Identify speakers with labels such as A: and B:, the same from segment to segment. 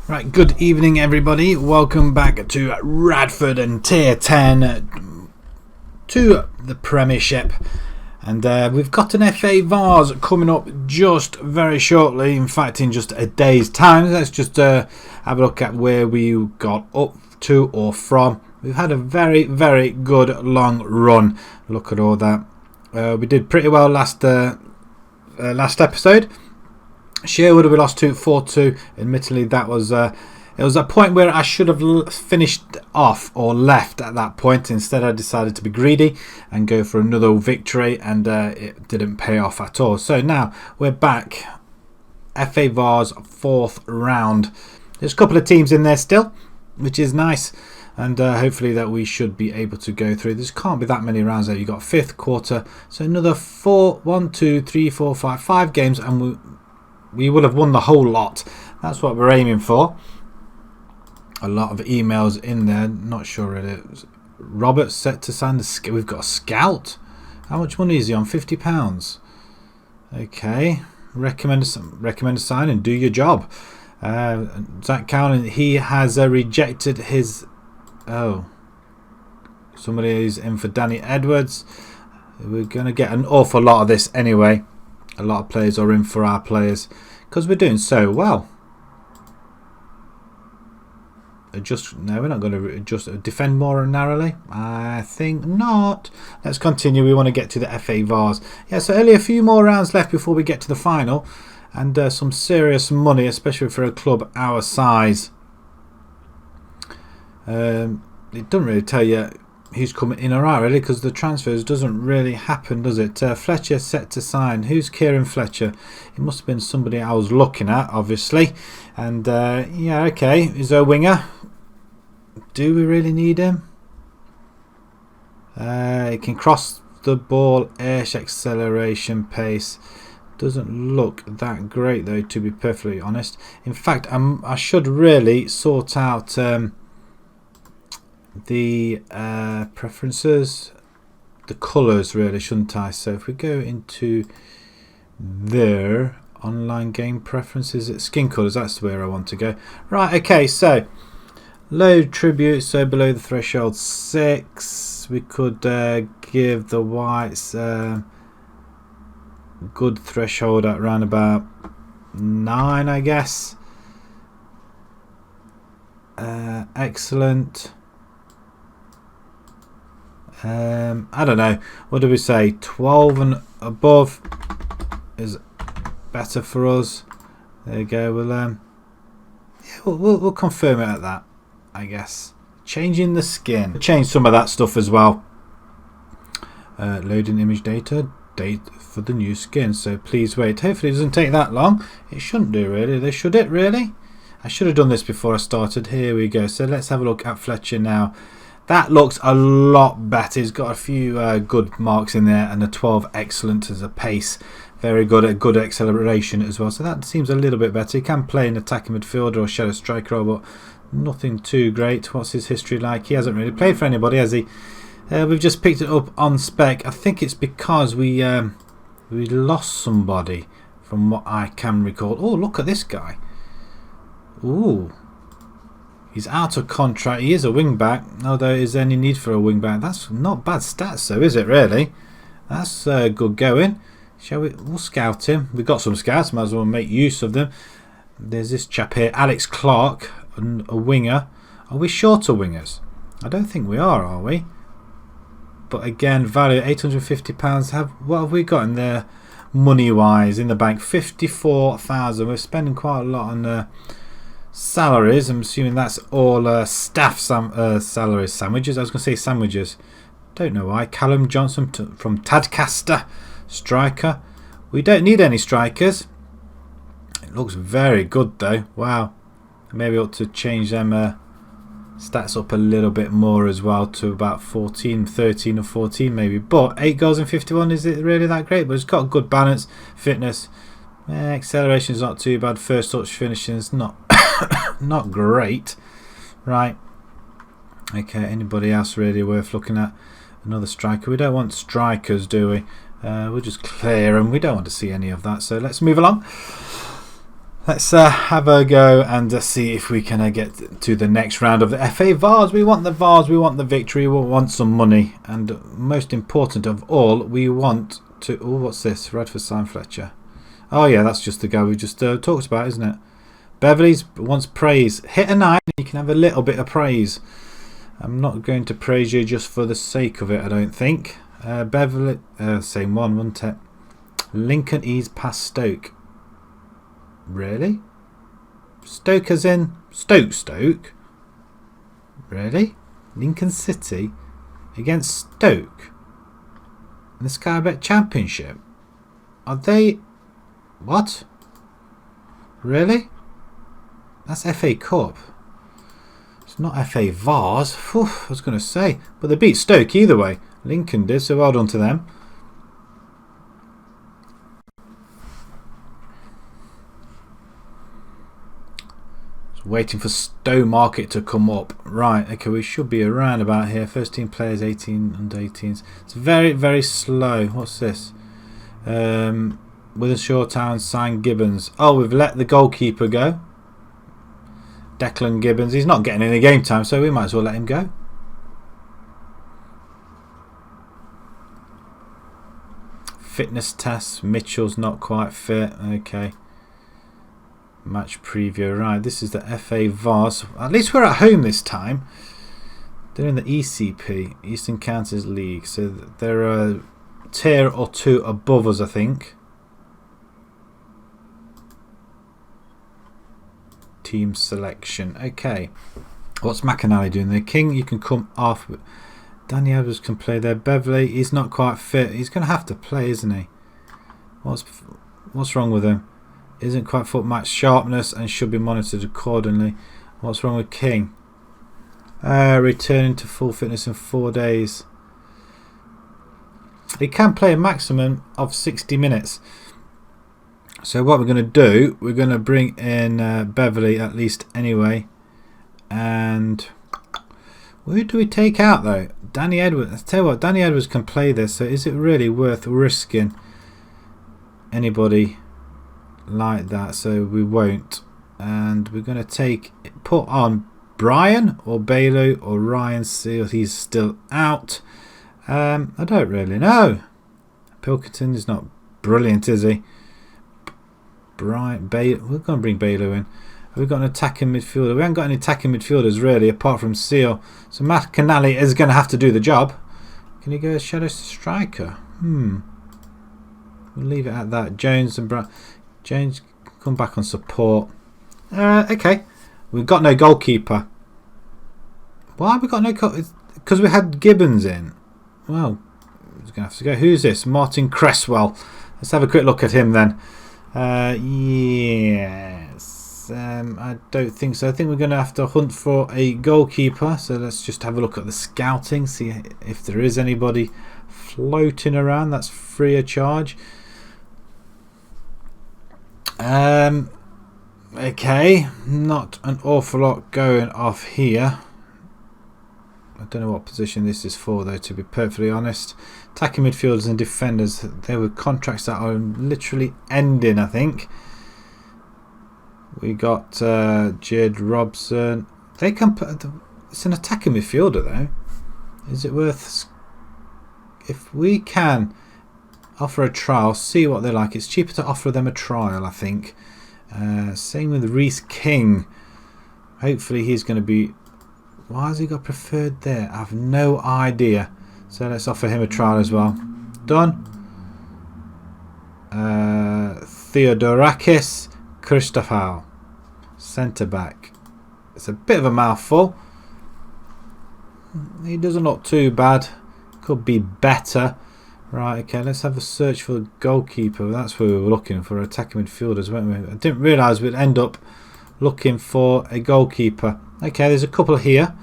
A: Right, good evening everybody. Welcome back to Radford and Tier 10 to the Premiership. And we've got an FA Vars coming up just very shortly. In fact, in just a day's time. Let's just have a look at where we got up to or from. We've had a very, very good long run. Look at all that. We did pretty well last episode. Sherwood we lost 4-2. Admittedly, that was it was a point where I should have finished off or left at that point. Instead, I decided to be greedy and go for another victory, and it didn't pay off at all. So now we're back. FA Vars 4th round. There's a couple of teams in there still, which is nice, and hopefully that we should be able to go through. There can't be that many rounds there. You've got 5th quarter, so another 5 games, and we will have won the whole lot. That's what we're aiming for. A lot of emails in there. Not sure it is. Robert set to sign the. We've got a scout. How much money is he on? £50. Okay. Recommend a sign and do your job. Zach Cowling, he has rejected his. Oh. Somebody is in for Danny Edwards. We're going to get an awful lot of this anyway. A lot of players are in for our players because we're doing so well. No, we're not going to just defend more narrowly. I think not. Let's continue. We want to get to the FA Vars. Yeah, so only a few more rounds left before we get to the final, and some serious money, especially for a club our size. It doesn't really tell you who's coming in or out, really, because the transfers doesn't really happen, does it? Fletcher set to sign. Who's Kieran Fletcher? It must have been somebody I was looking at, obviously. And yeah, okay, he's a winger. Do we really need him? He can cross the ball, edge, acceleration, pace. Doesn't look that great though, to be perfectly honest. In fact, I should really sort out the preferences, the colours, really, shouldn't I? So if we go into their online game preferences, skin colours, that's where I want to go. Right, okay, so load tribute, so below the threshold 6. We could give the whites good threshold at around about 9, I guess. Excellent. I don't know, what do we say? 12 and above is better for us. There you go. We'll confirm it at that, I guess. Changing the skin, change some of that stuff as well. Loading image data, date for the new skin, so please wait. Hopefully it doesn't take that long. It shouldn't do, really. Should it really? I should have done this before I started. Here we go. So let's have a look at Fletcher now. That looks a lot better. He's got a few good marks in there, and a 12 excellent as a pace. Very good at good acceleration as well. So that seems a little bit better. He can play an attacking midfielder or shadow striker, but nothing too great. What's his history like? He hasn't really played for anybody, has he? We've just picked it up on spec. I think it's because we lost somebody, from what I can recall. Oh, look at this guy. Ooh. He's out of contract. He is a wing back, although is there any need for a wing back? That's not bad stats, though, is it? Really, that's good going. Shall we? We'll scout him. We've got some scouts. Might as well make use of them. There's this chap here, Alex Clark, a winger. Are we short of wingers? I don't think we are we? But again, value £850. What have we got in there, money-wise, in the bank? 54,000. We're spending quite a lot on salaries. I'm assuming that's all staff salaries. Sandwiches. I was going to say sandwiches. Don't know why. Callum Johnson from Tadcaster, striker. We don't need any strikers. It looks very good though. Wow. Maybe ought to change them stats up a little bit more as well, to about 14, 13 or 14 maybe. But 8 goals in 51, is it really that great? But it's got good balance, fitness. Acceleration is not too bad. First touch finishing is not not great. Right. Okay, anybody else really worth looking at? Another striker. We don't want strikers, do we? We'll just clear them. We don't want to see any of that. So let's move along. Let's have a go and see if we can get to the next round of the FA Vars. We want the Vars, we want the victory, we want some money, and most important of all, we want to... Oh, what's this? Radford sign Fletcher. Oh yeah, that's just the guy we just talked about, isn't it? Beverley's wants praise. Hit a 9, you can have a little bit of praise. I'm not going to praise you just for the sake of it, I don't think. Beverley, same one, wasn't it? Lincoln Ease past Stoke. Really? Stoke as in Stoke? Really? Lincoln City against Stoke? In the Sky Bet Championship? Are they... What? Really? That's FA Cup. It's not FA Vars. Whew, I was going to say. But they beat Stoke either way. Lincoln did, so well done to them. Waiting for Stowmarket to come up. Right, okay, we should be around about here. First team players, 18 under 18s. It's very, very slow. What's this? Withershore Town signed Gibbons. Oh, we've let the goalkeeper go. Declan Gibbons. He's not getting any game time, so we might as well let him go. Fitness tests. Mitchell's not quite fit. Okay. Match preview. Right, this is the FA Vars. At least we're at home this time. They're in the ECP, Eastern Counties League. So they're a tier or two above us, I think. Team selection. Okay. What's McAnally doing there? King, you can come off. Danny Edwards can play there. Beverley, he's not quite fit. He's going to have to play, isn't he? What's wrong with him? Isn't quite foot match sharpness and should be monitored accordingly. What's wrong with King? Returning to full fitness in 4 days. He can play a maximum of 60 minutes. So what we're going to do, we're going to bring in Beverley at least anyway. And who do we take out though? Danny Edwards. I tell you what, Danny Edwards can play this. So is it really worth risking anybody like that? So we won't. And we're going to put on Brian or Bailo or Ryan Seal. He's still out. I don't really know. Pilkington is not brilliant, is he? Brian Bailo. We're going to bring Bailo in. We've got an attacking midfielder. We haven't got any attacking midfielders really, apart from Seal. So Matt Canali is going to have to do the job. Can he go shadow striker? We'll leave it at that. Jones and James come back on support. Okay. We've got no goalkeeper. Why have we got no goalkeeper? Because we had Gibbons in. Well, he's going to have to go. Who's this? Martin Cresswell. Let's have a quick look at him then. Yes. I don't think so. I think we're going to have to hunt for a goalkeeper. So let's just have a look at the scouting. See if there is anybody floating around that's free of charge. Okay, not an awful lot going off here. I don't know what position this is for though, to be perfectly honest. Attacking midfielders and defenders, there were contracts that are literally ending, I think. We got Jed Robson. They can put, it's an attacking midfielder though. Is it worth, if we can offer a trial, see what they're like. It's cheaper to offer them a trial, I think. Same with Reece King. Hopefully he's going to be... Why has he got preferred there? I have no idea. So let's offer him a trial as well. Done. Theodorakis Christophel, centre back. It's a bit of a mouthful. He doesn't look too bad. Could be better. Right, okay, let's have a search for the goalkeeper. That's where we were looking for, attacking midfielders, weren't we? I didn't realise we'd end up looking for a goalkeeper. Okay, there's a couple here.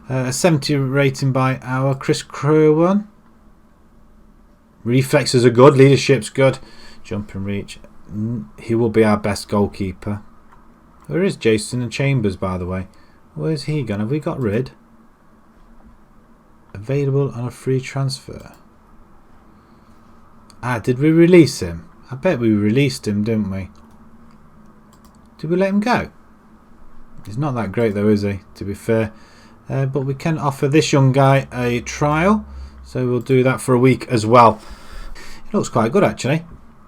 A: A 70 rating by our Chris Crowan. Reflexes are good, leadership's good. Jump and reach. He will be our best goalkeeper. Where is Jason and Chambers, by the way? Where's he gone? Have we got rid? Available on a free transfer. Ah, did we release him? I bet we released him, didn't we? Did we let him go? He's not that great though, is he, to be fair? But we can offer this young guy a trial, so we'll do that for a week as well. He looks quite good actually,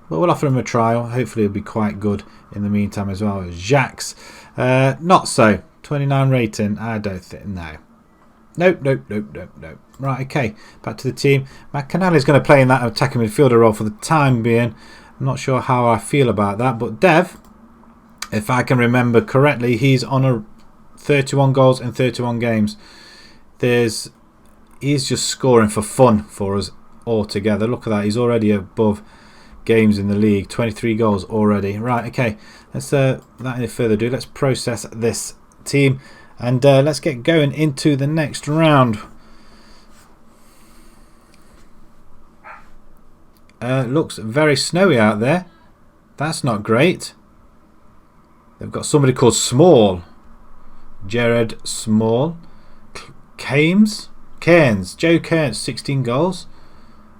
A: but we'll offer him a trial. Hopefully he'll be quite good in the meantime as well. Jacques, not so. 29 rating, I don't think, no. Nope. Right, okay, back to the team. McAnally's going to play in that attacking midfielder role for the time being. I'm not sure how I feel about that, but Dev, if I can remember correctly, he's on a 31 goals in 31 games. He's just scoring for fun for us altogether. Look at that, he's already above games in the league. 23 goals already. Right, okay, let's without any further ado, let's process this team and let's get going into the next round. Looks very snowy out there. That's not great. They've got somebody called Small, Jared Small, Cairns, Joe Cairns, 16 goals,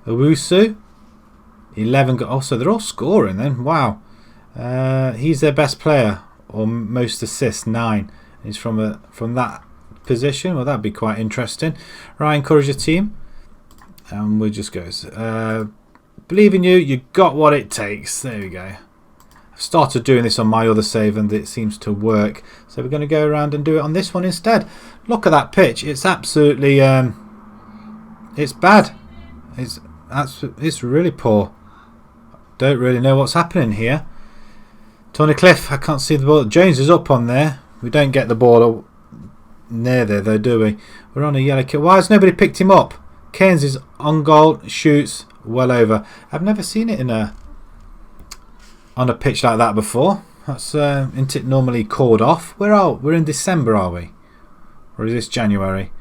A: Owusu, 11 goals. Oh, so they're all scoring then. Wow. He's their best player, or most assists, 9. He's from that position. Well, that'd be quite interesting. Ryan, encourage your team, and we'll just go. Believe in you. You got what it takes. There we go. I've started doing this on my other save, and it seems to work. So we're going to go around and do it on this one instead. Look at that pitch. It's absolutely, it's bad. It's really poor. Don't really know what's happening here. Tony Cliff, I can't see the ball. Jones is up on there. We don't get the ball near there though, do we? We're on a yellow kit. Why has nobody picked him up? Cairns is on goal, shoots well over. I've never seen it on a pitch like that before. That's isn't it normally called off? We're in December, are we? Or is this January?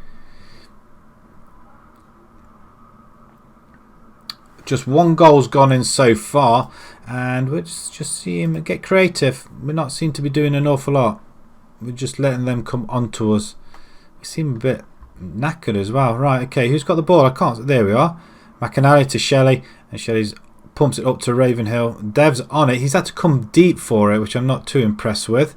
A: Just one goal's gone in so far, and we're just seeing him get creative. We're not seem to be doing an awful lot. We're just letting them come onto us. We seem a bit knackered as well. Right, okay, who's got the ball? I can't. There we are. McAnally to Shelley, and Shelley's pumps it up to Ravenhill. Dev's on it. He's had to come deep for it, which I'm not too impressed with.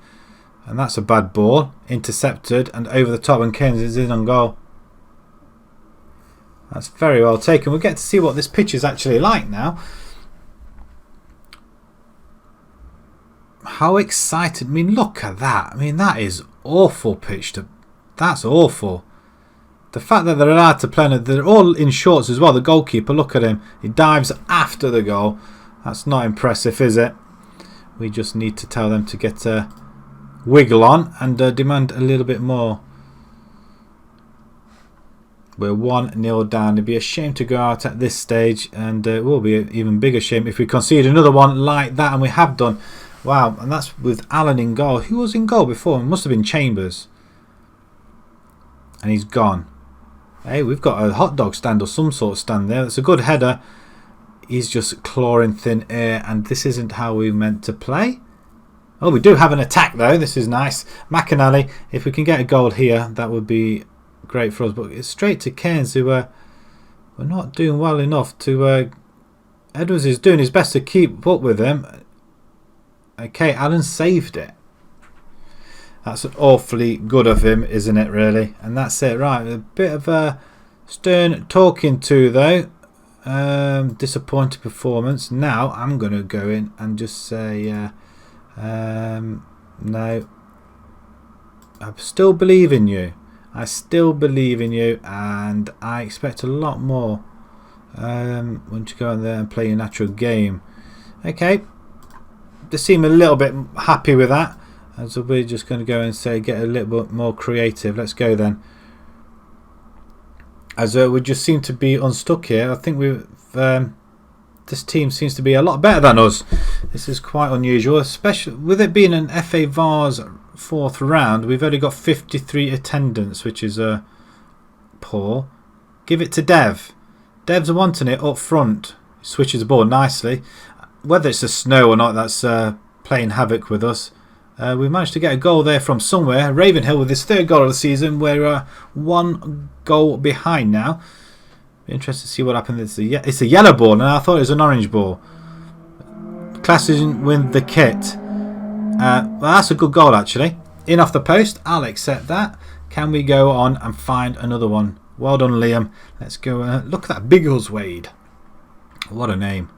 A: And that's a bad ball. Intercepted and over the top, and Cairns is in on goal. That's very well taken. We'll get to see what this pitch is actually like now. How excited. I mean, look at that. I mean, that is awful pitch. That's awful. The fact that they're allowed to play, they're all in shorts as well. The goalkeeper, look at him. He dives after the goal. That's not impressive, is it? We just need to tell them to get a wiggle on and demand a little bit more. We're 1-0 down. It'd be a shame to go out at this stage, and it will be an even bigger shame if we concede another one like that, and we have done. Wow, and that's with Allen in goal. Who was in goal before? It must have been Chambers. And he's gone. Hey, we've got a hot dog stand or some sort of stand there. That's a good header. He's just clawing thin air, and this isn't how we meant to play. Oh, we do have an attack though. This is nice. McAnally, if we can get a goal here, that would be great for us. But it's straight to Cairns, who we're not doing well enough to... Edwards is doing his best to keep up with him. Okay, Allen saved it. That's awfully good of him, isn't it, really? And that's it, right. A bit of a stern talking to, though. Disappointing performance. Now, I'm going to go in and just say, no. I still believe in you. I still believe in you, and I expect a lot more once you go in there and play your natural game. Okay. They seem a little bit happy with that. And so we're just going to go and say get a little bit more creative. Let's go then. As we just seem to be unstuck here. I think this team seems to be a lot better than us. This is quite unusual, especially with it being an FA Vars 4th round. We've only got 53 attendance, which is poor. Give it to Dev. Dev's wanting it up front. He switches the ball nicely. Whether it's the snow or not, that's playing havoc with us. We managed to get a goal there from somewhere. Ravenhill with his 3rd goal of the season. We're 1 goal behind now. Be interested to see what happens. It's a yellow ball, and I thought it was an orange ball. Class didn't win the kit. Well, that's a good goal actually. In off the post. I'll accept that. Can we go on and find another one? Well done, Liam. Let's go. Look at that, Biggleswade. What a name.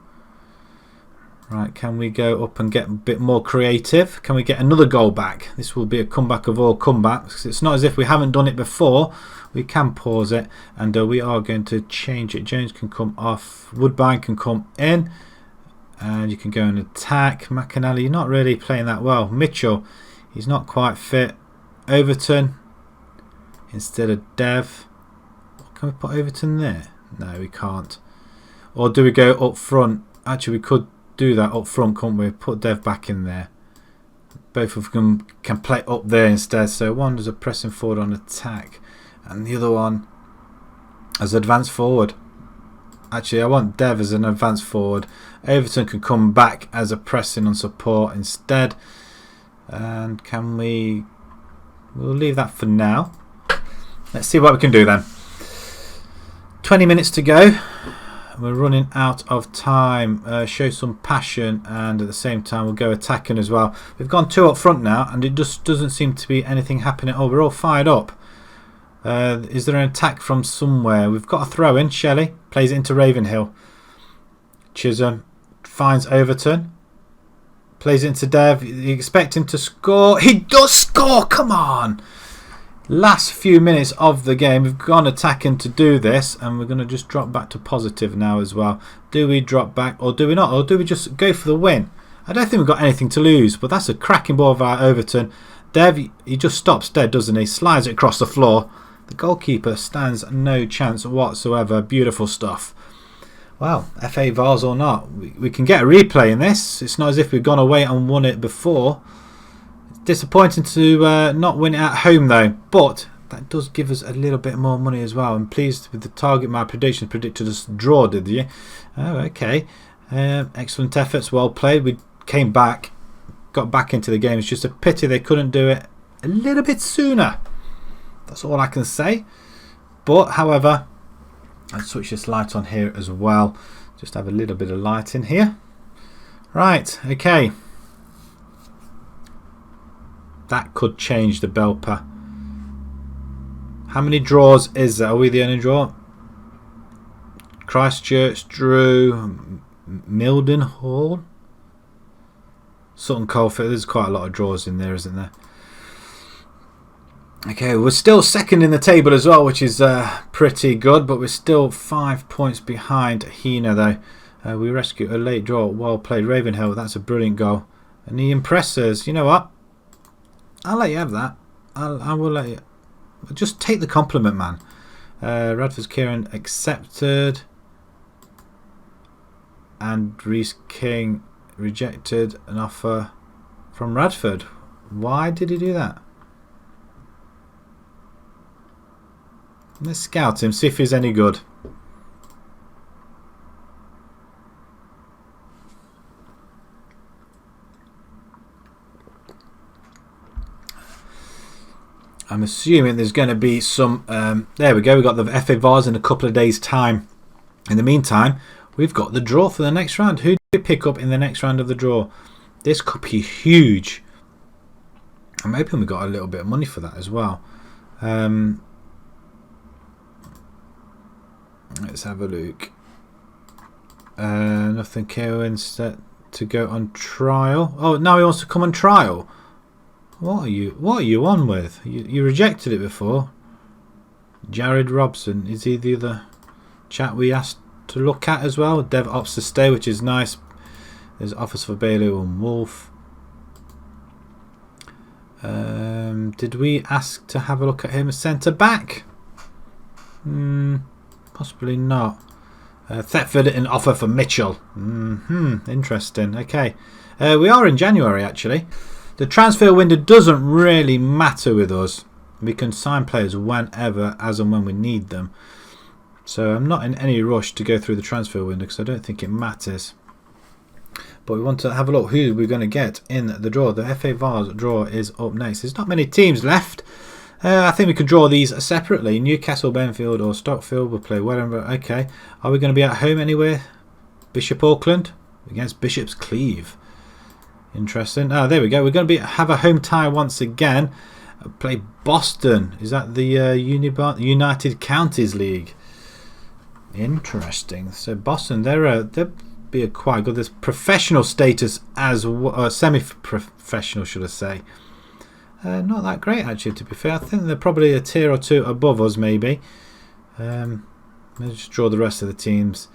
A: Right, can we go up and get a bit more creative? Can we get another goal back? This will be a comeback of all comebacks. It's not as if we haven't done it before. We can pause it, and we are going to change it. Jones can come off. Woodbine can come in. And you can go and attack. McAnally, you're not really playing that well. Mitchell, he's not quite fit. Overton instead of Dev. Can we put Overton there? No, we can't. Or do we go up front? Actually, we could do that up front, couldn't we? Put Dev back in there. Both of them can play up there instead. So one does a pressing forward on attack, and the other one as advance forward. Actually, I want Dev as an advance forward. Overton can come back as a pressing on support instead. And can we... We'll leave that for now. Let's see what we can do then. 20 minutes to go. We're running out of time. Show some passion, and at the same time we'll go attacking as well. We've gone 2 up front now, and it just doesn't seem to be anything happening. Oh, we're all fired up. Is there an attack from somewhere? We've got a throw in. Shelley plays it into Ravenhill. Chisholm finds Overton. Plays it into Dev. You expect him to score. He does score. Come on. Last few minutes of the game. We've gone attacking to do this, and we're going to just drop back to positive now as well. Do we drop back or do we not? Or do we just go for the win? I don't think we've got anything to lose, but that's a cracking ball via Overton. Dev, he just stops dead, doesn't he? Slides it across the floor. The goalkeeper stands no chance whatsoever. Beautiful stuff. Well, FA VARs or not, we can get a replay in this. It's not as if we've gone away and won it before. It's disappointing to not win it at home though, but that does give us a little bit more money as well. I'm pleased with the target. My predictions predicted us draw, did you? Oh, okay. Excellent efforts, well played. We came back, got back into the game. It's just a pity they couldn't do it a little bit sooner. That's all I can say. But however, I'll switch this light on here as well. Just have a little bit of light in here. Right, okay. That could change the Belper. How many draws is there? Are we the only draw? Christchurch drew. Mildenhall. Sutton Coldfield. There's quite a lot of draws in there, isn't there? Okay, we're still second in the table as well, which is pretty good, but we're still 5 points behind Hina though. We rescue a late draw. Well played, Ravenhill. That's a brilliant goal. And he impresses. You know what? I'll let you have that. I will let you. Just take the compliment, man. Radford's Kieran accepted. And Reece King rejected an offer from Radford. Why did he do that? Let's scout him, see if he's any good. I'm assuming there's going to be some... there we go, we've got the FA VARs in a couple of days' time. In the meantime, we've got the draw for the next round. Who do we pick up in the next round of the draw? This could be huge. I'm hoping we got a little bit of money for that as well. Let's have a look. Nothing. Cohen's set to go on trial. Oh, now he wants to come on trial. What are you on with? You rejected it before. Jared Robson, is he the other chap we asked to look at as well? Dev opts to stay, which is nice. There's offers for Bailey and Wolf. Did we ask to have a look at him as centre back? Possibly not. Thetford an offer for Mitchell. Interesting. Okay. We are in January actually. The transfer window doesn't really matter with us. We can sign players whenever, as and when we need them. So I'm not in any rush to go through the transfer window because I don't think it matters. But we want to have a look who we're going to get in the draw. The FA VARs draw is up next. There's not many teams left. I think we could draw these separately. Newcastle, Benfield or Stockfield will play Wellingborough. Okay. Are we going to be at home anywhere? Bishop Auckland against Bishop's Cleeve. Interesting. Oh, there we go. We're going to have a home tie once again. Play Boston. Is that the United Counties League? Interesting. So Boston, they'll be quite good. There's professional status as semi-professional, should I say? Not that great actually, to be fair. I think they're probably a tier or two above us, maybe. Let's just draw the rest of the teams.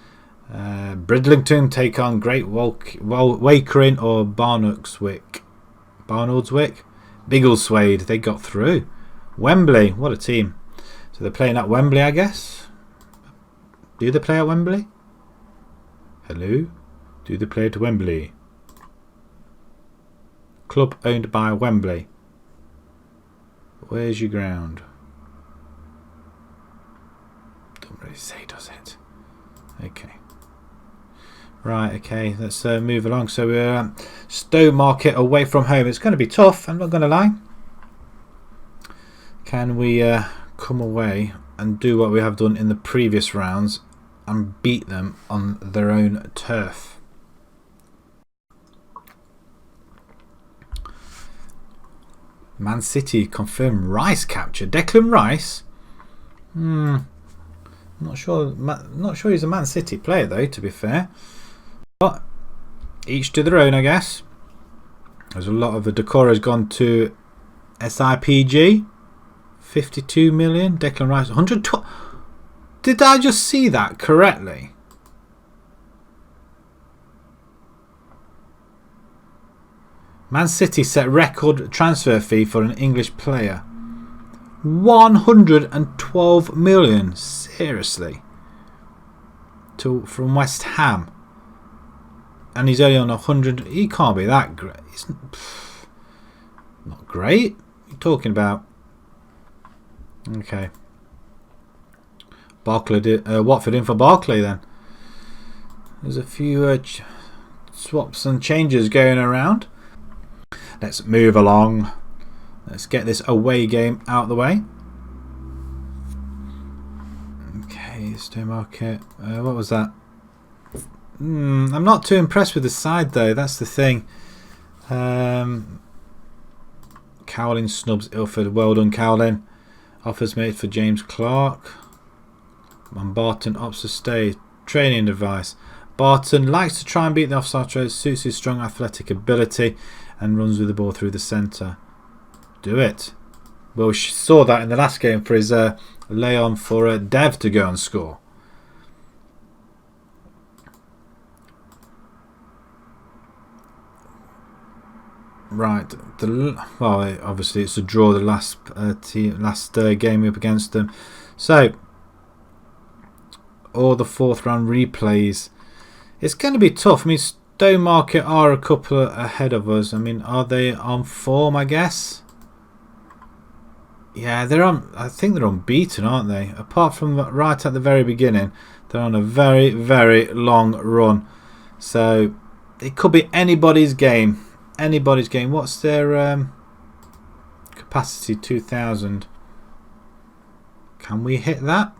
A: Bridlington take on Great Wakering or Barnoldswick. Biggleswade, they got through. Wembley, what a team. So they're playing at Wembley, I guess. Do they play at Wembley? Hello? Do they play at Wembley? Club owned by Wembley. Where's your ground? Don't really say, does it? Okay. Right, okay, let's move along. So we're at Stowmarket away from home. It's going to be tough, I'm not going to lie. Can we come away and do what we have done in the previous rounds and beat them on their own turf? Man City confirm Rice capture. Declan Rice? Not sure he's a Man City player though, to be fair. But each to their own, I guess. There's a lot of the decor has gone to SIPG. 52 million. Declan Rice 112. Did I just see that correctly? Man City set record transfer fee for an English player. 112 million. Seriously. From West Ham. And he's only on 100. He can't be that great. It's not great. What are you talking about? Okay. Watford in for Barkley then. There's a few swaps and changes going around. Let's move along. Let's get this away game out of the way. Okay, Stowmarket. What was that? I'm not too impressed with the side though, that's the thing. Cowling snubs Ilford. Well done, Cowling. Offers made for James Clark. And Barton opts to stay. Training advice. Barton likes to try and beat the offside trade, suits his strong athletic ability and runs with the ball through the centre. Do it. Well, we saw that in the last game for his lay-on for Dev to go and score. Right, well, obviously it's a draw. The last game up against them, so all the fourth round replays. It's going to be tough. I mean, Stowmarket are a couple ahead of us. I mean, are they on form? I guess. Yeah, they're on. I think they're unbeaten, aren't they? Apart from right at the very beginning, they're on a very, very long run. So it could be anybody's game. Anybody's game. What's their capacity? 2,000. Can we hit that?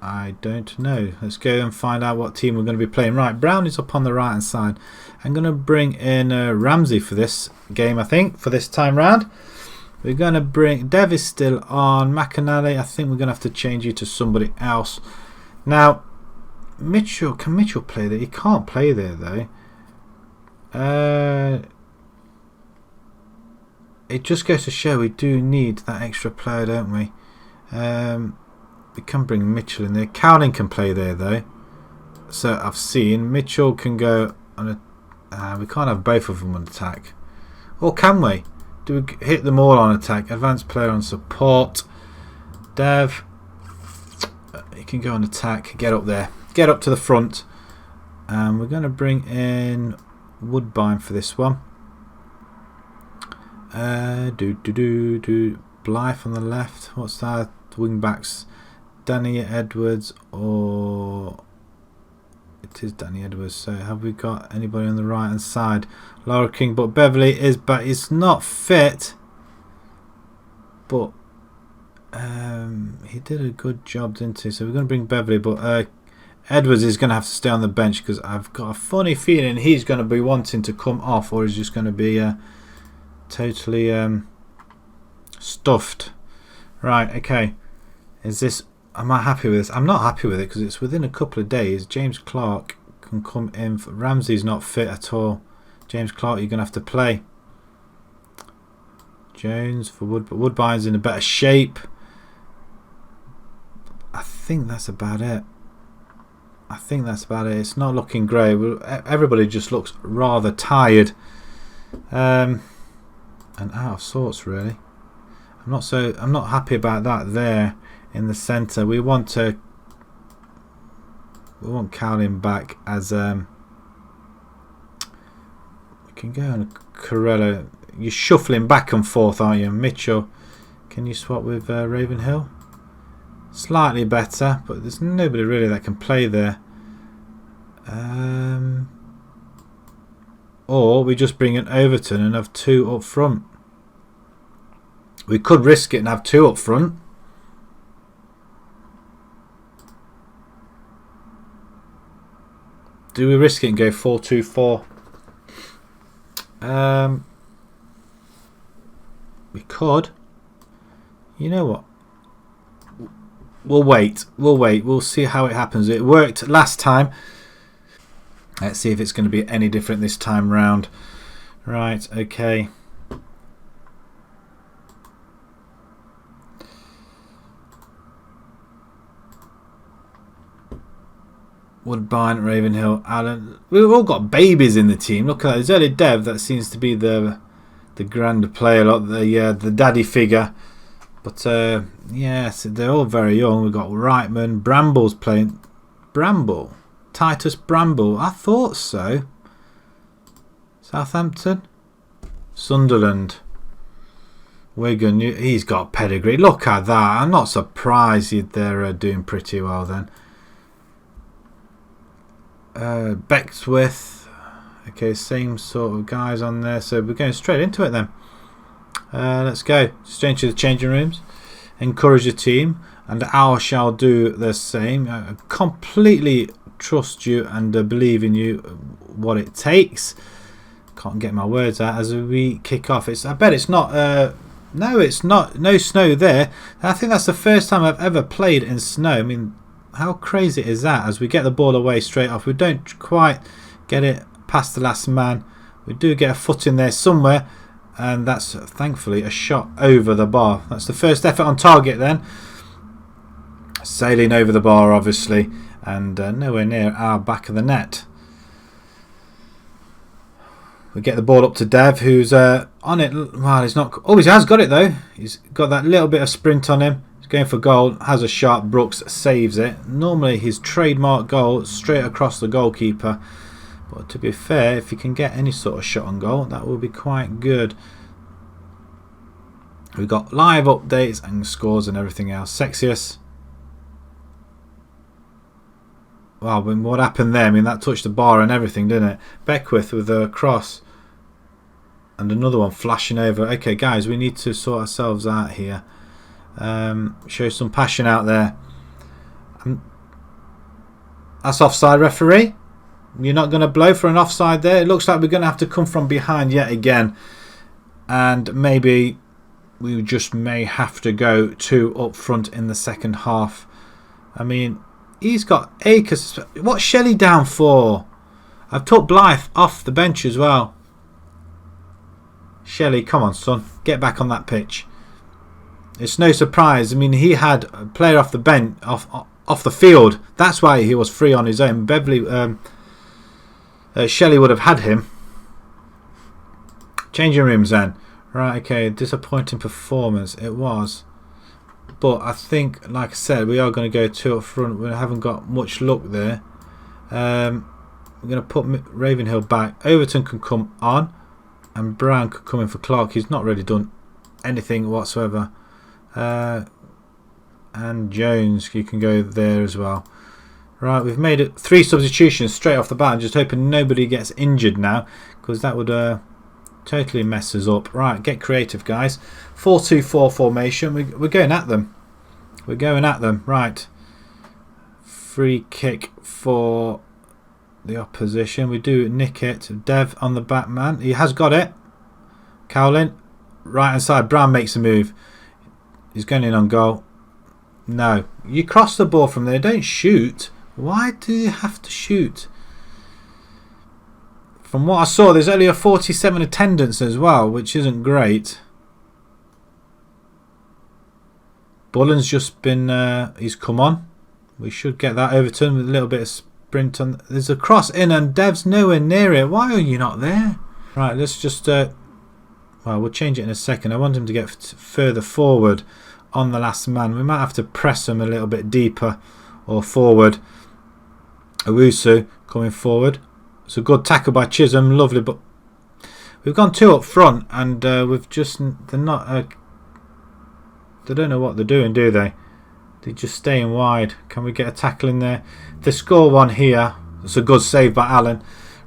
A: I don't know. Let's go and find out what team we're going to be playing. Right, Brown is up on the right hand side. I'm going to bring in Ramsey for this game, I think, for this time round. We're going to bring... Dev is still on. McAnally, I think we're going to have to change you to somebody else. Now, Mitchell, can Mitchell play there? He can't play there, though. It just goes to show we do need that extra player, don't we? We can bring Mitchell in there. Cowling can play there though. So I've seen Mitchell can go on a. We can't have both of them on attack, or can we? Do we hit them all on attack? Advanced player on support. Dev, he can go on attack. Get up there. Get up to the front. And we're going to bring in Woodbine for this one. Blythe on the left. What's that? Wing backs. Danny Edwards, or it is Danny Edwards. So have we got anybody on the right hand side? Laura King, but Beverly is, but it's not fit. But he did a good job, didn't he? So we're going to bring Beverly, but Edwards is going to have to stay on the bench because I've got a funny feeling he's going to be wanting to come off, or he's just going to be totally stuffed. Right, okay. Am I happy with this? I'm not happy with it because it's within a couple of days. James Clark can come in. Ramsey's not fit at all. James Clark, you're going to have to play. Jones for Woodbine's in a better shape. I think that's about it. It's not looking great. Everybody just looks rather tired and out of sorts, really. I'm not happy about that there in the centre. We want Cowling back as we can go on Corella. You're shuffling back and forth, aren't you? Mitchell, can you swap with Ravenhill? Slightly better, but there's nobody really that can play there. Or we just bring in Overton and have 2 up front. We could risk it and have 2 up front. Do we risk it and go 4-2-4? We could. You know what? We'll wait. We'll see how it happens. It worked last time. Let's see if it's going to be any different this time round. Right, okay. Woodbine, Ravenhill, Allen. We've all got babies in the team. Look at that. There's only Dev that seems to be the grand player, the daddy figure. But yes, they're all very young. We've got Reitman, Bramble's playing. Bramble, Titus Bramble. I thought so. Southampton, Sunderland, Wigan. He's got pedigree. Look at that. I'm not surprised they're doing pretty well then. Beckwith. Okay, same sort of guys on there. So we're going straight into it then. Let's go. Straight to the changing rooms. Encourage the team, and I shall do the same. I completely trust you and believe in you. What it takes. Can't get my words out as we kick off. I bet it's not. No, it's not. No snow there. I think that's the first time I've ever played in snow. I mean, how crazy is that? As we get the ball away straight off, we don't quite get it past the last man. We do get a foot in there somewhere, and that's thankfully a shot over the bar. That's the first effort on target then. Sailing over the bar, obviously, and nowhere near our back of the net. We get the ball up to Dev, who's on it. Well, he's not. Oh, he has got it though. He's got that little bit of sprint on him. He's going for goal. Has a shot. Brooks saves it. Normally his trademark goal straight across the goalkeeper. But to be fair, if he can get any sort of shot on goal, that will be quite good. We've got live updates and scores and everything else. Sexius. Wow, what happened there? I mean, that touched the bar and everything, didn't it? Beckwith with a cross. And another one flashing over. Okay, guys, we need to sort ourselves out here. Show some passion out there. That's offside, referee. You're not going to blow for an offside there. It looks like we're going to have to come from behind yet again. And maybe we just may have to go 2 up front in the second half. I mean, he's got acres. What's Shelley down for? I've took Blythe off the bench as well. Shelley, come on, son. Get back on that pitch. It's no surprise. I mean, he had a player off the bench, off the field. That's why he was free on his own. Shelley would have had him. Changing rooms then. Right, okay. Disappointing performance. It was. But I think, like I said, we are going to go 2 up front. We haven't got much luck there. We're going to put Ravenhill back. Overton can come on. And Brown could come in for Clark. He's not really done anything whatsoever. And Jones, you can go there as well. Right, we've made it 3 substitutions straight off the bat. I'm just hoping nobody gets injured now, because that would totally mess us up. Right, get creative, guys. 4-2-4 formation. We're going at them. We're going at them. Right. free kick for the opposition. We do nick it. Dev on the back man. He has got it. Cowlin. Right hand side. Brown makes a move. He's going in on goal. No. You cross the ball from there. Don't shoot. Why do you have to shoot? From what I saw, there's only a 47 attendance as well, which isn't great. Bullen's just been... he's come on. We should get that Overton with a little bit of sprint on. There's a cross in and Dev's nowhere near it. Why are you not there? Right, let's just... well, we'll change it in a second. I want him to get further forward on the last man. We might have to press him a little bit deeper or forward. Owusu coming forward. It's a good tackle by Chisholm. Lovely, but we've gone 2 up front and we've just... They're not... they don't know what they're doing, do they? They're just staying wide. Can we get a tackle in there? They score one here. It's a good save by Allen.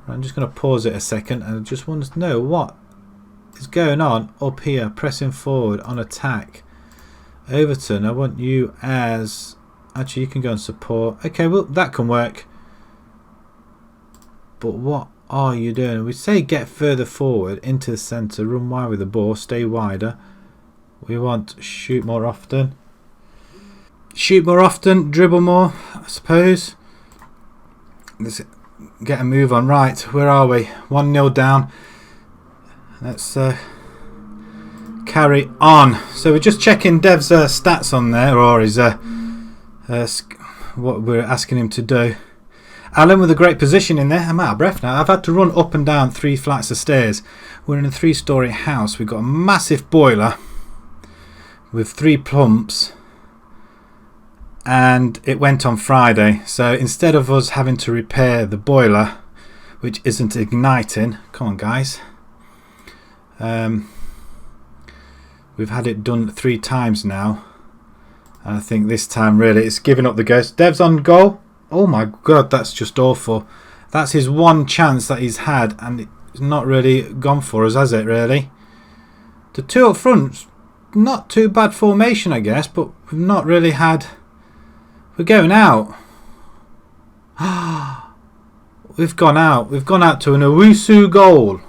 A: I'm just going to pause it a second and I just want to know what is going on up here. Pressing forward on attack. Overton, I want you as... Actually, you can go and support. Okay, well, that can work. But what are you doing? We say get further forward into the centre. Run wide with the ball. Stay wider. We want shoot more often. Shoot more often. Dribble more, I suppose. Let's get a move on. Right, where are we? 1-0 down. Let's carry on. So we're just checking Dev's stats on there, or his what we're asking him to do. Alan with a great position in there. I'm out of breath now. I've had to run up and down 3 flights of stairs. We're in a 3-storey house. We've got a massive boiler with 3 pumps, and it went on Friday. So instead of us having to repair the boiler, which isn't igniting, come on guys, we've had it done 3 times now, and I think this time really it's giving up the ghost. Dev's on goal. Oh my god, that's just awful. That's his one chance that he's had, and it's not really gone for us, has it really? The 2 up front, not too bad formation I guess, but we've not really had... We're going out. We've gone out. We've gone out to an Owusu goal.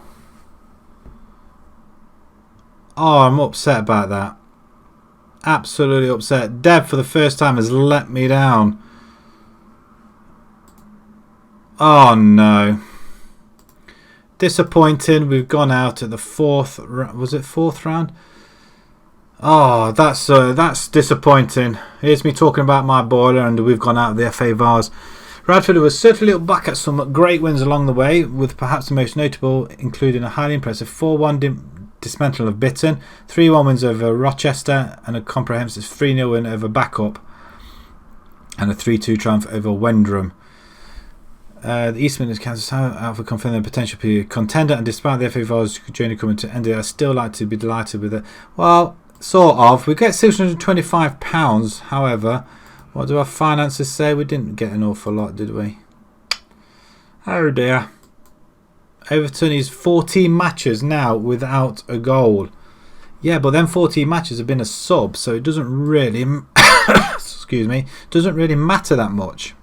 A: Oh, I'm upset about that. Absolutely upset. Dev for the first time has let me down. Oh no. Disappointing. We've gone out at the 4th... Was it 4th round? Oh, that's disappointing. Here's me talking about my boiler and we've gone out of the FA Vars. Radford was certainly look back at some great wins along the way, with perhaps the most notable including a highly impressive 4-1 dismantle of Bitton, 3-1 wins over Rochester, and a comprehensive 3-0 win over Backup, and a 3-2 triumph over Wendrum. The East Midlands Kansas Alpha confirmed their potential to be a contender, and despite the FA Vars journey coming to end, I still like to be delighted with it. Well, sort of. We get £625. However, what do our finances say? We didn't get an awful lot, did we? Oh dear. Everton is 14 matches now without a goal. Yeah, but then 14 matches have been a sub, so it doesn't really excuse me, doesn't really matter that much.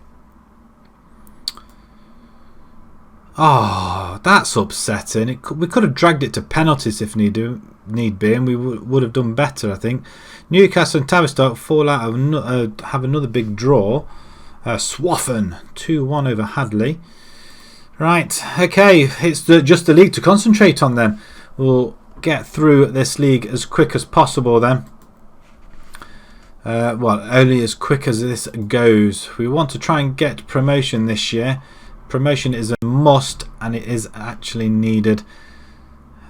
A: Oh, that's upsetting. We could have dragged it to penalties if need be, and we would have done better, I think. Newcastle and Tavistock fall out of have another big draw. Swaffham 2-1 over Hadley. Right, okay, it's just the league to concentrate on then. We'll get through this league as quick as possible then. Well, only as quick as this goes. We want to try and get promotion this year. Promotion is a must, and it is actually needed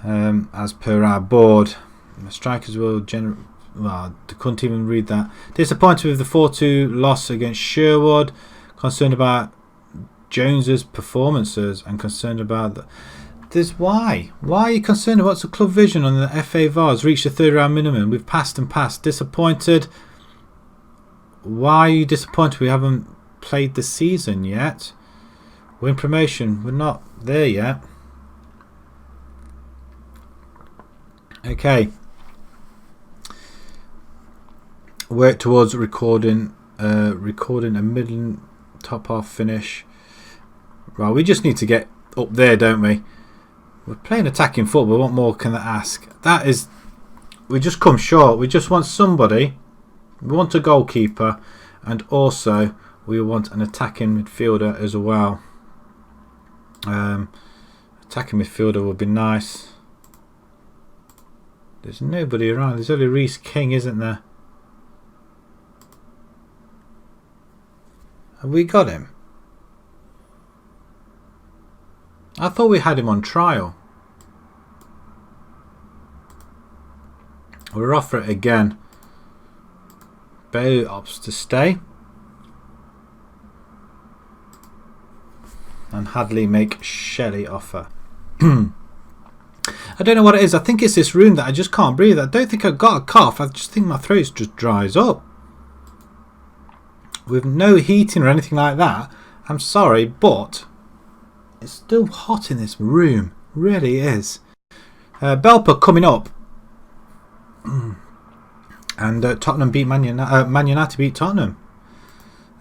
A: as per our board. The strikers will generate... Well, I couldn't even read that. Disappointed with the 4-2 loss against Sherwood. Concerned about Jones's performances and concerned about the... Why are you concerned? What's the club vision on the FA Vars? Reached the 3rd round minimum. We've passed and passed. Disappointed. Why are you disappointed? We haven't played the season yet. Win promotion. We're not there yet. Okay. Work towards recording a top half finish. Right, we just need to get up there, don't we? We're playing attacking football. What more can they ask? That is, we just come short. We just want somebody. We want a goalkeeper, and also we want an attacking midfielder as well. Attacking midfielder would be nice. There's nobody around. There's only Reece King, isn't there? Have we got him? I thought we had him on trial. We're off for it again. Bailey opts to stay. And Hadley make Shelley offer. I don't know what it is. I think it's this room that I just can't breathe. I don't think I've got a cough. I just think my throat just dries up. With no heating or anything like that. I'm sorry, but it's still hot in this room. Really is. Belper coming up. And Tottenham beat Man United beat Tottenham.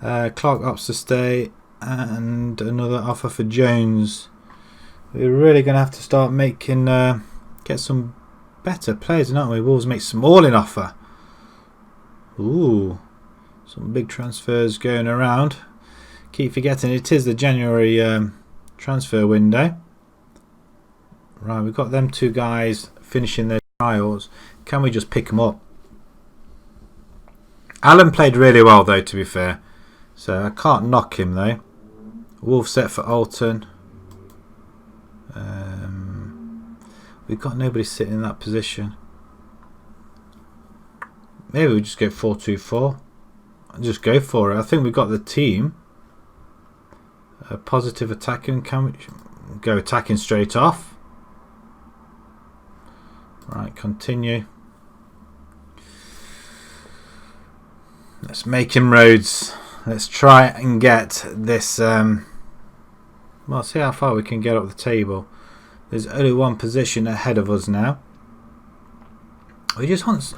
A: Clark opts to stay. And another offer for Jones. We're really going to have to start making get some better players, aren't we? Wolves make Smalling offer. Ooh, some big transfers going around. Keep forgetting it is the January transfer window. Right, we've got them two guys finishing their trials. Can we just pick them up? Alan played really well though, to be fair, so I can't knock him though. Wolf set for Alton. We've got nobody sitting in that position. Maybe we just go 4-2-4 and just go for it. I think we've got the team. Positive attacking. Can we go attacking straight off? Right, continue. Let's make him roads. Let's try and get this. Well, see how far we can get up the table. There's only one position ahead of us now. We just want.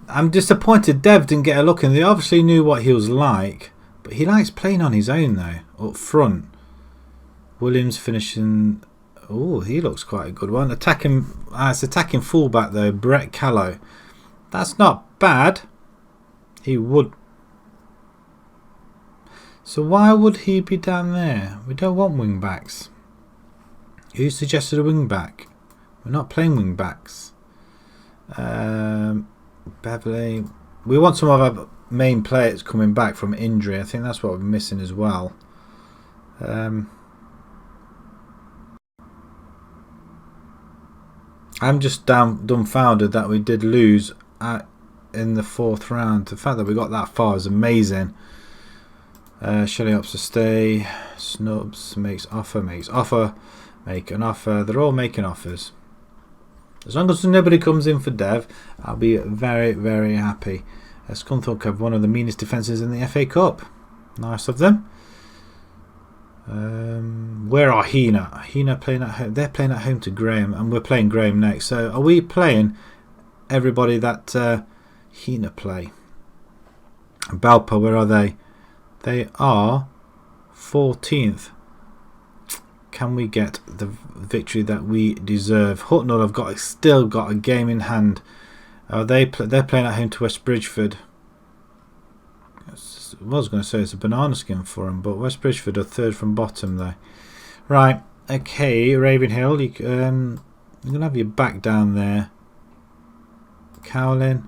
A: I'm disappointed Dev didn't get a look in. They obviously knew what he was like, but he likes playing on his own though. Up front, Williams finishing. Oh, he looks quite a good one. Attacking. It's attacking fullback though. Brett Callow. That's not bad. He would. So why would he be down there? We don't want wing backs. Who suggested a wing back? We're not playing wing backs. Beverley. We want some of our main players coming back from injury. I think that's what we're missing as well. I'm just dumbfounded that we did lose in the 4th round. The fact that we got that far is amazing. Shelley opts to stay. Snubs makes offer. Make an offer. They're all making offers. As long as nobody comes in for Dev, I'll be very, very happy. Scunthorpe have one of the meanest defences in the FA Cup. Nice of them. Where are Hina? Hina playing at home. They're playing at home to Graham, and we're playing Graham next. So are we playing everybody that Hina play? Balpa, where are they? They are 14th. Can we get the victory that we deserve? Hucknall have still got a game in hand. They're playing at home to West Bridgeford. I was going to say it's a banana skin for them, but West Bridgeford are 3rd from bottom though. Right, okay, Ravenhill, you're going to have your back down there. Cowlin.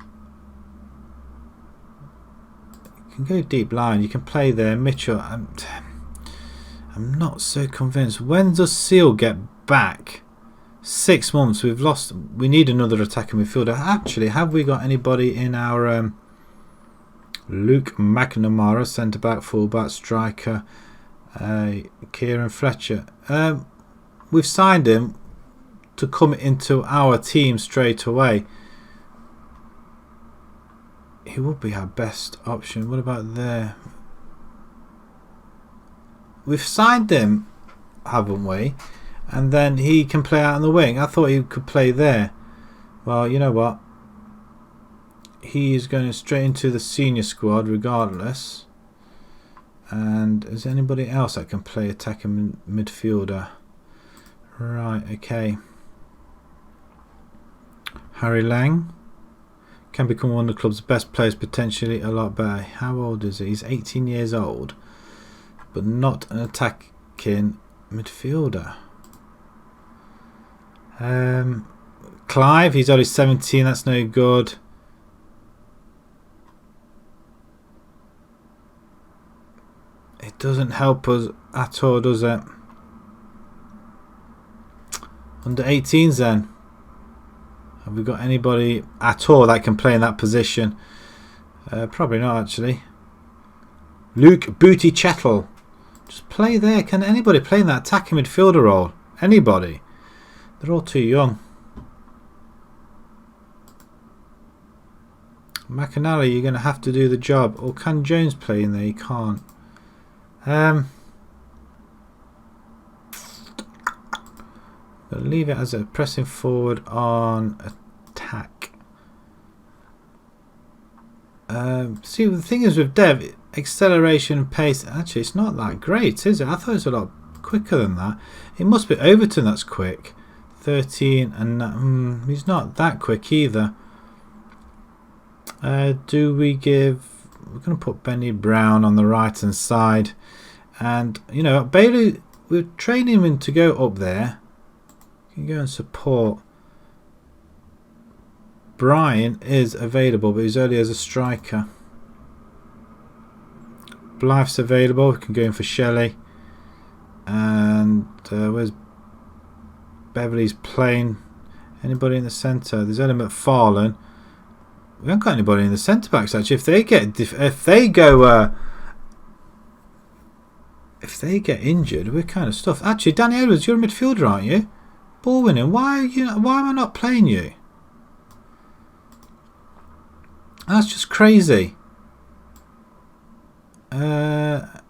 A: You can go deep line. You can play there. Mitchell. I'm not so convinced. When does Seal get back? 6 months. We've lost. We need another attacking midfielder. Actually, have we got anybody in our Luke McNamara, centre back, full back, striker, Kieran Fletcher? We've signed him to come into our team straight away. He would be our best option. What about there? We've signed him, haven't we? And then he can play out on the wing. I thought he could play there. Well, you know what? He is going straight into the senior squad regardless. And is anybody else that can play attacking midfielder? Right, okay. Harry Lang can become one of the club's best players, potentially a lot better. How old is he? He's 18 years old, but not an attacking midfielder. Clive, he's only 17, that's no good. It doesn't help us at all, does it? Under 18s then. Have we got anybody at all that can play in that position? Probably not, actually. Luke Booty Chettle. Just play there. Can anybody play in that attacking midfielder role? Anybody? They're all too young. McAnally, you're going to have to do the job. Or can Jones play in there? He can't. But leave it as a pressing forward on attack. See, the thing is with Dev, acceleration, pace, actually it's not that great, is it? I thought it was a lot quicker than that. It must be Overton that's quick. 13, and he's not that quick either. Do we give... We're going to put Benny Brown on the right hand side. And, you know, Bailey, we're training him to go up there. You can go and support. Brian is available, but he's only as a striker. Blythe's available. We can go in for Shelley. And where's Beverly's playing? Anybody in the centre? There's only McFarlane. We haven't got anybody in the centre backs actually. If they get injured, we're kind of stuffed. Actually, Danny Edwards, you're a midfielder, aren't you? Ball winning. Why am I not playing you? That's just crazy. I'm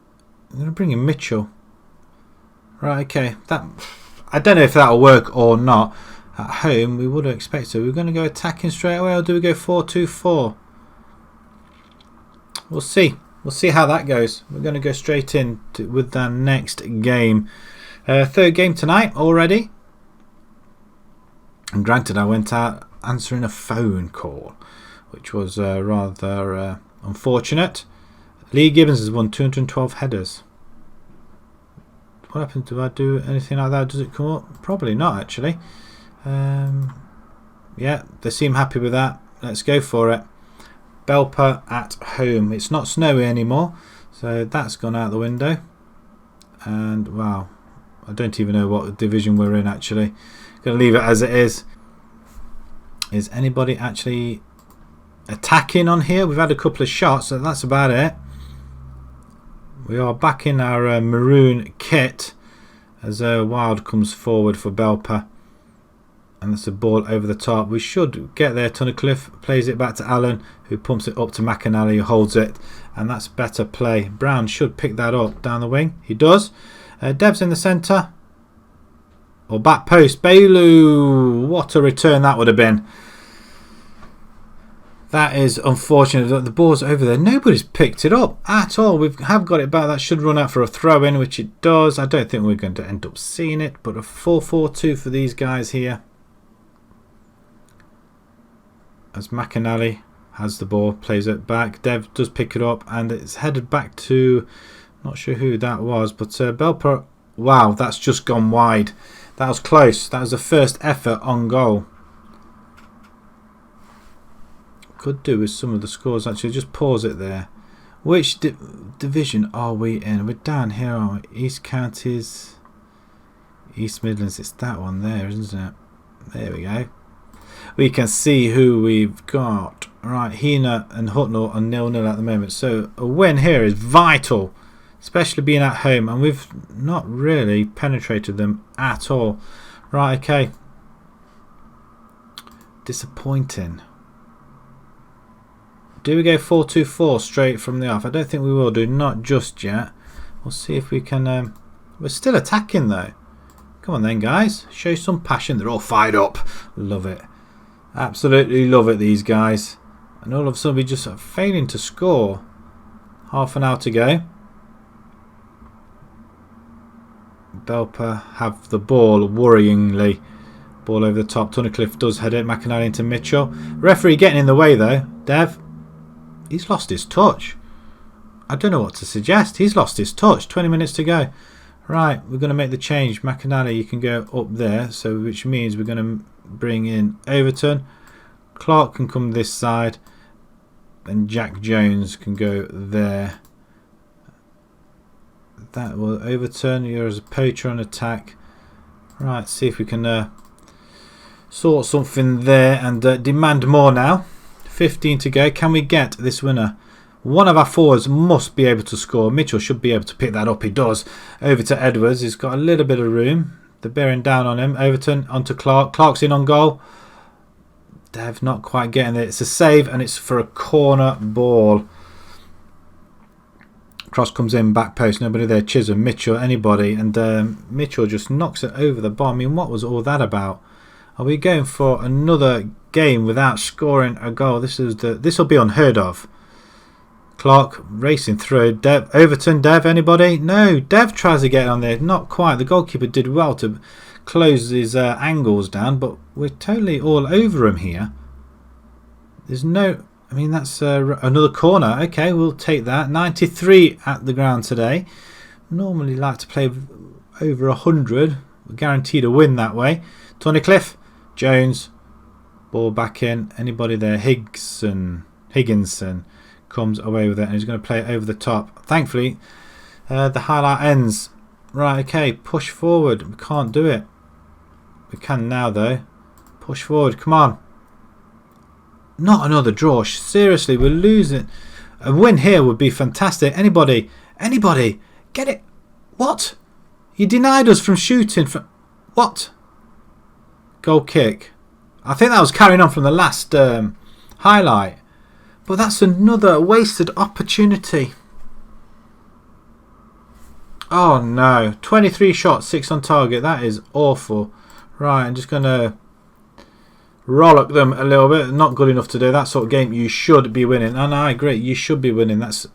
A: going to bring in Mitchell. Right, okay. I don't know if that'll work or not. At home, we would have expected. We're going to go attacking straight away, or do we go 4-2-4? We'll see. We'll see how that goes. We're going to go straight in with the next game. Third game tonight already. And granted, I went out answering a phone call, which was rather unfortunate. Lee Gibbons has won 212 headers. What happens? Do I do anything like that? Does it come up? Probably not, actually. Yeah, they seem happy with that. Let's go for it. Belper at home. It's not snowy anymore, so that's gone out the window. And wow, I don't even know what division we're in actually. Gonna leave it as it is. Is anybody actually attacking on here? We've had a couple of shots, so that's about it. We are back in our maroon kit as Wild comes forward for Belper. And that's a ball over the top. We should get there. Tunnicliffe plays it back to Allen, who pumps it up to McAnally, who holds it. And that's better play. Brown should pick that up down the wing. He does. Dev's in the centre. Or back post. Bailu. What a return that would have been. That is unfortunate. The ball's over there. Nobody's picked it up at all. We have got it back. That should run out for a throw-in, which it does. I don't think we're going to end up seeing it. But a 4-4-2 for these guys here. As McAnally has the ball, plays it back. Dev does pick it up, and it's headed back to, not sure who that was, but Belper. Wow, that's just gone wide. That was close. That was the first effort on goal. Could do with some of the scores actually. Just pause it there. Which division are we in? We're down here, aren't we? East Counties, East Midlands. It's that one there, isn't it? There we go. We can see who we've got. Right, Hina and Hutnell are 0-0 at the moment. So a win here is vital, especially being at home. And we've not really penetrated them at all. Right, okay. Disappointing. Do we go 4-2-4 straight from the off? I don't think we will do. Not just yet. We'll see if we can... we're still attacking though. Come on then, guys. Show some passion. They're all fired up. Love it. Absolutely love it, these guys. And all of a sudden we just are failing to score. Half an hour to go. Belper have the ball worryingly. Ball over the top. Tunnicliffe does head it. McInally into Mitchell. Referee getting in the way though. Dev. He's lost his touch. I don't know what to suggest. He's lost his touch. 20 minutes to go. Right, we're going to make the change. McInally, you can go up there. So which means we're going to bring in Overton. Clark can come this side. And Jack Jones can go there. That will Overton. You're as a poacher on attack. Right, see if we can sort something there and demand more now. 15 to go. Can we get this winner? One of our forwards must be able to score. Mitchell should be able to pick that up. He does. Over to Edwards. He's got a little bit of room. They're bearing down on him. Overton onto Clark. Clark's in on goal. Dev not quite getting there. It's a save and it's for a corner ball. Cross comes in, back post. Nobody there. Chisholm, Mitchell, anybody. And Mitchell just knocks it over the bar. I mean, what was all that about? Are we going for another game without scoring a goal? This will be unheard of. Clark racing through. Dev, Overton, Dev, anybody? No, Dev tries to get on there. Not quite. The goalkeeper did well to close his angles down, but we're totally all over him here. There's no... I mean, that's another corner. Okay, we'll take that. 93 at the ground today. Normally like to play over 100. We're guaranteed a win that way. Tunnicliffe. Jones, ball back in. Anybody there? Higginson comes away with it and he's going to play it over the top. Thankfully, the highlight ends. Right, okay, push forward. We can't do it. We can now though. Push forward. Come on. Not another draw. Seriously, we're losing. A win here would be fantastic. Anybody? Get it. What? You denied us from shooting. What? Goal kick. I think that was carrying on from the last highlight. But that's another wasted opportunity. Oh no. 23 shots, 6 on target. That is awful. Right, I'm just going to rollock them a little bit. Not good enough to do that sort of game. You should be winning. And I agree. You should be winning. That's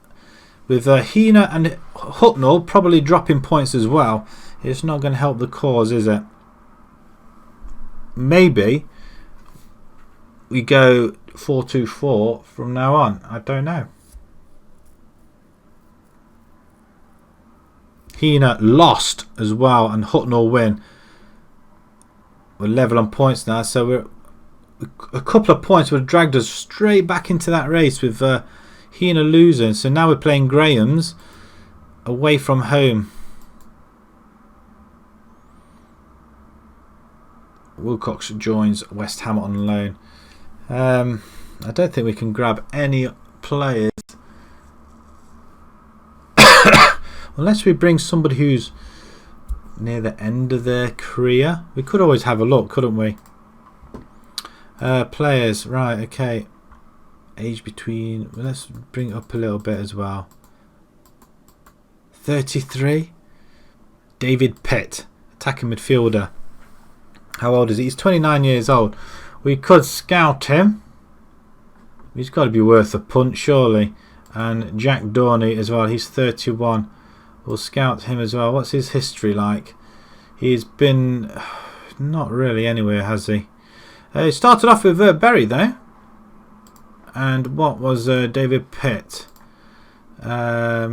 A: with Heener and Hucknall probably dropping points as well. It's not going to help the cause, is it? Maybe we go 4-2-4 from now on. I don't know. Heener lost as well and Hucknall win. We're level on points now, so we're a couple of points would have dragged us straight back into that race with Heener losing. So now we're playing Graham's away from home. Wilcox joins West Ham on loan. I don't think we can grab any players unless we bring somebody who's near the end of their career. We could always have a look, couldn't we? Players, right, okay. Age between, well, let's bring it up a little bit as well. 33. David Pitt, attacking midfielder. How old is he? He's 29 years old. We could scout him. He's got to be worth a punt, surely. And Jack Dorney as well. He's 31. We'll scout him as well. What's his history like? He's been not really anywhere, has he? He started off with Berry though. And what was David Pitt? Again,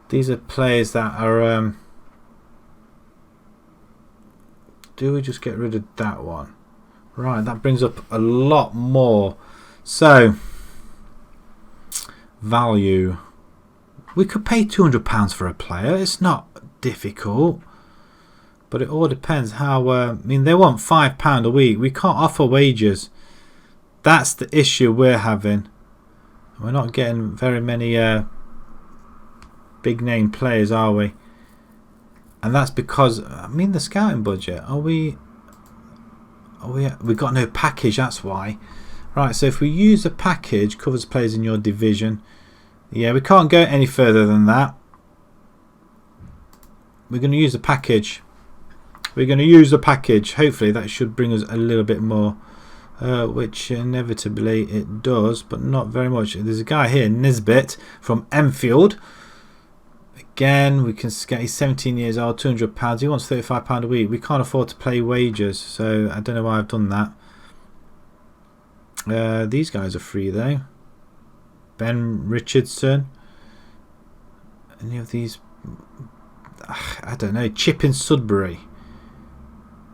A: these are players that are. Do we just get rid of that one? Right, that brings up a lot more. So, value. We could pay £200 for a player. It's not difficult. But it all depends how... I mean, they want £5 a week. We can't offer wages. That's the issue we're having. We're not getting very many big name players, are we? And that's because, I mean, the scouting budget. We got no package, that's why. Right, so if we use a package, covers players in your division. Yeah, we can't go any further than that. We're going to use a package. We're going to use a package. Hopefully that should bring us a little bit more. Which inevitably it does, but not very much. There's a guy here, Nisbet, from Enfield. again, we can get, he's 17 years old, £200. He wants £35 a week. We can't afford to play wages, so I don't know why I've done that. These guys are free though. Ben Richardson. Any of these? I don't know. Chip in Sudbury.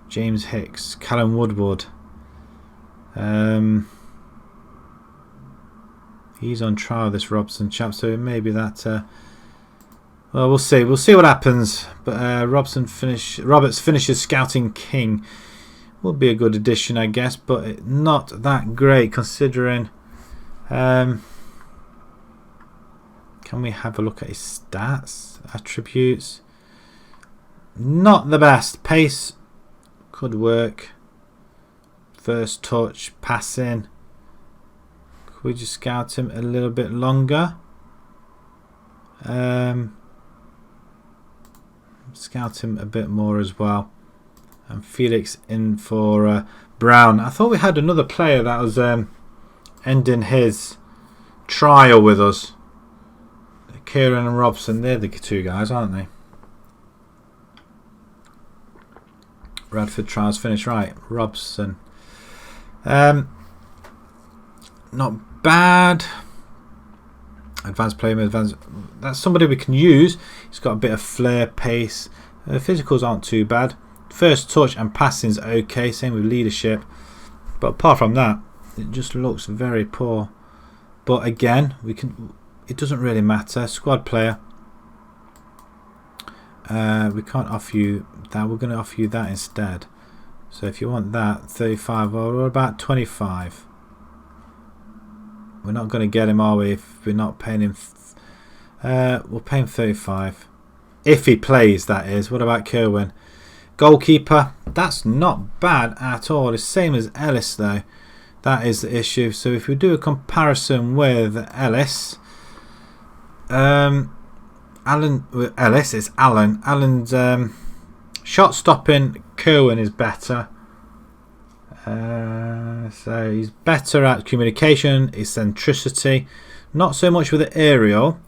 A: James Hicks. Callum Woodward. He's on trial, this Robson chap, so maybe that. Well, we'll see. We'll see what happens. But Roberts finishes Scouting King. Would be a good addition, I guess, but not that great considering. Can we have a look at his stats, attributes? Not the best. Pace could work. First touch, passing. Could we just scout him a little bit longer? Scout him a bit more as well. And Felix in for Brown. I thought we had another player that was ending his trial with us. Kieran and Robson, they're the two guys, aren't they? Radford trials finish, right. Robson. Not bad. Advanced player, advanced. That's somebody we can use. He's got a bit of flair, pace. Physicals aren't too bad. First touch and passing's okay. Same with leadership. But apart from that, it just looks very poor. But again, we can. It doesn't really matter. Squad player. We can't offer you that. We're going to offer you that instead. So if you want that, 35. Well, we're about 25. We're not going to get him, are we? If we're not paying him. We'll pay him 35. If he plays, that is. What about Kerwin? Goalkeeper. That's not bad at all. It's same as Ellis, though. That is the issue. So if we do a comparison with Ellis. Ellis is Alan. Alan's shot stopping. Kerwin is better. So he's better at communication, eccentricity, not so much with the aerial.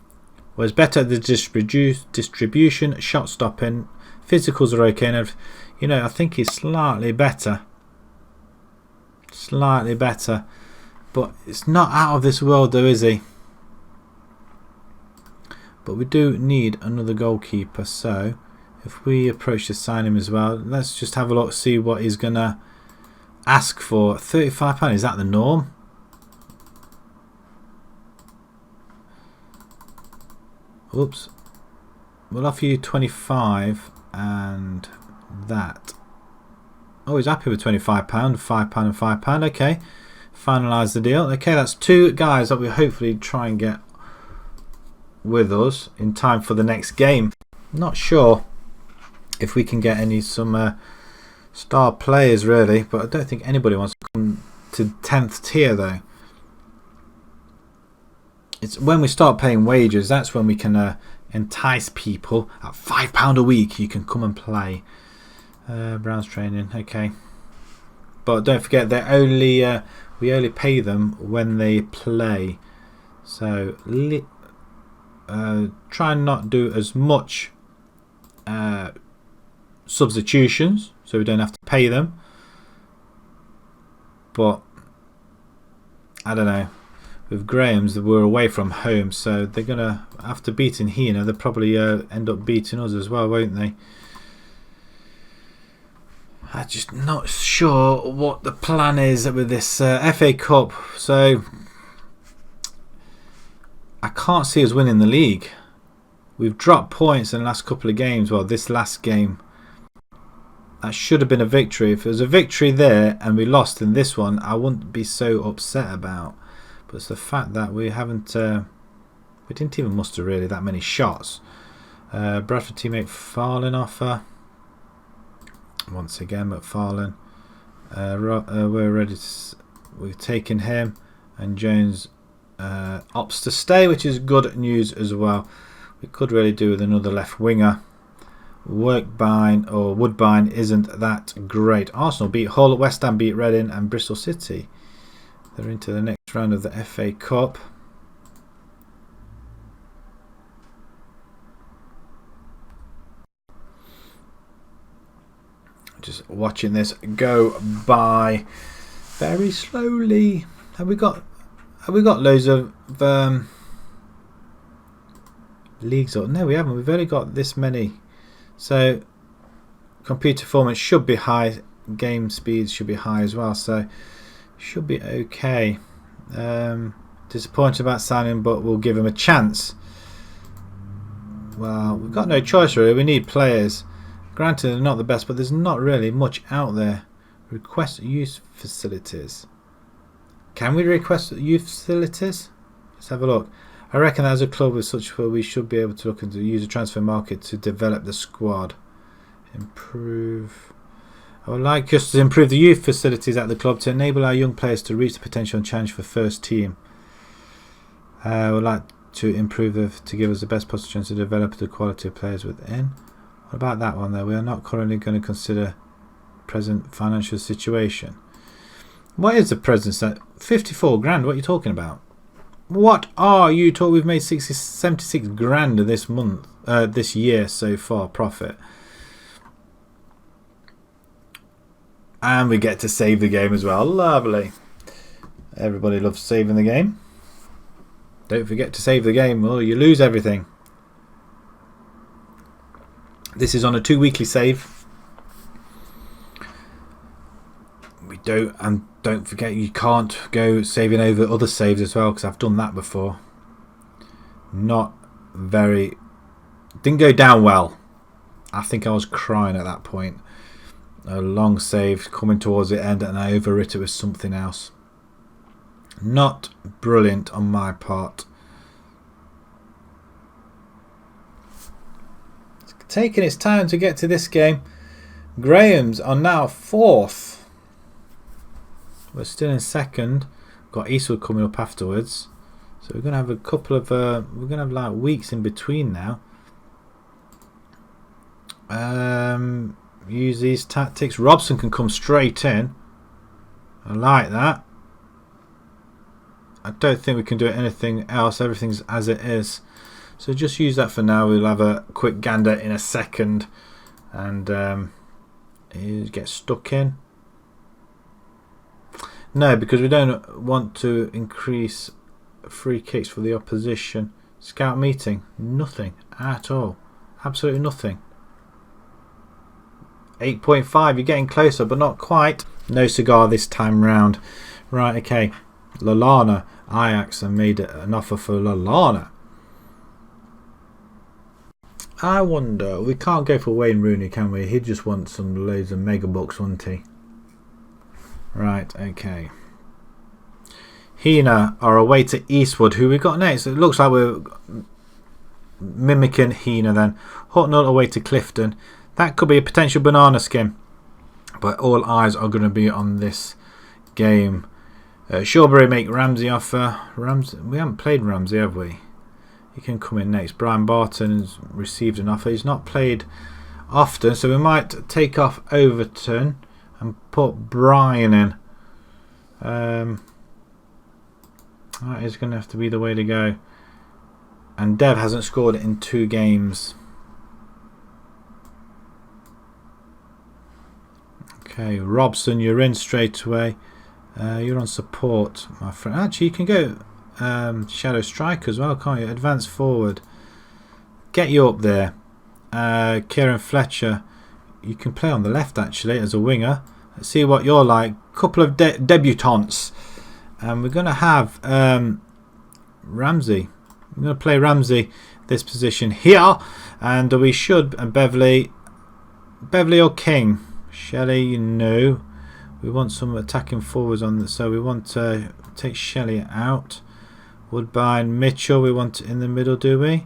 A: Was better at the distribution, shot stopping. Physicals are okay, and I think he's slightly better. Slightly better, but it's not out of this world, though, is he? But we do need another goalkeeper, so if we approach to sign him as well, let's just have a look, see what he's gonna ask for. £35, is that the norm? Oops. We'll offer you 25 and that. Oh, he's happy with £25, £5 and £5. Okay, finalise the deal. Okay, that's two guys that we hopefully try and get with us in time for the next game. Not sure if we can get some star players really, but I don't think anybody wants to come to 10th tier though. It's when we start paying wages, that's when we can entice people. At £5 a week you can come and play. Brown's training, okay, but don't forget they only we only pay them when they play, so try and not do as much substitutions so we don't have to pay them. But I don't know, with Graham's we're away from home, so they're gonna, after beating Hina, they'll probably end up beating us as well, won't they? I'm just not sure what the plan is with this FA Cup, so I can't see us winning the league. We've dropped points in the last couple of games. Well, this last game, that should have been a victory. If it was a victory there and we lost in this one, I wouldn't be so upset about. But it's the fact that we haven't, we didn't even muster really that many shots. Bradford teammate Farlin offer. Once again, McFarlane. We're ready to. We've taken him, and Jones opts to stay, which is good news as well. We could really do with another left winger. Woodbine isn't that great. Arsenal beat Hull, West Ham beat Reading, and Bristol City. They're into the next round of the FA Cup. Just watching this go by very slowly. Have we got loads of leagues up? No, we haven't. We've only got this many. So computer performance should be high. Game speed should be high as well. So should be okay. Disappointed about signing, but we'll give him a chance. Well, we've got no choice really. We need players. Granted, they're not the best, but there's not really much out there. Request youth facilities. Can we request youth facilities? Let's have a look. I reckon as a club with such, we should be able to look into the user transfer market to develop the squad. Improve. I would like us to improve the youth facilities at the club to enable our young players to reach the potential and challenge for first team. I would like to improve to give us the best possible chance to develop the quality of players within. What about that one though? We are not currently going to consider present financial situation. What is the present set? 54 grand, what are you talking about? What are you talking? We've made 76 grand this month, this year so far, profit. And we get to save the game as well. Lovely. Everybody loves saving the game. Don't forget to save the game or you lose everything. This is on a 2-weekly save. Don't forget you can't go saving over other saves as well, because I've done that before. Didn't go down well. I think I was crying at that point. A long save coming towards the end and I overwrit it with something else. Not brilliant on my part. It's taking its time to get to this game. Graham's are now 4th. We're still in 2nd. Got Eastwood coming up afterwards. So we're going to have a couple of we're going to have like weeks in between now. Use these tactics. Robson can come straight in. I like that. I don't think we can do anything else. Everything's as it is. So just use that for now. We'll have a quick gander in a second. And get stuck in. No, because we don't want to increase free kicks for the opposition. Scout meeting. Nothing at all. Absolutely nothing. 8.5, you're getting closer, but not quite. No cigar this time round. Right, okay. Lallana. Ajax have made an offer for Lallana. I wonder, we can't go for Wayne Rooney, can we? He'd just want some loads of mega bucks, wouldn't he? Right, okay. Hina are away to Eastwood. Who we got next? It looks like we're mimicking Hina then. Hucknall away to Clifton. That could be a potential banana skin. But all eyes are going to be on this game. Shawbury make Ramsey offer. We haven't played Ramsey, have we? He can come in next. Brian Barton has received an offer. He's not played often, so we might take off Overton and put Brian in. That is going to have to be the way to go. And Dev hasn't scored in 2 games. Okay, Robson, you're in straight away. You're on support, my friend. Actually, you can go Shadow Strike as well, can't you? Advance forward. Get you up there. Kieran Fletcher, you can play on the left actually as a winger. Let's see what you're like. Couple of debutants. And we're going to have Ramsey. I'm going to play Ramsey this position here. And we should, Beverley or King. Shelley, no. We want some attacking forwards on this, so we want to take Shelley out. Woodbine, Mitchell, we want in the middle, do we?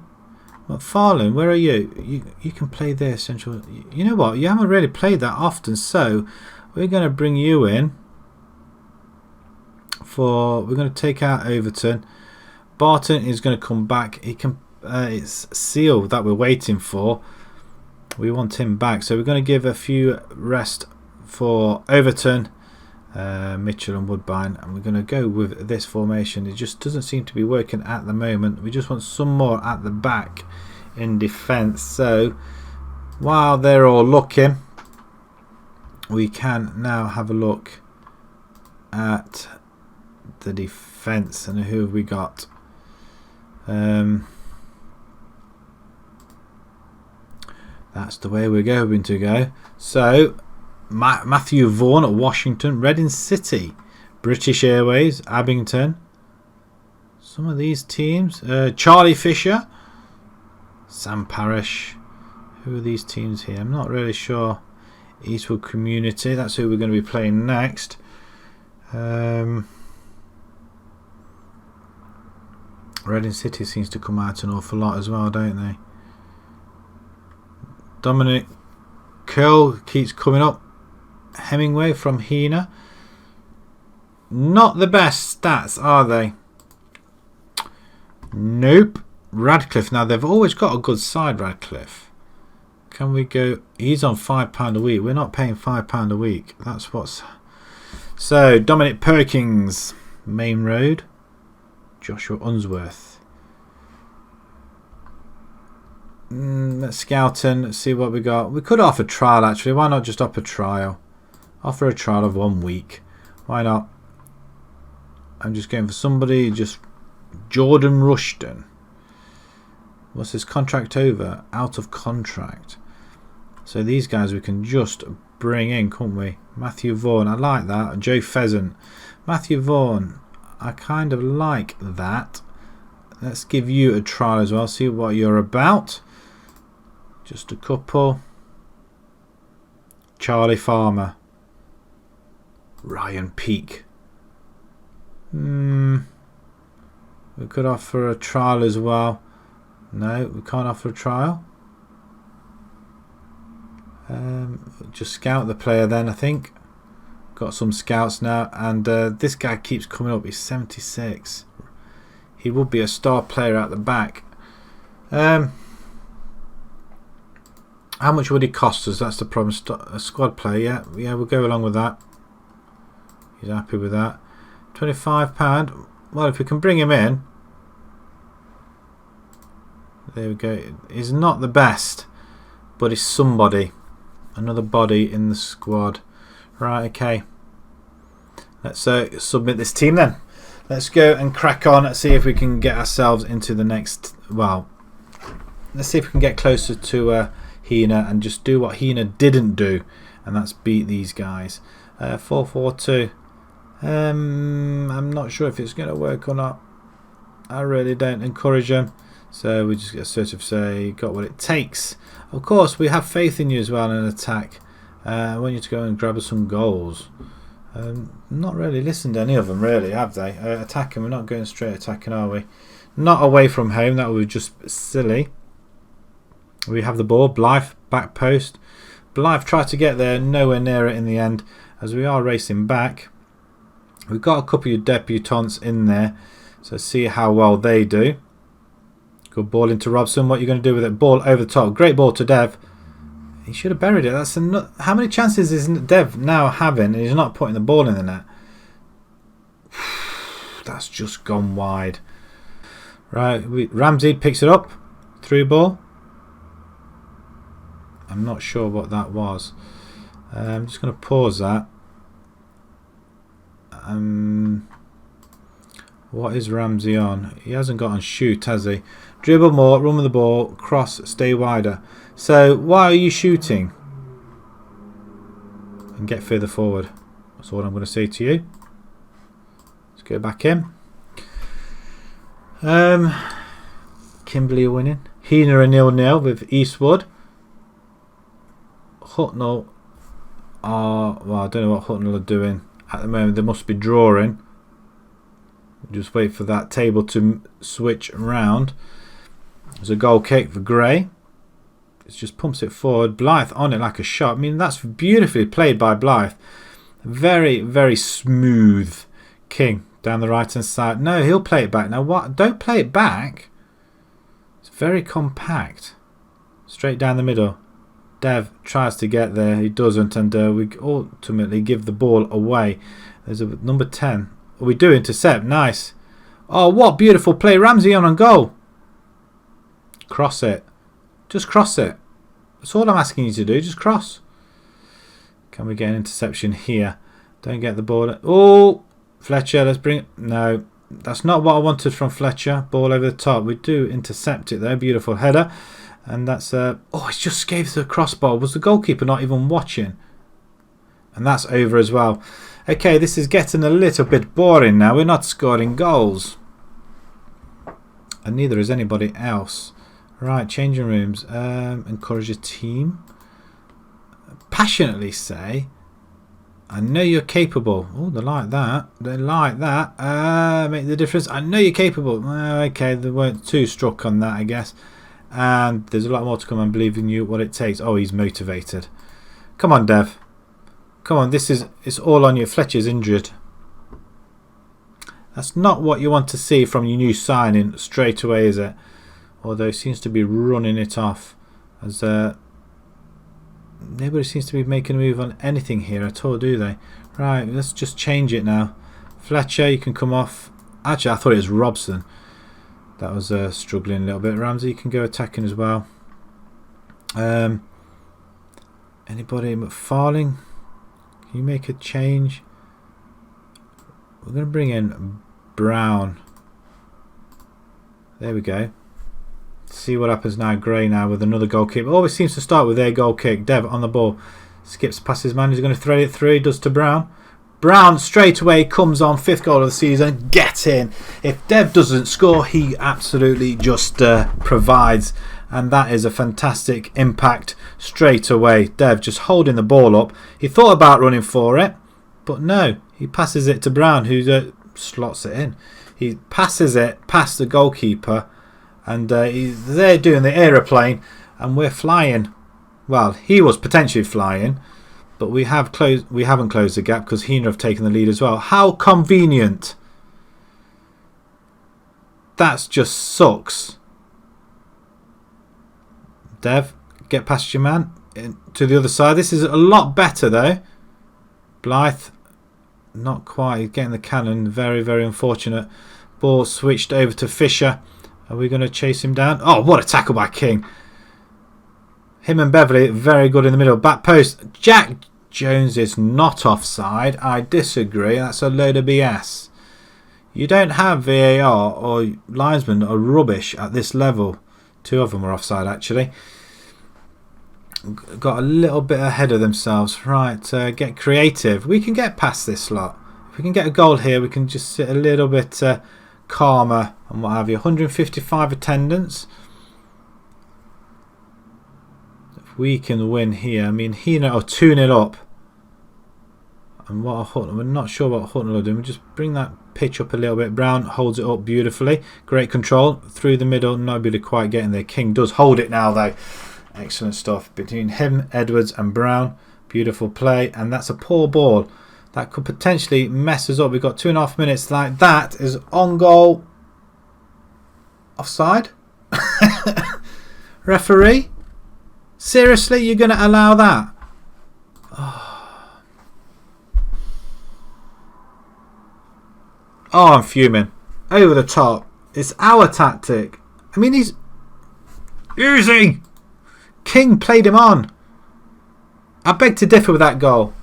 A: Well, Farland, where are you? You can play there, central. You know what? You haven't really played that often, so we're going to bring you in. We're going to take out Overton. Barton is going to come back. He can. It's Seal that we're waiting for. We want him back, so we're going to give a few rest for Overton, Mitchell and Woodbine, and we're going to go with this formation. It just doesn't seem to be working at the moment. We just want some more at the back in defence. So while they're all looking, we can now have a look at the defence. And who have we got? That's the way we're going to go. So Matthew Vaughan at Washington, Reading City, British Airways, Abington. Some of these teams. Charlie Fisher, Sam Parish. Who are these teams here? I'm not really sure. Eastwood Community. That's who we're going to be playing next. Reading City seems to come out an awful lot as well, don't they? Dominic Curl keeps coming up. Hemingway from Hena. Not the best stats, are they? Nope. Radcliffe. Now, they've always got a good side, Radcliffe. Can we go? He's on £5 a week. We're not paying £5 a week. That's what's... So, Dominic Perkins. Main Road. Joshua Unsworth. Let's scout in. Let's see what we got. We could offer trial, actually. Why not just offer trial? Offer a trial of 1 week. Why not? I'm just going for somebody. Just Jordan Rushton. What's his contract over? Out of contract. So these guys we can just bring in, can't we? Matthew Vaughan. I like that. Joe Pheasant. Matthew Vaughan. I kind of like that. Let's give you a trial as well. See what you're about. Just a couple. Charlie Farmer. Ryan Peake. We could offer a trial as well. No, we can't offer a trial. Just scout the player then, I think. Got some scouts now. And this guy keeps coming up. He's 76. He would be a star player at the back. How much would he cost us? That's the problem. A squad player, yeah, we'll go along with that. He's happy with that. £25. Well, if we can bring him in. There we go. He's not the best, but he's somebody. Another body in the squad. Right, okay. Let's submit this team then. Let's go and crack on. Let's see if we can get ourselves into the next... Well, let's see if we can get closer to Hena and just do what Hena didn't do. And that's beat these guys. 4-4-2. I'm not sure if it's going to work or not. I really don't encourage them. So we just get sort of say, got what it takes. Of course, we have faith in you as well in an attack. I want you to go and grab us some goals. Not really listened to any of them, really, have they? Attacking, we're not going straight attacking, are we? Not away from home, that would be just silly. We have the ball, Blythe, back post. Blythe tried to get there, nowhere near it in the end, as we are racing back. We've got a couple of debutants in there, so see how well they do. Good ball into Robson. What are you going to do with it? Ball over the top. Great ball to Dev. He should have buried it. That's how many chances is Dev now having and he's not putting the ball in the net? That's just gone wide. Right, Ramsey picks it up. Through ball. I'm not sure what that was. I'm just going to pause that. What is Ramsey on? He hasn't got on shoot, has he? Dribble more, run with the ball, cross, stay wider. So, why are you shooting? And get further forward. That's all I'm going to say to you. Let's go back in. Kimberley are winning. Hena are 0-0 with Eastwood. Hucknall are... Well, I don't know what Hucknall are doing at the moment. They must be drawing. Just wait for that table to switch around. There's a goal kick for Gray. It just pumps it forward. Blythe on it like a shot. I mean, that's beautifully played by Blythe. Very, very smooth. King down the right hand side. No, he'll play it back. Now, what? Don't play it back. It's very compact. Straight down the middle. Dev tries to get there. He doesn't. And we ultimately give the ball away. There's a number 10. We do intercept. Nice. Oh, what beautiful play. Ramsey on goal. Cross it. Just cross it. That's all I'm asking you to do. Just cross. Can we get an interception here? Don't get the ball. Oh, Fletcher, let's bring it. No, that's not what I wanted from Fletcher. Ball over the top. We do intercept it there. Beautiful header. And that's oh, it just gave the crossbar. Was the goalkeeper not even watching? And that's over as well. Okay, this is getting a little bit boring now. We're not scoring goals. And neither is anybody else. Right, changing rooms. Encourage a team. Passionately say, I know you're capable. Oh, they like that. They like that. Make the difference. I know you're capable. Okay, they weren't too struck on that, I guess. And there's a lot more to come. I believe in you. What it takes. Oh, he's motivated. Come on, Dev. Come on. It's all on you. Fletcher's injured. That's not what you want to see from your new signing straight away, is it? Although he seems to be running it off. As nobody seems to be making a move on anything here at all, do they? Right, let's just change it now. Fletcher, you can come off. Actually, I thought it was Robson. That was struggling a little bit. Ramsey, you can go attacking as well. Anybody? McFarling, can you make a change? We're going to bring in Brown. There we go. See what happens now. Gray now with another goal kick. Always seems to start with their goal kick. Dev on the ball. Skips past his man. He's going to thread it through. He does to Brown. Brown straight away comes on. 5th goal of the season. Get in. If Dev doesn't score, he absolutely just provides. And that is a fantastic impact straight away. Dev just holding the ball up. He thought about running for it. But no. He passes it to Brown, who slots it in. He passes it past the goalkeeper. And they're doing the aeroplane, and we're flying. Well, he was potentially flying, but we haven't closed the gap because Hina have taken the lead as well. How convenient! That just sucks. Dev, get past your man to the other side. This is a lot better though. Blythe, not quite. He's getting the cannon. Very, very unfortunate. Ball switched over to Fisher. Are we going to chase him down? Oh, what a tackle by King. Him and Beverly, very good in the middle. Back post. Jack Jones is not offside. I disagree. That's a load of BS. You don't have VAR or linesmen are rubbish at this level. 2 of them were offside, actually. Got a little bit ahead of themselves. Right, get creative. We can get past this lot. If we can get a goal here, we can just sit a little bit... calmer and what have you. 155 attendance. If we can win here, I mean, Hina are 2-0 up. And what Hutton, we're not sure what Hutton will do. We just bring that pitch up a little bit. Brown holds it up beautifully. Great control through the middle. Nobody quite getting there. King does hold it now though. Excellent stuff between him, Edwards and Brown. Beautiful play, and that's a poor ball. That could potentially mess us up. We've got 2.5 minutes. Like that is on goal. Offside? Referee? Seriously, you're going to allow that? Oh, I'm fuming. Over the top. It's our tactic. I mean, he's... Easy! King played him on. I beg to differ with that goal.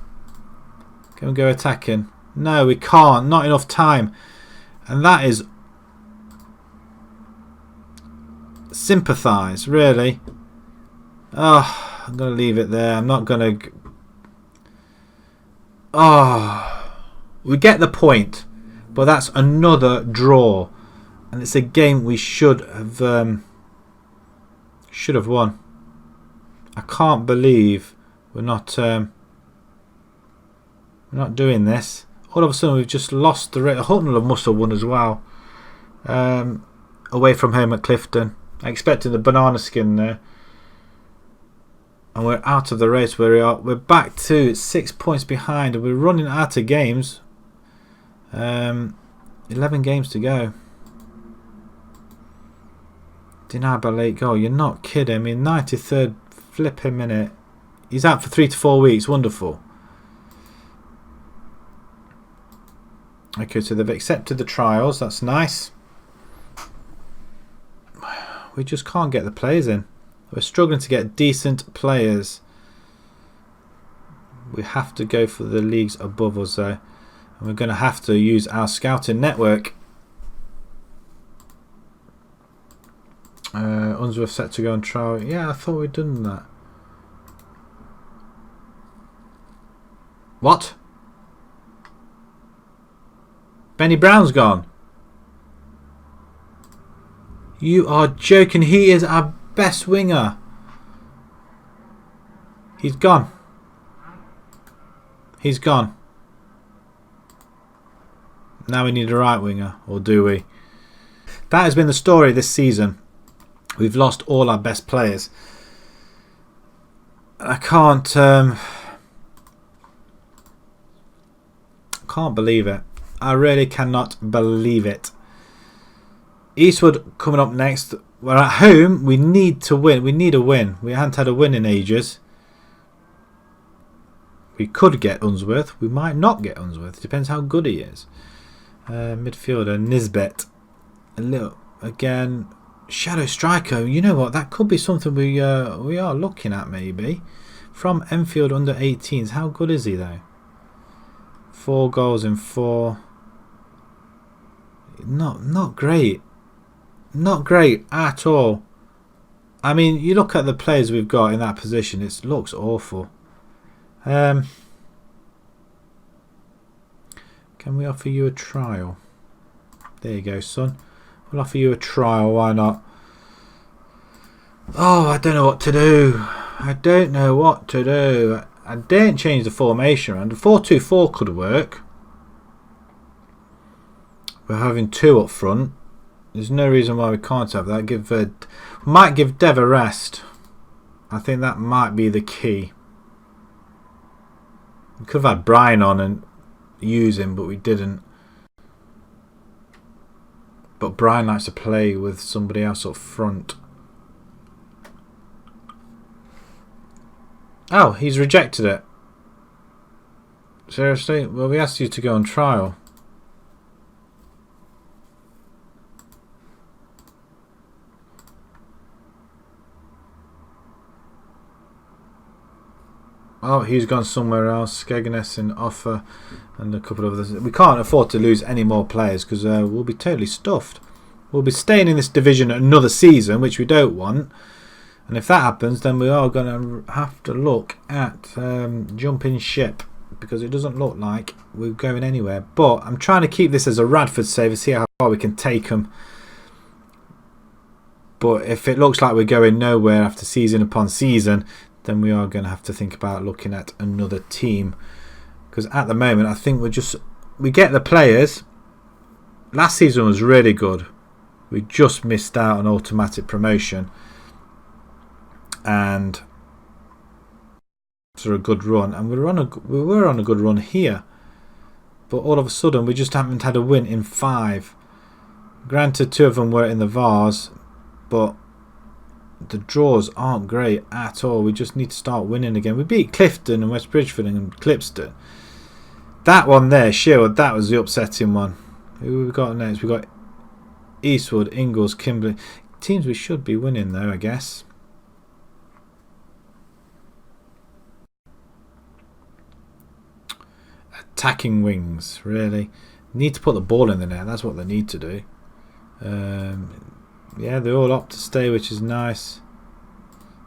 A: Can we go attacking? No, we can't. Not enough time. And that is... sympathise, really. Oh, I'm going to leave it there. I'm not going to... Oh, we get the point. But that's another draw. And it's a game we should have won. I can't believe we're not... we're not doing this. All of a sudden we've just lost the rate. Hutton must have won as well. Away from home at Clifton. I expected the banana skin there. And we're out of the race where we are. We're back to 6 points behind. And we're running out of games. 11 games to go. Denied by late goal. You're not kidding. I mean, 93rd flipping minute. He's out for 3 to 4 weeks. Wonderful. Okay, so they've accepted the trials. That's nice. We just can't get the players in. We're struggling to get decent players. We have to go for the leagues above us though. And we're going to have to use our scouting network. Unsworth set to go on trial. Yeah, I thought we'd done that. What? Benny Brown's gone. You are joking. He is our best winger. He's gone. He's gone. Now we need a right winger, or do we? That has been the story this season. We've lost all our best players. I can't believe it. I really cannot believe it. Eastwood coming up next. We're at home. We need to win. We need a win. We haven't had a win in ages. We could get Unsworth. We might not get Unsworth. Depends how good he is. Midfielder Nisbet. A little again. Shadow striker. You know what? That could be something we are looking at maybe. From Enfield under 18s. How good is he though? 4 goals in 4. Not great. Not great at all. I mean, you look at the players we've got in that position, it looks awful. Can we offer you a trial? There you go, son. We'll offer you a trial, why not? Oh, I don't know what to do. I don't know what to do. I didn't change the formation around. The 4-2-4 could work. We're having 2 up front. There's no reason why we can't have that. Might give Dev a rest. I think that might be the key. We could have had Brian on and use him, but we didn't. But Brian likes to play with somebody else up front. Oh, he's rejected it. Seriously? Well, we asked you to go on trial. Oh, he's gone somewhere else. Skegness and Offer and a couple of others. We can't afford to lose any more players because we'll be totally stuffed. We'll be staying in this division another season, which we don't want. And if that happens, then we are going to have to look at jumping ship because it doesn't look like we're going anywhere. But I'm trying to keep this as a Radford save and see how far we can take them. But if it looks like we're going nowhere after season upon season, then we are going to have to think about looking at another team. Because at the moment, I think we get the players. Last season was really good. We just missed out on automatic promotion. And for a good run. And we were on a good run here. But all of a sudden, we just haven't had a win in 5. Granted, 2 of them were in the Vars. But the draws aren't great at all. We just need to start winning again. We beat Clifton and West Bridgeford and Clipston. That one there, Sherwood, that was the upsetting one. Who have we got next? We've got Eastwood, Ingalls, Kimberley. Teams we should be winning though, I guess. Attacking wings, really. Need to put the ball in the net. That's what they need to do. Yeah, they all opt to stay, which is nice.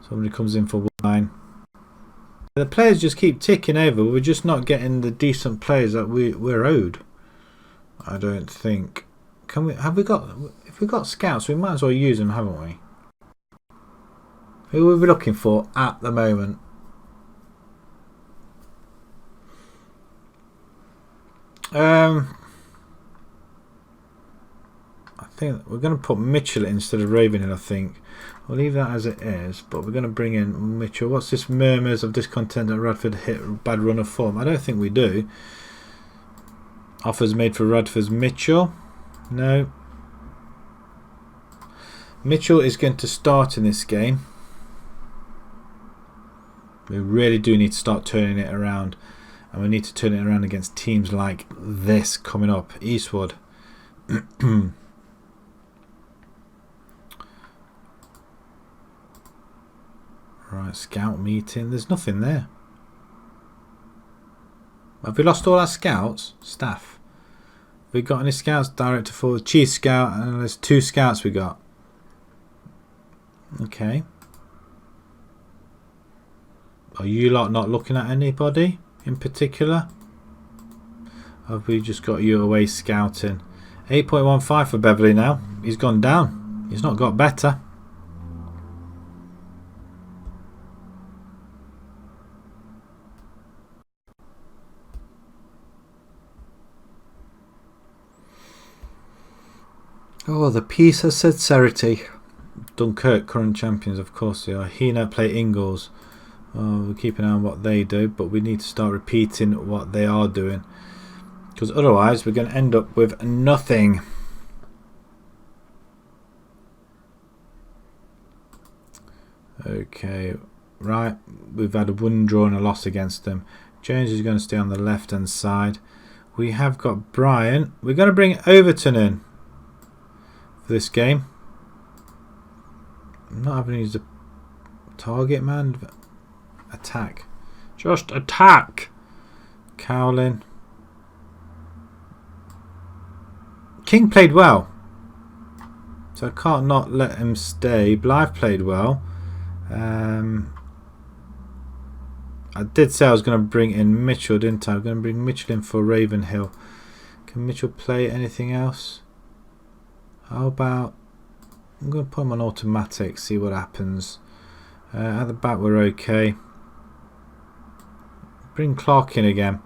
A: Somebody comes in for Woodbine. The players just keep ticking over. We're just not getting the decent players that we're owed. I don't think. Can we? Have we got? If we've got scouts, we might as well use them, haven't we? Who are we looking for at the moment? I think we're going to put Mitchell instead of Ravenhill. I think we'll leave that as it is, but we're going to bring in Mitchell. What's this? Murmurs of discontent that Radford hit bad run of form. I don't think we do. Offers made for Radford's Mitchell. No. Mitchell is going to start in this game. We really do need to start turning it around, and we need to turn it around against teams like this coming up. Eastwood. Right, scout meeting. There's nothing there. Have we lost all our scouts? Staff. Have we got any scouts? Director forward, chief scout, and there's 2 scouts we got. Okay. Are you lot not looking at anybody in particular? Have we just got you away scouting? 8.15 for Beverly now. He's gone down. He's not got better. Oh, the peace has sincerity. Dunkirk, current champions, of course they are. Hina play Ingalls. Oh, we're keeping an eye on what they do, but we need to start repeating what they are doing, because otherwise we're going to end up with nothing. Okay, right, we've had a win, draw and a loss against them. James is going to stay on the left hand side. We have got Brian. We're going to bring Overton in for this game. I'm not having to use the target man. Attack. Just attack. Cowlin. King played well, so I can't not let him stay. Blythe played well. I did say I was going to bring in Mitchell, didn't I? I'm going to bring Mitchell in for Ravenhill. Can Mitchell play anything else? How about... I'm going to put him on automatic, see what happens. At the back we're okay. Bring Clark in again.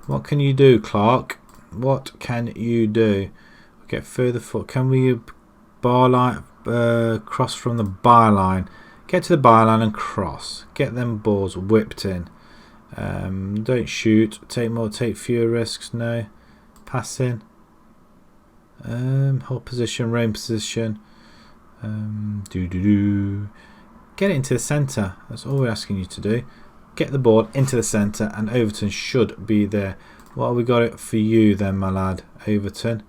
A: What can you do, Clark? What can you do? Get further forward. Can we bar line, cross from the byline? Get to the byline and cross. Get them balls whipped in. Don't shoot. Take fewer risks. No. Pass in. Hold position. Rain position. Get it into the centre. That's all we're asking you to do. Get the ball into the centre, and Overton should be there. What have we got it for you then, my lad? Overton.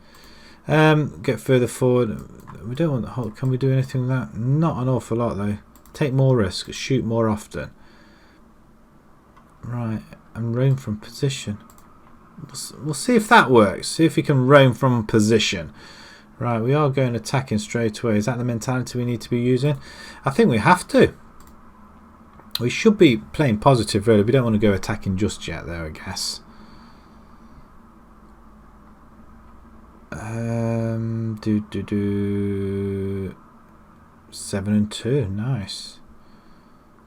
A: Get further forward. We don't want the hold. Can we do anything with that? Not an awful lot though. Take more risk. Shoot more often. Right. And roam from position. We'll see if that works. See if we can roam from position. Right. We are going attacking straight away. Is that the mentality we need to be using? I think we have to. We should be playing positive really. We don't want to go attacking just yet though, I guess. 7-2, nice.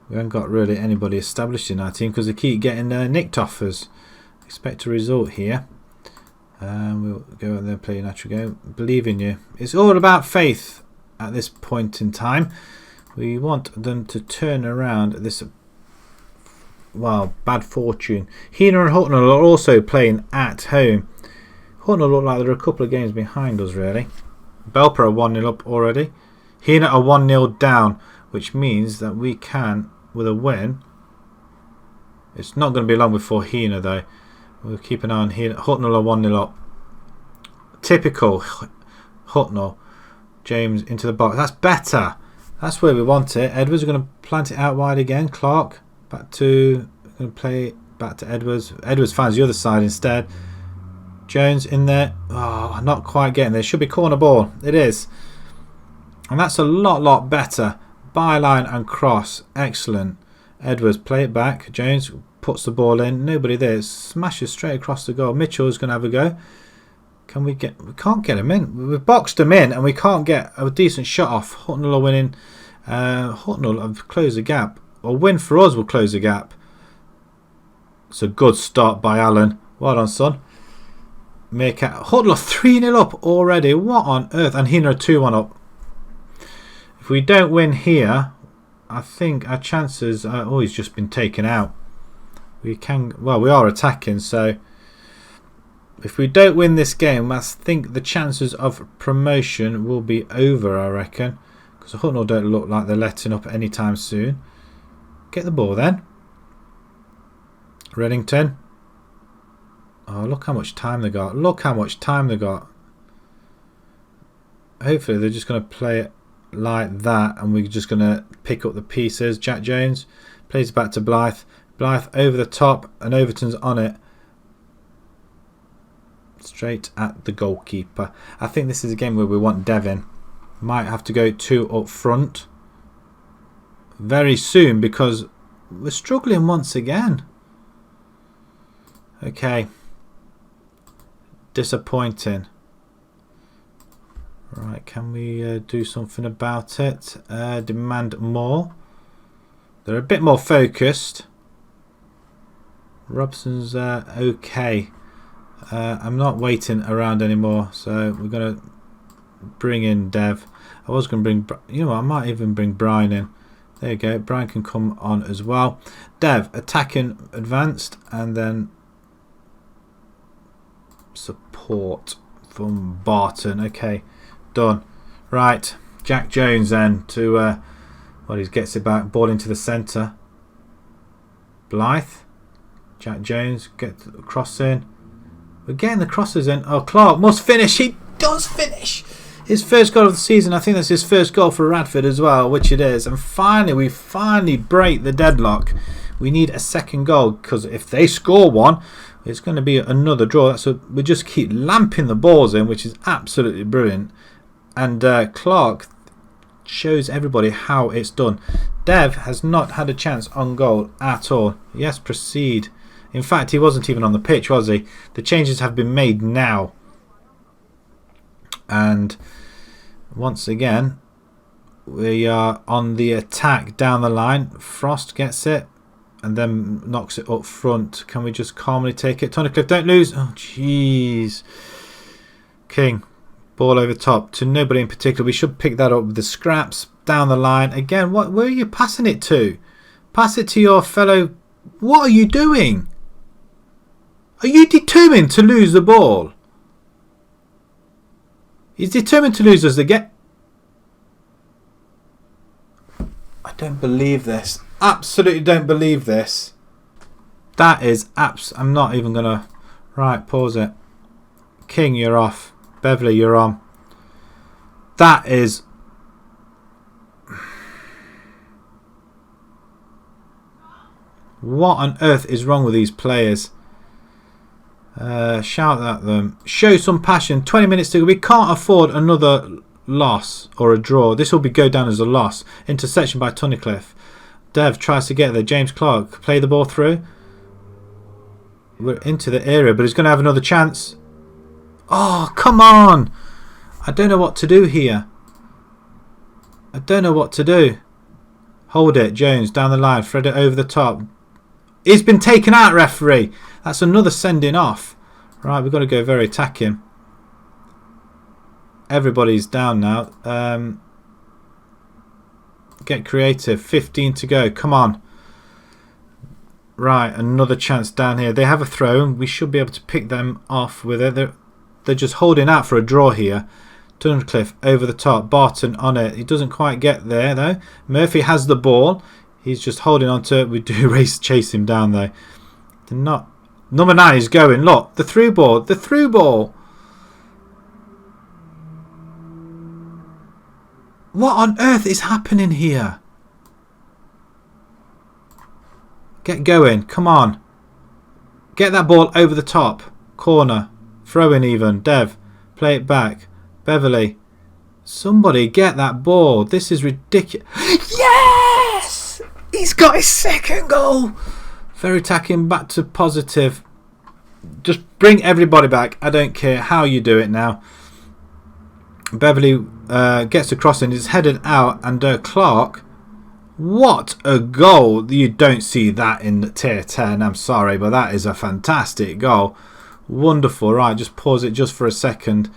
A: We haven't got really anybody established in our team because they keep getting nicked offers. Expect a result here. We'll go out there and play a natural game. Believe in you. It's all about faith at this point in time. We want them to turn around this, well, bad fortune. Hina and Hucknall are also playing at home. Hucknall look like they're a couple of games behind us really. Belper are 1-0 up already. Hina are 1-0 down, which means that we can, with a win, it's not going to be long before Hina though. We'll keep an eye on Hina. Hucknall are 1-0 up. Typical Hucknall. James into the box. That's better. That's where we want it. Edwards are going to plant it out wide again. Clark back to, going to play back to Edwards. Edwards finds the other side instead. Jones in there. Oh, not quite getting there. Should be corner ball. It is. And that's a lot better. Byline and cross. Excellent. Edwards play it back. Jones puts the ball in. Nobody there. Smashes straight across the goal. Mitchell is going to have a go. Can we get... We can't get him in. We've boxed him in and we can't get a decent shot off. Hucknall are winning. Hucknall have closed the gap. A win for us will close the gap. It's a good start by Alan. Well done, son. Hucknall 3-0 up already. What on earth? And Hina 2-1 up. If we don't win here, I think our chances are... Oh, he's just been taken out. We can... Well, we are attacking, so... If we don't win this game, I think the chances of promotion will be over, I reckon. Because Hucknall don't look like they're letting up anytime soon. Get the ball then. Reddington. Oh, look how much time they got. Look how much time they got. Hopefully they're just going to play it like that. And we're just going to pick up the pieces. Jack Jones plays it back to Blythe. Blythe over the top. And Overton's on it. Straight at the goalkeeper. I think this is a game where we want Devin. Might have to go 2 up front very soon because we're struggling once again. Okay. Disappointing. Right, can we do something about it? Demand more. They're a bit more focused. Robson's okay. I'm not waiting around anymore, so we're going to bring in Dev. I was going to bring, you know what, I might even bring Brian in. There you go, Brian can come on as well. Dev, attacking advanced, and then support from Barton. Okay, done. Right, Jack Jones then to, well, he gets it back, ball into the centre. Blythe, Jack Jones, get the cross in. We're getting the crosses in. Oh, Clark must finish. He does finish. His first goal of the season. I think that's his first goal for Radford as well, which it is. And finally, we finally break the deadlock. We need a second goal because if they score one, it's going to be another draw. So we just keep lamping the balls in, which is absolutely brilliant. And Clark shows everybody how it's done. Dev has not had a chance on goal at all. Yes, proceed. In fact, he wasn't even on the pitch, was he? The changes have been made now. And once again, we are on the attack down the line. Frost gets it and then knocks it up front. Can we just calmly take it? Tunnicliffe, don't lose. Oh, jeez. King, ball over top to nobody in particular. We should pick that up with the scraps down the line. Again, where are you passing it to? Pass it to your fellow. What are you doing? Are you determined to lose the ball? He's determined to lose us again. I don't believe this. Absolutely don't believe this. That is I'm not even going to... Right, pause it. King, you're off. Beverly, you're on. That is... What on earth is wrong with these players? Shout at them. Show some passion. 20 minutes to go. We can't afford another loss or a draw. This will go down as a loss. Interception by Tunnicliffe. Dev tries to get there. James Clark play the ball through. We're into the area, but he's going to have another chance. Oh, come on. I don't know what to do here. I don't know what to do. Hold it. Jones down the line. Thread it over the top. He's been taken out, referee. That's another sending off. Right, we've got to go very attacking. Everybody's down now. Get creative. 15 to go. Come on. Right, another chance down here. They have a throw. We should be able to pick them off with it. They're just holding out for a draw here. Tunnicliffe over the top. Barton on it. He doesn't quite get there though. Murphy has the ball. He's just holding on to it. We do chase him down though. They're not. Number 9 is going. Look, the through ball. The through ball. What on earth is happening here? Get going. Come on. Get that ball over the top. Corner. Throw in even. Dev. Play it back. Beverly. Somebody get that ball. This is ridiculous. Yes! He's got his second goal. Very attacking. Back to positive. Just bring everybody back. I don't care how you do it now. Beverly gets across and is headed out. And Clark. What a goal. You don't see that in the tier 10. I'm sorry, but that is a fantastic goal. Wonderful. Right, just pause it just for a second.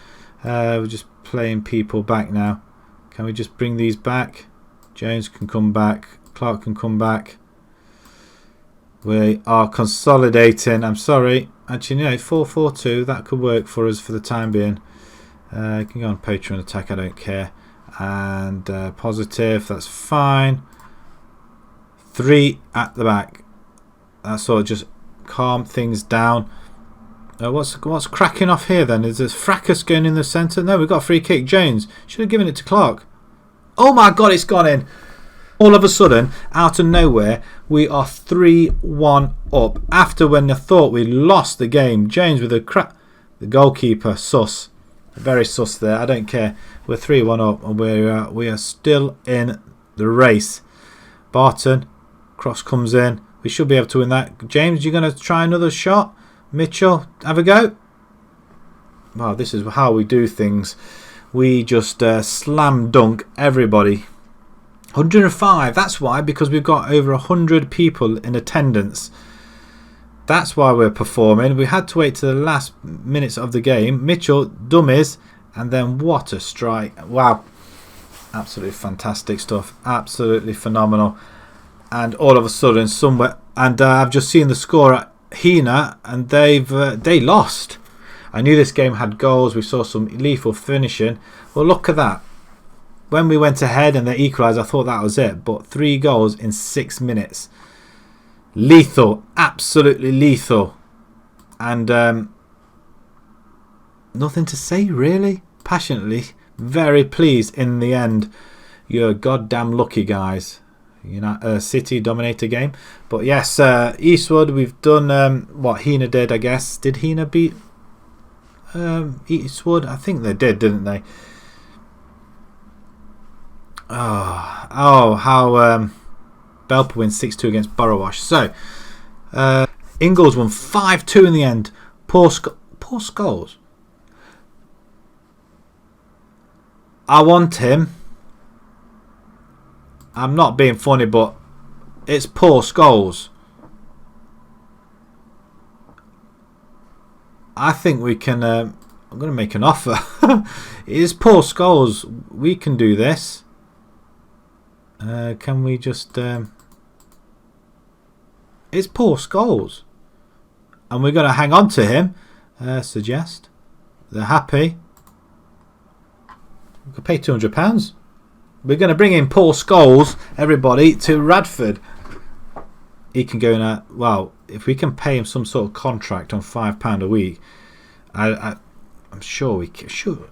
A: We're just playing people back now. Can we just bring these back? Jones can come back. Clark can come back. We are consolidating. I'm sorry. Actually, no, 4-4-2. That could work for us for the time being. You can go on Patreon attack. I don't care. And positive. That's fine. 3 at the back. That's all. Just calm things down. What's cracking off here then? Is there fracas going in the centre? No, we've got a free kick. Jones should have given it to Clark. Oh my God, it's gone in. All of a sudden, out of nowhere, we are 3-1 up. After when I thought we lost the game. Jones with a crap. The goalkeeper, sus. Very sus there. I don't care. We're 3-1 up and we are still in the race. Barton, cross comes in. We should be able to win that. James, you're going to try another shot? Mitchell, have a go? Wow, this is how we do things. We just slam dunk everybody. 105, that's why, because we've got over 100 people in attendance. That's why we're performing. We had to wait to the last minutes of the game. Mitchell, dummies, and then what a strike. Wow, absolutely fantastic stuff. Absolutely phenomenal. And all of a sudden, somewhere, and I've just seen the score at Hina, and they lost. I knew this game had goals. We saw some lethal finishing. Well, look at that. When we went ahead and they equalised, I thought that was it. But 3 goals in 6 minutes. Lethal. Absolutely lethal. And nothing to say, really. Passionately. Very pleased in the end. You're goddamn lucky, guys. City dominator game. But yes, Eastwood, we've done what Hina did, I guess. Did Hina beat Eastwood? I think they did, didn't they? Oh, how Belper wins 6-2 against Burrowash. So Ingalls won 5-2 in the end. Poor Scholes. I want him. I'm not being funny, but it's poor Scholes. I think we can. I'm going to make an offer. It is poor Scholes. We can do this. Can we just? It's poor Scholes, and we're going to hang on to him. Suggest they're happy. We could pay £200. We're going to bring in Paul Scholes, everybody, to Radford. He can go in at, well, if we can pay him some sort of contract on £5 a week, I'm sure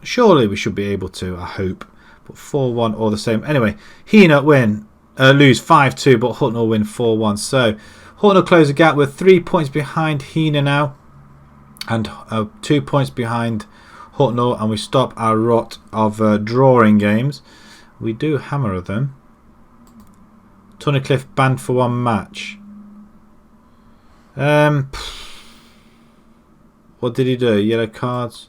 A: surely we should be able to, I hope. But 4-1 all the same. Anyway, Hina lose 5-2, but Hucknall win 4-1. So Hucknall close the gap. We're 3 points behind Hina now, and 2 points behind Hucknall, and we stop our rot of drawing games. We do hammer them. Tunnicliffe banned for 1 match. What did he do? Yellow cards.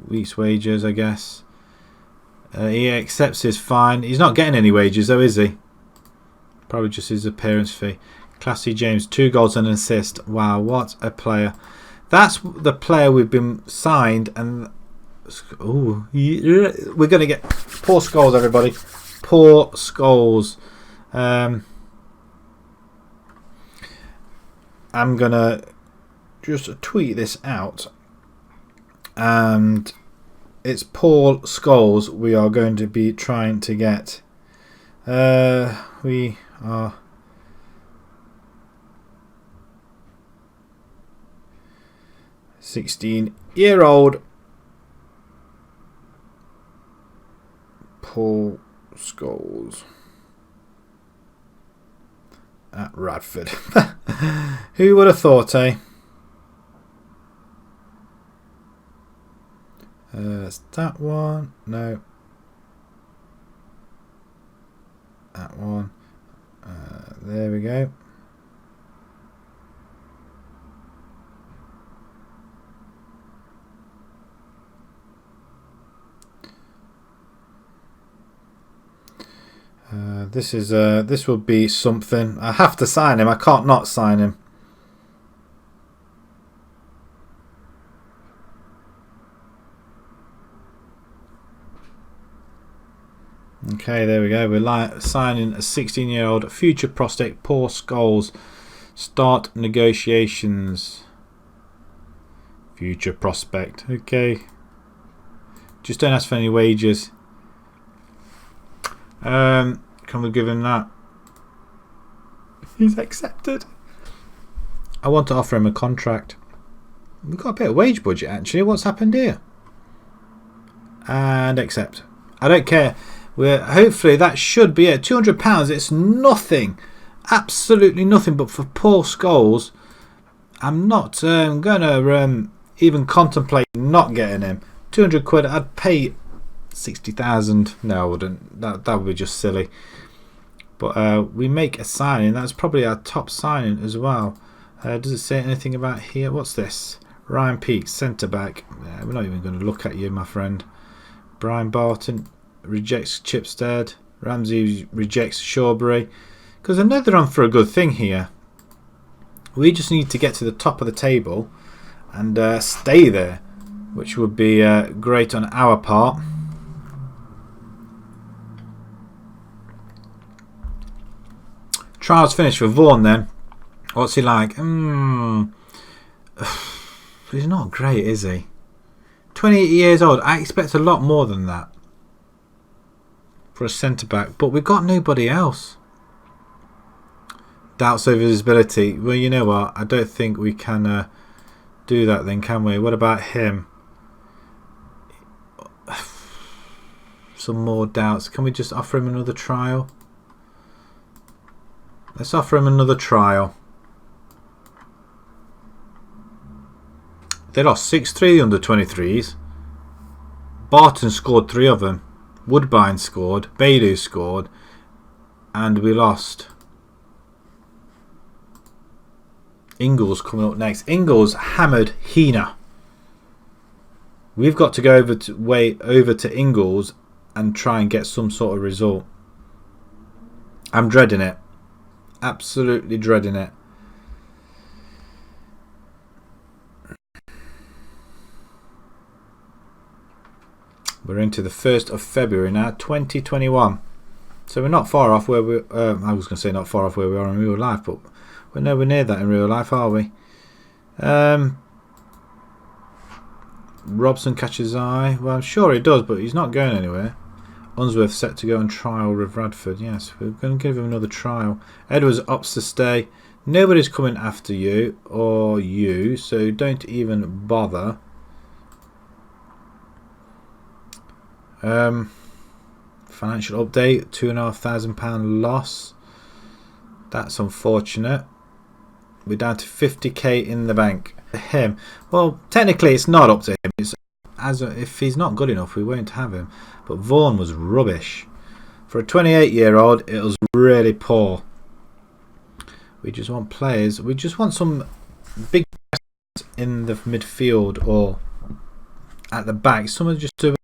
A: Week's wages, I guess. He accepts his fine. He's not getting any wages though, is he? Probably just his appearance fee. Classy James, 2 goals and an assist. Wow, what a player. That's the player we've been signed, and ooh, we're going to get poor Scholes, everybody. Poor Scholes. I'm going to just tweet this out, and it's Paul Scholes we are going to be trying to get. We are 16-year-old Paul Scholes at Radford. Who would have thought, eh? Is that one? No. That one. There we go. This will be something. I have to sign him. I can't not sign him. Okay, there we go. We're signing a 16-year-old future prospect, Paul Scholes. Start negotiations. Future prospect. Okay. Just don't ask for any wages. Can we give him that? He's accepted. I want to offer him a contract. We've got a bit of wage budget actually. What's happened here? And accept. I don't care. Hopefully that should be it. £200. It's nothing. Absolutely nothing. But for Paul Scholes, I'm not going to even contemplate not getting him. 200 quid, I'd pay 60,000. No, I wouldn't. That would be just silly. But we make a signing. That's probably our top signing as well. Does it say anything about here? What's this? Ryan Peake, centre back. We're not even going to look at you, my friend. Brian Barton rejects Chipstead. Ramsey rejects Shawbury. Because I know they're on for a good thing here. We just need to get to the top of the table and stay there, which would be great on our part. Trials finished for Vaughan then. What's he like? He's not great, is he? 28 years old. I expect a lot more than that for a centre back, but we've got nobody else. Doubts over his ability. Well, you know what? I don't think we can do that then, can we? What about him? Some more doubts. Can we just offer him another trial? Let's offer him another trial. They lost 6-3 the under-23s. Barton scored 3 of them. Woodbine scored. Bailey scored. And we lost. Ingles coming up next. Ingles hammered Hina. We've got to go over to Ingles and try and get some sort of result. I'm dreading it. Absolutely dreading it. We're into the 1st of February now, 2021. So we're not far off where we. I was going to say not far off where we are in real life, but we're nowhere near that in real life, are we? Robson catches eye. Well, I'm sure he does, but he's not going anywhere. Unsworth set to go on trial with Radford. Yes, we're going to give him another trial. Edwards opts to stay. Nobody's coming after you or you, so don't even bother. Financial update, £2,500 loss. That's unfortunate. We're down to 50k in the bank. Him. Well, technically it's not up to him. It's if he's not good enough, we won't have him. But Vaughan was rubbish. For a 28-year-old, it was really poor. We just want players. We just want some big in the midfield or at the back. Someone just to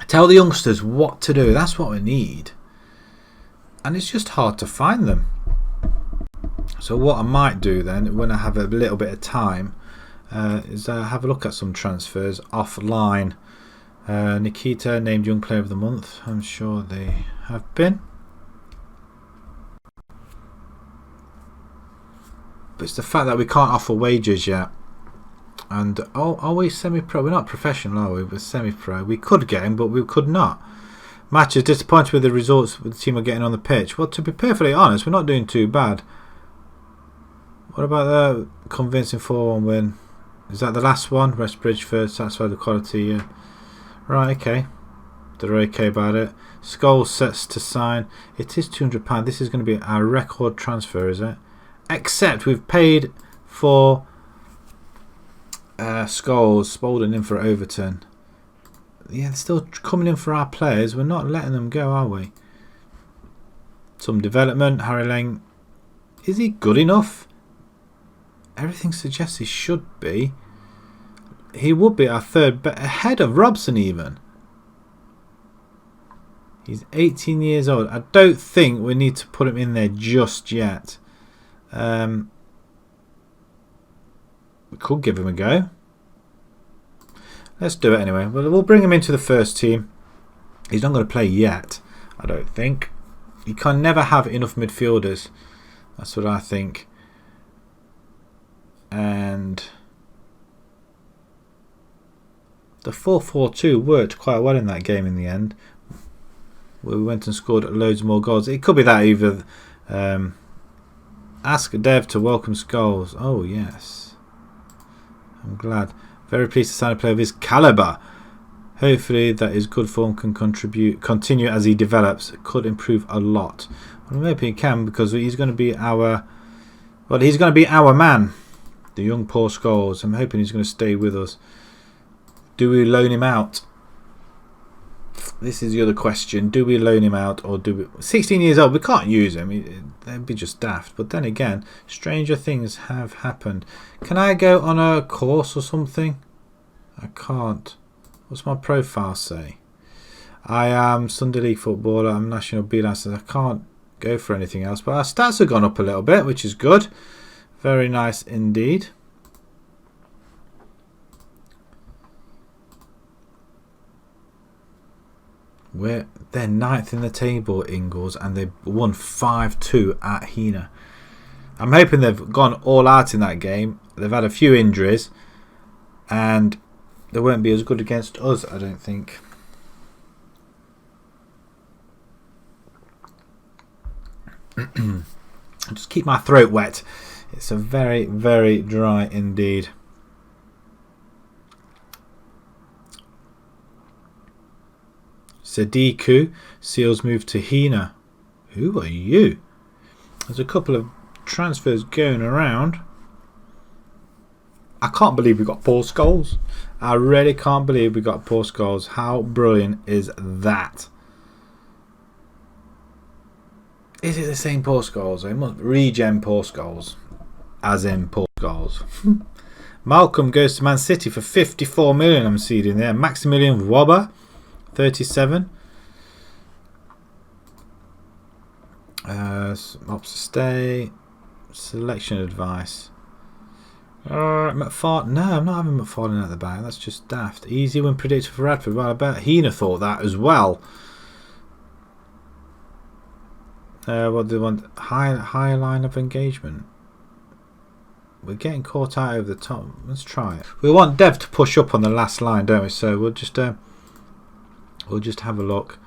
A: tell the youngsters what to do. That's what we need. And it's just hard to find them. So what I might do then, when I have a little bit of time, is have a look at some transfers offline. Nikita named Young Player of the Month. I'm sure they have been. But it's the fact that we can't offer wages yet. And are we semi-pro? We're not professional, are we? We're semi-pro. We could get him, but we could not. Matches disappointed with the results the team are getting on the pitch. Well, to be perfectly honest, we're not doing too bad. What about the convincing 4-1 win? Is that the last one? West Bridgeford, satisfied with quality. Yeah. Right, okay. They're okay about it. Scholes sets to sign. It is £200. This is going to be our record transfer, is it? Except we've paid for Scholes, Spalding in for Overton. Yeah, they're still coming in for our players. We're not letting them go, are we? Some development. Harry Lang. Is he good enough? Everything suggests he should be. He would be our third, but ahead of Robson even. He's 18 years old. I don't think we need to put him in there just yet. We could give him a go. Let's do it anyway. Well, we'll bring him into the first team. He's not going to play yet, I don't think. You can never have enough midfielders. That's what I think. And the 4-4-2 worked quite well in that game in the end. We went and scored loads more goals. It could be that either. Ask Dev to welcome Scholes. Oh, yes. I'm glad. Very pleased to sign a player of his calibre. Hopefully that his good form can continue as he develops. It could improve a lot. Well, maybe he can, because he's going to be our... Well, he's going to be our man. The young Paul Scholes. I'm hoping he's going to stay with us. Do we loan him out? This is the other question. Do we loan him out, or do we... 16 years old, we can't use him. They'd be just daft. But then again, stranger things have happened. Can I go on a course or something? I can't. What's my profile say? I am Sunday League footballer. I'm National B license. I can't go for anything else. But our stats have gone up a little bit, which is good. Very nice indeed. They're 9th in the table, Ingles, and they won 5-2 at Hina. I'm hoping they've gone all out in that game. They've had a few injuries, and they won't be as good against us, I don't think. Just keep my throat wet. It's a very, very dry indeed. Sadiku, Seals moved to Hina. Who are you? There's a couple of transfers going around. I can't believe we got Paul Scholes. I really can't believe we got Paul Scholes. How brilliant is that? Is it the same Paul Scholes? It must regen Paul Scholes. As in Paul Scholes. Malcolm goes to Man City for 54 million. I'm seeing there. Maximilian Wobber, 37. Opts to stay. Selection advice. McFarlane. No, I'm not having McFarlane at the back. That's just daft. Easy win predicted for Radford. Well, I bet Hina thought that as well. What do they want? High line of engagement. We're getting caught out over the top. Let's try it. We want Dev to push up on the last line, don't we? So we'll just have a look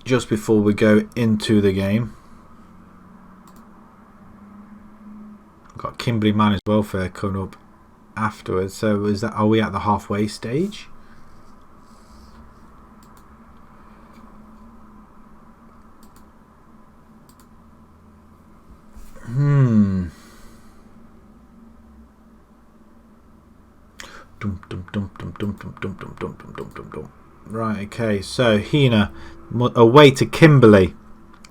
A: just before we go into the game. We've got Kimberley Managed Welfare coming up afterwards. So are we at the halfway stage? Right, okay, so Hina away to Kimberley,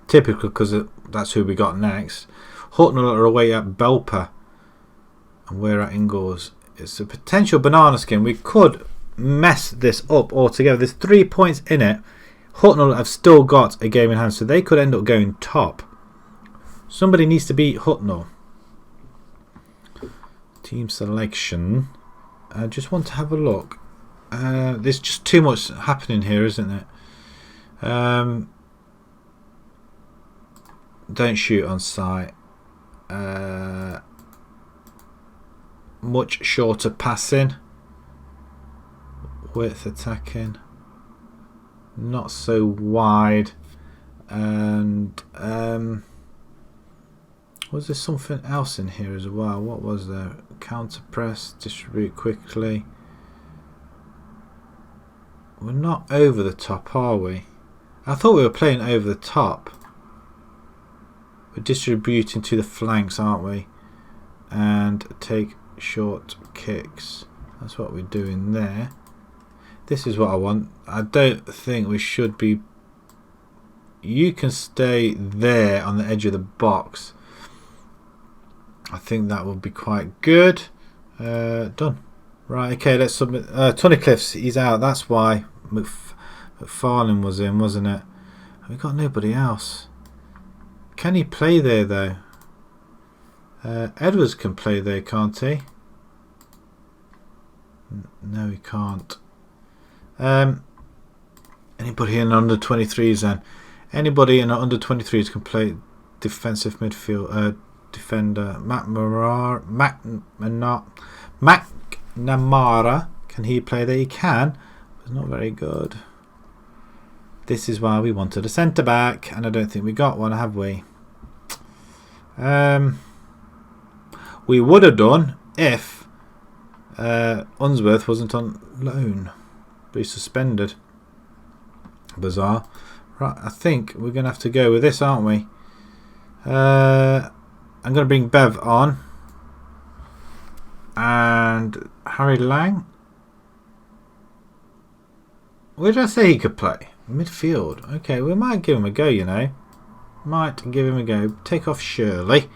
A: typical because that's who we got next. Hucknall are away at Belper, and we're at Ingles. It's a potential banana skin. We could mess this up altogether. There's 3 points in it. Hucknall have still got a game in hand, so they could end up going top. Somebody needs to beat Hucknall. Team selection. I just want to have a look. There's just too much happening here, isn't it? Don't shoot on sight. Much shorter passing. Width attacking. Not so wide. And was there something else in here as well? What was there? Counter press, distribute quickly. We're not over the top, are we? I thought we were playing over the top. We're distributing to the flanks, aren't we? And take short kicks. That's what we're doing there. This is what I want. I don't think we should be... You can stay there on the edge of the box. I think that would be quite good. Done. Right, okay, let's submit. Tunnicliffe's, he's out. That's why McFarlane was in, wasn't it? We've got nobody else. Can he play there, though? Edwards can play there, can't he? No, he can't. Anybody in under 23s then? Anybody in under 23s can play defensive midfield. Defender McNamara, can he play there? He can, but it's not very good. This is why we wanted a centre back, and I don't think we got one, have we? We would have done if Unsworth wasn't on loan, but he's suspended. Bizarre. Right, I think we're going to have to go with this, aren't we? I'm going to bring Bev on. And Harry Lang. Where did I say he could play? Midfield. Okay, we might give him a go, you know. Might give him a go. Take off Shirley.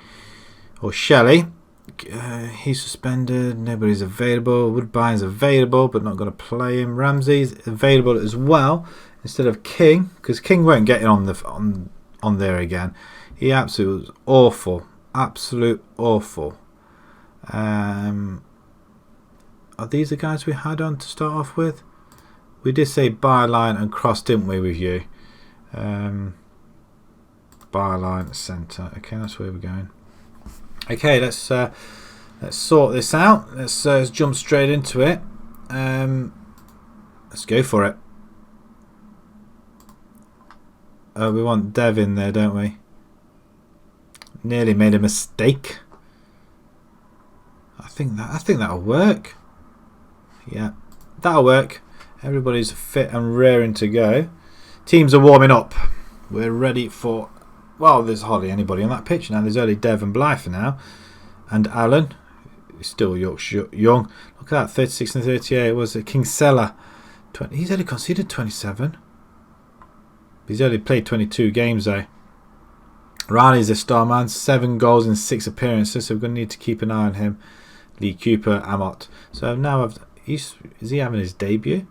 A: Or Shelley. He's suspended. Nobody's available. Woodbine's available, but not going to play him. Ramsey's available as well instead of King, because King won't get in on there again. He absolutely was awful. Absolute awful. Are these the guys we had on to start off with? We did say byline and cross, didn't we, with you? Byline centre. Okay, that's where we're going. Okay, let's sort this out. Let's jump straight into it. Let's go for it. We want Dev in there, don't we? Nearly made a mistake. I think that'll work. Yeah, that'll work. Everybody's fit and raring to go. Teams are warming up. We're ready for... Well, there's hardly anybody on that pitch now. There's only Dev and Blythe now. And Alan. He's still young. Look at that, 36 and 38. Was it Kingsella? He's only conceded 27. He's only played 22 games though. Riley's a star man. 7 goals in 6 appearances. So we're going to need to keep an eye on him. Lee Cooper, Amott. So now is he having his debut?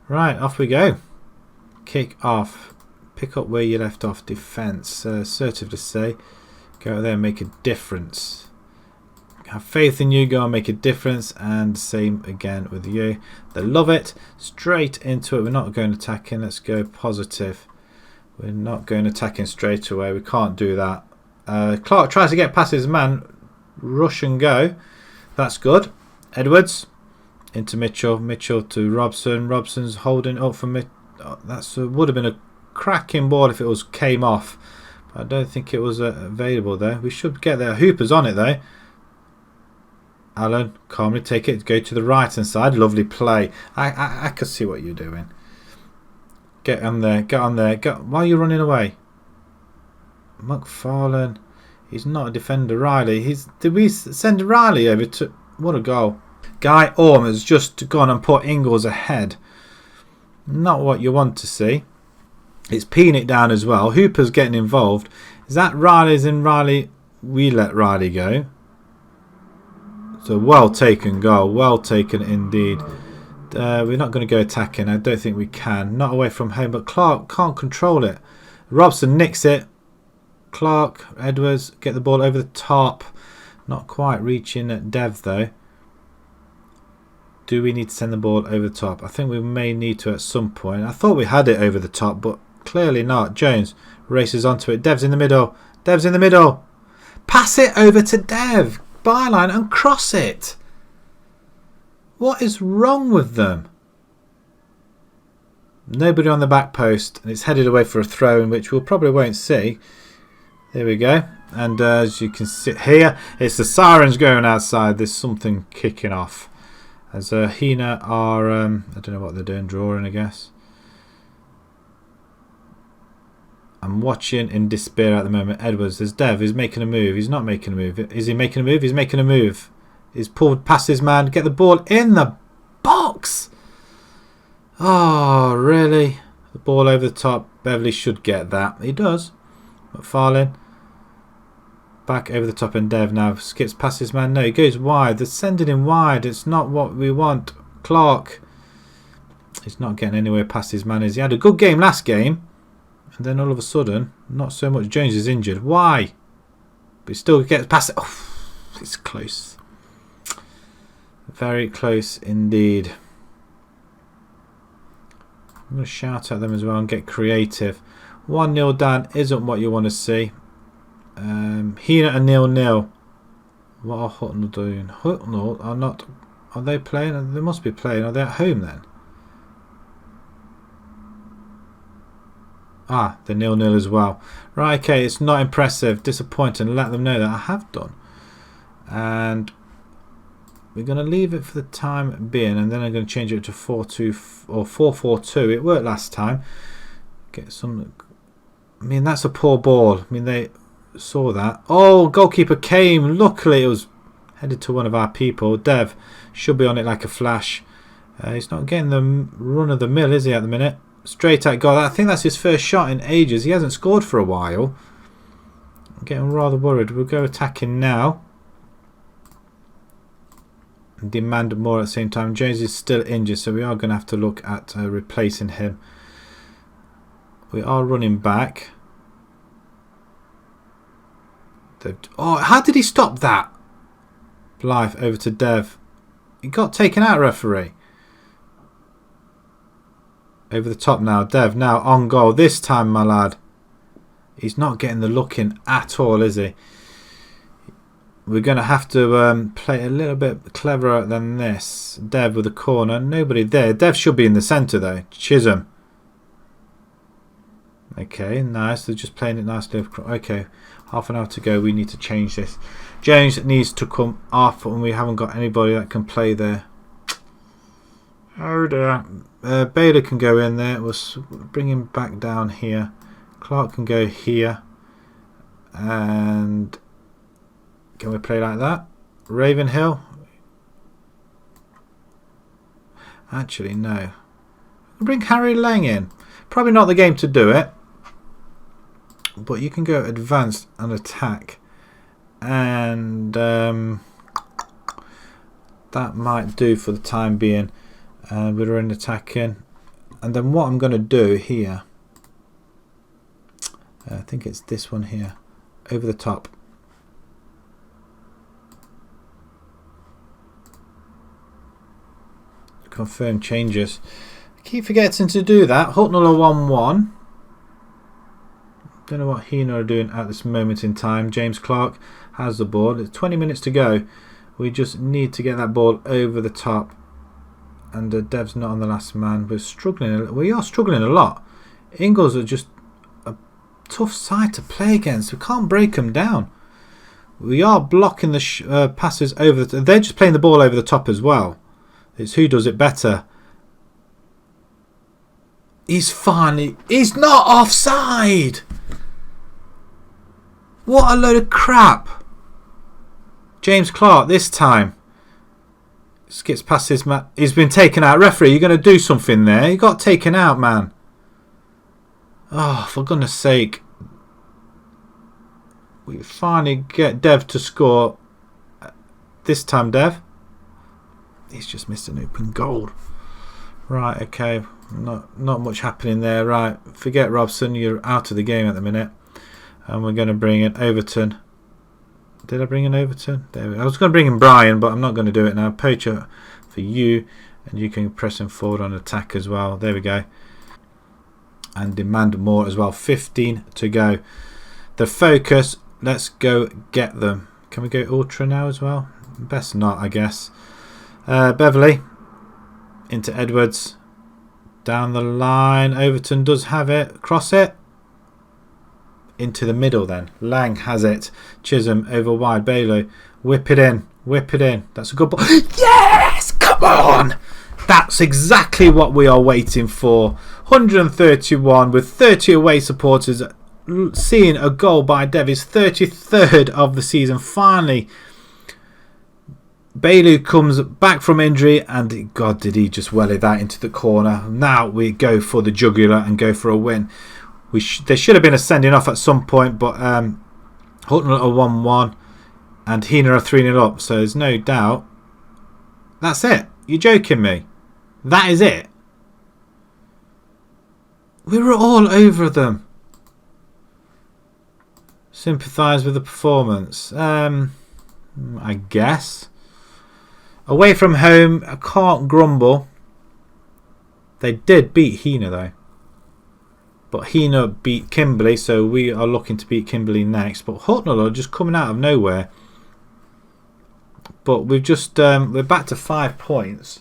A: Right, off we go. Kick off. Pick up where you left off. Defence. Assertive to say. Go out there and make a difference. Have faith in you. Go and make a difference. And same again with you. They love it. Straight into it. We're not going attacking. Let's go positive. We're not going attacking straight away. We can't do that. Clark tries to get past his man. Rush and go. That's good. Edwards. Into Mitchell. Mitchell to Robson. Robson's holding up for Mitchell. Oh, that would have been a cracking ball if it came off. But I don't think it was available there. We should get there. Hooper's on it though. Alan, calmly take it. Go to the right hand side. Lovely play. I can see what you're doing. Get on there. Get on there. Why are you running away? McFarlane. He's not a defender. Riley. Did we send Riley over to... What a goal. Guy Orme has just gone and put Ingles ahead. Not what you want to see. It's peeing it down as well. Hooper's getting involved. Is that Riley's in Riley? We let Riley go. It's a well taken goal. Well taken indeed. We're not going to go attacking. I don't think we can. Not away from home. But Clark can't control it. Robson nicks it. Clark, Edwards get the ball over the top. Not quite reaching at Dev though. Do we need to send the ball over the top? I think we may need to at some point. I thought we had it over the top, but clearly not. Jones races onto it. Dev's in the middle. Dev's in the middle. Pass it over to Dev. Byline and cross it. What is wrong with them? Nobody on the back post. And it's headed away for a throw in which we probably won't see. There we go. And as you can see here, it's the sirens going outside. There's something kicking off. As Hina are, I don't know what they're doing, drawing I guess. I'm watching in despair at the moment. Edwards, there's Dev, he's making a move. He's not making a move. Is he making a move? He's making a move. He's pulled past his man. Get the ball in the box. Oh, really? The ball over the top. Beverly should get that. He does. McFarlane. Back over the top and Dev now skips past his man. No, he goes wide. They're sending him wide. It's not what we want. Clark. He's not getting anywhere past his man. He had a good game last game. And then all of a sudden, not so much. Jones is injured. Why? But he still gets past it. Oh, it's close. Very close indeed. I'm going to shout at them as well and get creative. 1-0 down isn't what you want to see. Hina and 0-0. What are Huttnall doing? Huttnall are not. Are they playing? They must be playing. Are they at home then? Ah, they're 0-0 as well. Right, okay, it's not impressive. Disappointing. Let them know that I have done. And we're going to leave it for the time being, and then I'm going to change it to 4-2 or 4-4-2. It worked last time. Get some. I mean, that's a poor ball. I mean, they saw that. Oh, goalkeeper came. Luckily, it was Headed to one of our people. Dev should be on it like a flash. He's not getting the run of the mill, is he, at the minute? Straight at goal. I think that's his first shot in ages. He hasn't scored for a while. I'm getting rather worried. We'll go attacking now. And demand more at the same time. Jones is still injured, so we are going to have to look at replacing him. We are running back. Oh, how did he stop that? Blythe over to Dev. He got taken out, referee. Over the top now. Dev now on goal. This time, my lad. He's not getting the look in at all, is he? We're going to have to play a little bit cleverer than this. Dev with a corner. Nobody there. Dev should be in the centre, though. Chisholm. Okay, nice. They're just playing it nicely. Okay, half an hour to go. We need to change this. Jones needs to come off, and we haven't got anybody that can play there. Oh dear. Baylor can go in there. We'll bring him back down here. Clark can go here. And can we play like that? Ravenhill? Actually, no. We'll bring Harry Lang in. Probably not the game to do it. But you can go advanced and attack. And that might do for the time being. We're in attacking. And then what I'm going to do here, I think it's this one here, over the top. Confirm changes. I keep forgetting to do that. Hucknall are 1-1. Don't know what Heener are doing at this moment in time. James Clark has the ball. It's 20 minutes to go. We just need to get that ball over the top. And Dev's not on the last man. We're struggling. We are struggling a lot. Ingles are just a tough side to play against. We can't break them down. We are blocking the passes over. They're just playing the ball over the top as well. It's who does it better. He's not offside. What a load of crap. James Clark this time. Skips past his man. He's been taken out. Referee, you're going to do something there. He got taken out, man. Oh, for goodness sake. We finally get Dev to score. This time, Dev. He's just missed an open goal. Right, okay. Not much happening there. Right, forget Robson. You're out of the game at the minute. And we're going to bring in Overton. Did I bring in Overton? There we go. I was going to bring in Brian, but I'm not going to do it now. Poacher for you. And you can press him forward on attack as well. There we go. And demand more as well. 15 to go. The focus. Let's go get them. Can we go ultra now as well? Best not, I guess. Beverley. Into Edwards. Down the line. Overton does have it. Cross it. Into the middle then. Lang has it. Chisholm over wide. Bailey. Whip it in. Whip it in. That's a good ball. Yes! Come on! That's exactly what we are waiting for. 131 with 30 away supporters. Seeing a goal by Dev. His 33rd of the season. Finally. Bailey comes back from injury. And God, did he just welly that into the corner. Now we go for the jugular and go for a win. There should have been a sending off at some point, but Hucknall are 1-1 and Heener are 3-0 up, so there's no doubt. That's it. You're joking me. That is it. We were all over them. Sympathise with the performance. I guess. Away from home, I can't grumble. They did beat Heener though. But Heener beat Kimberley, so we are looking to beat Kimberley next. But Hucknall are just coming out of nowhere. But we've just we're back to 5 points.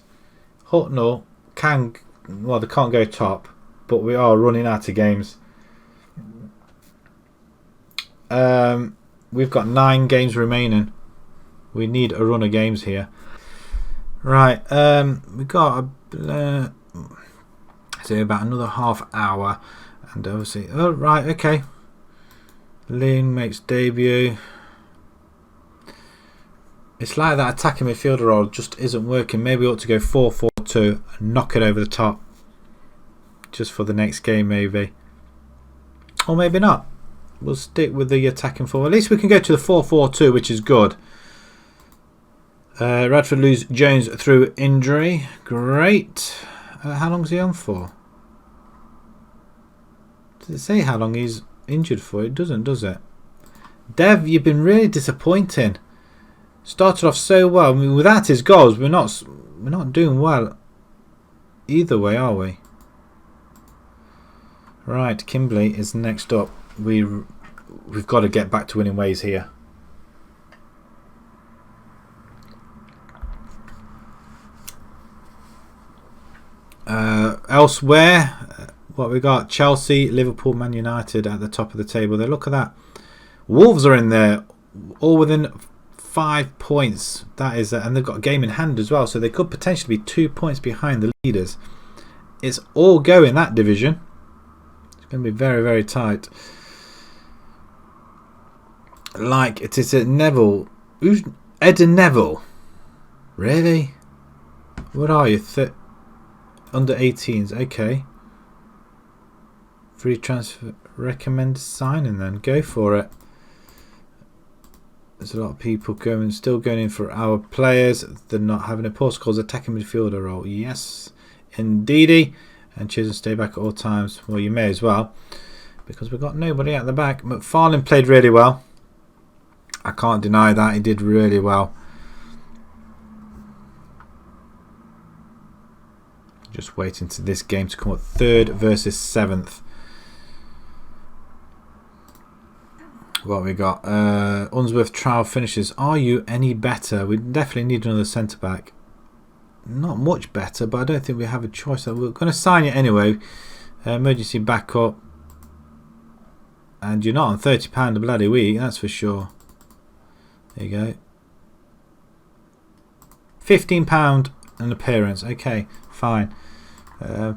A: Hucknall they can't go top, but we are running out of games. We've got 9 games remaining. We need a run of games here. Right, we've got say about another half hour. And obviously, oh right, okay. Lynn makes debut. It's like that attacking midfielder role just isn't working. Maybe we ought to go 4-4-2 and knock it over the top. Just for the next game, maybe. Or maybe not. We'll stick with the attacking forward. At least we can go to the 4-4-2, which is good. Radford lose Jones through injury. Great. How long is he on for? Does it say how long he's injured for? It doesn't, does it? Dev, you've been really disappointing. Started off so well. I mean, without his goals, we're not doing well either way, are we? Right, Kimberley is next up. We've got to get back to winning ways here. Elsewhere, what we got? Chelsea, Liverpool, Man United at the top of the table there. Look at that. Wolves are in there, all within 5 points. That is, and they've got a game in hand as well, so they could potentially be 2 points behind the leaders. It's all go in that division. It's going to be very, very tight. Like it is at Neville. Who's Eden Neville? Really? What are you? Under 18s. Okay. Free transfer. Recommend signing then. Go for it. There's a lot of people still going in for our players. They're not having a poor scores attacking midfielder role. Yes, indeedy. And choose to stay back at all times. Well, you may as well, because we've got nobody at the back. McFarlane played really well. I can't deny that. He did really well. Just waiting for this game to come up. 3rd versus 7th. What we got? Unsworth trial finishes. Are you any better? We definitely need another centre back. Not much better, but I don't think we have a choice. We're going to sign you anyway. Emergency backup. And you're not on £30 a bloody week, that's for sure. There you go. £15 an appearance. Okay, fine.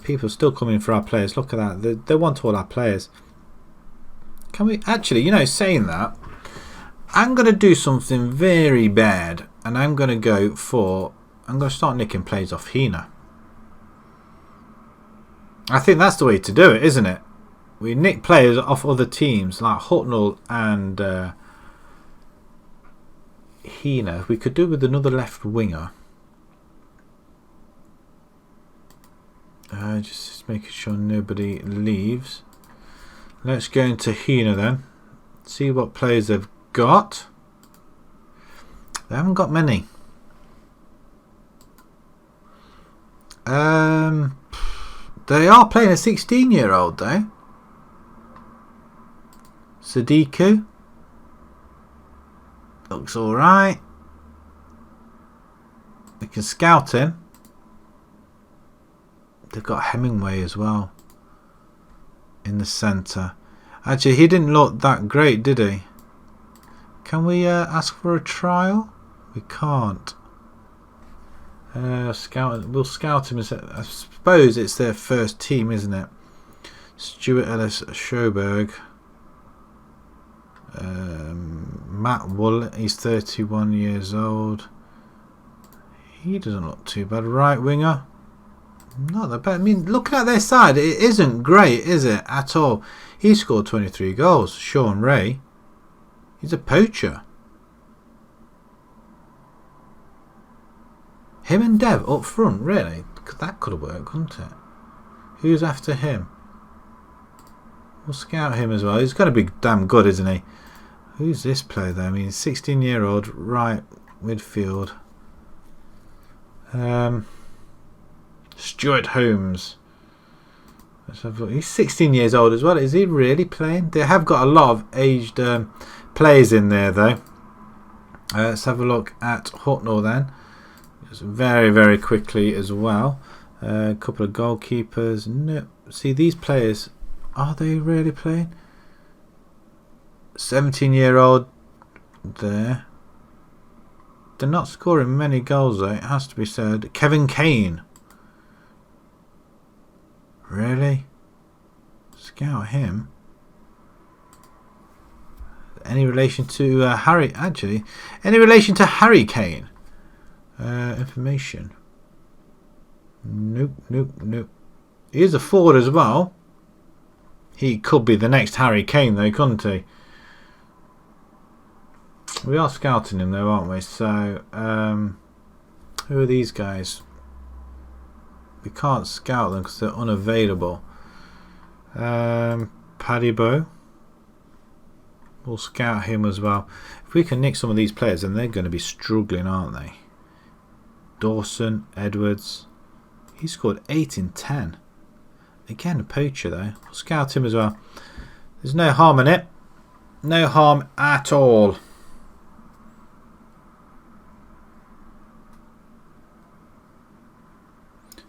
A: People are still coming for our players. Look at that. They want all our players. Can we actually, you know, saying that, I'm going to do something very bad, and I'm going to go for, I'm going to start nicking plays off Hina. I think that's the way to do it, isn't it? We nick players off other teams like Hucknall and Hina. We could do with another left winger. Just making sure nobody leaves. Let's go into Hina then. See what players they've got. They haven't got many. They are playing a 16-year-old though. Sadiku. Looks alright. We can scout him. They've got Hemingway as well in the centre. Actually, he didn't look that great, did he? Can we ask for a trial? We can't. We'll scout him. I suppose it's their first team, isn't it? Stuart Ellis Schoberg. Matt Wool, he's 31 years old. He doesn't look too bad. Right winger. Not that bad. I mean, looking at their side, it isn't great, is it? At all. He scored 23 goals. Sean Ray. He's a poacher. Him and Dev up front, really? That could have worked, couldn't it? Who's after him? We'll scout him as well. He's got to be damn good, isn't he? Who's this player, though? I mean, 16-year-old right midfield. Stuart Holmes. Let's have a look. He's 16 years old as well. Is he really playing? They have got a lot of aged players in there, though. Let's have a look at Hucknall then. Just very, very quickly as well. A couple of goalkeepers. No, see these players. Are they really playing? 17-year-old there. They're not scoring many goals, though. It has to be said. Kevin Kane. Really? Scout him. Any relation to Harry? Actually, any relation to Harry Kane? Information. Nope, nope, nope. He is a forward as well. He could be the next Harry Kane, though, couldn't he? We are scouting him, though, aren't we? So, who are these guys? We can't scout them because they're unavailable. Paddy Bow. We'll scout him as well. If we can nick some of these players, then they're going to be struggling, aren't they? Dawson, Edwards. He scored 8 in 10. Again, a poacher, though. We'll scout him as well. There's no harm in it. No harm at all.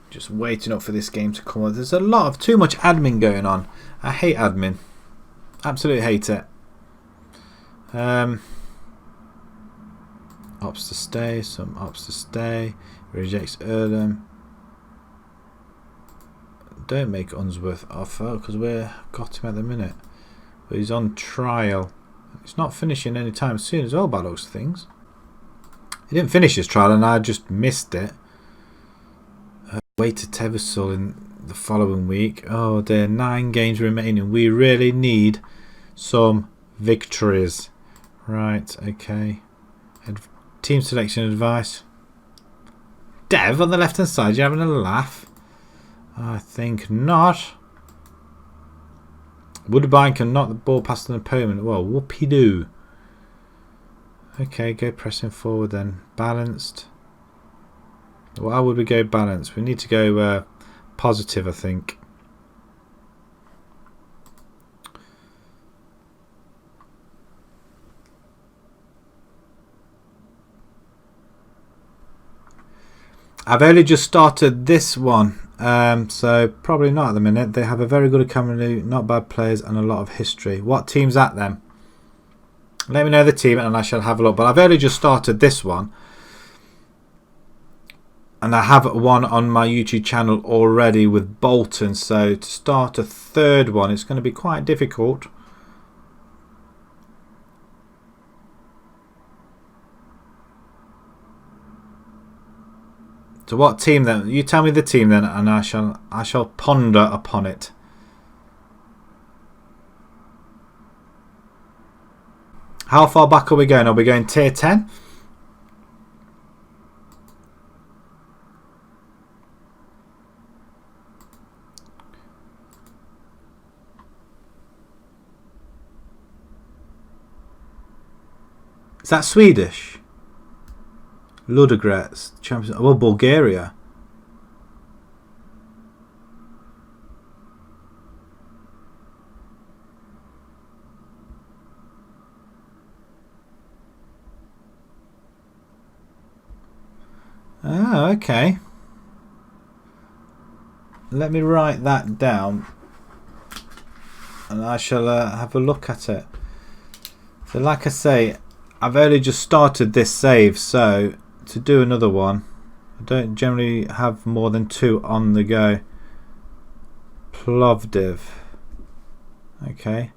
A: Just waiting up for this game to come on. There's too much admin going on. I hate admin. Absolutely hate it. Ops to stay. Some ops to stay. Rejects Earlham. Don't make Unsworth offer because we've got him at the minute. But he's on trial. It's not finishing anytime soon as well, by those things. He didn't finish his trial and I just missed it. Away to Teversol in the following week. Oh dear, 9 games remaining. We really need some victories. Right, okay. Team selection advice. Dev on the left hand side, you having a laugh? I think not. Woodbine can knock the ball past an opponent. Well, whoopee-doo. Okay, go pressing forward then. Balanced. Why would we go balanced? We need to go positive, I think. I've only just started this one, so probably not at the minute. They have a very good academy, not bad players, and a lot of history. What team's at them? Let me know the team and I shall have a look. But I've only just started this one. And I have one on my YouTube channel already with Bolton. So to start a third one, it's going to be quite difficult. So what team then? You tell me the team then, and I shall ponder upon it. How far back are we going? Are we going tier 10? Is that Swedish? Ludogorets, champions. Well, Bulgaria. Oh, okay. Let me write that down, and I shall have a look at it. So, like I say, I've only just started this save, so to do another one, I don't generally have more than 2 on the go. Plovdiv. Okay.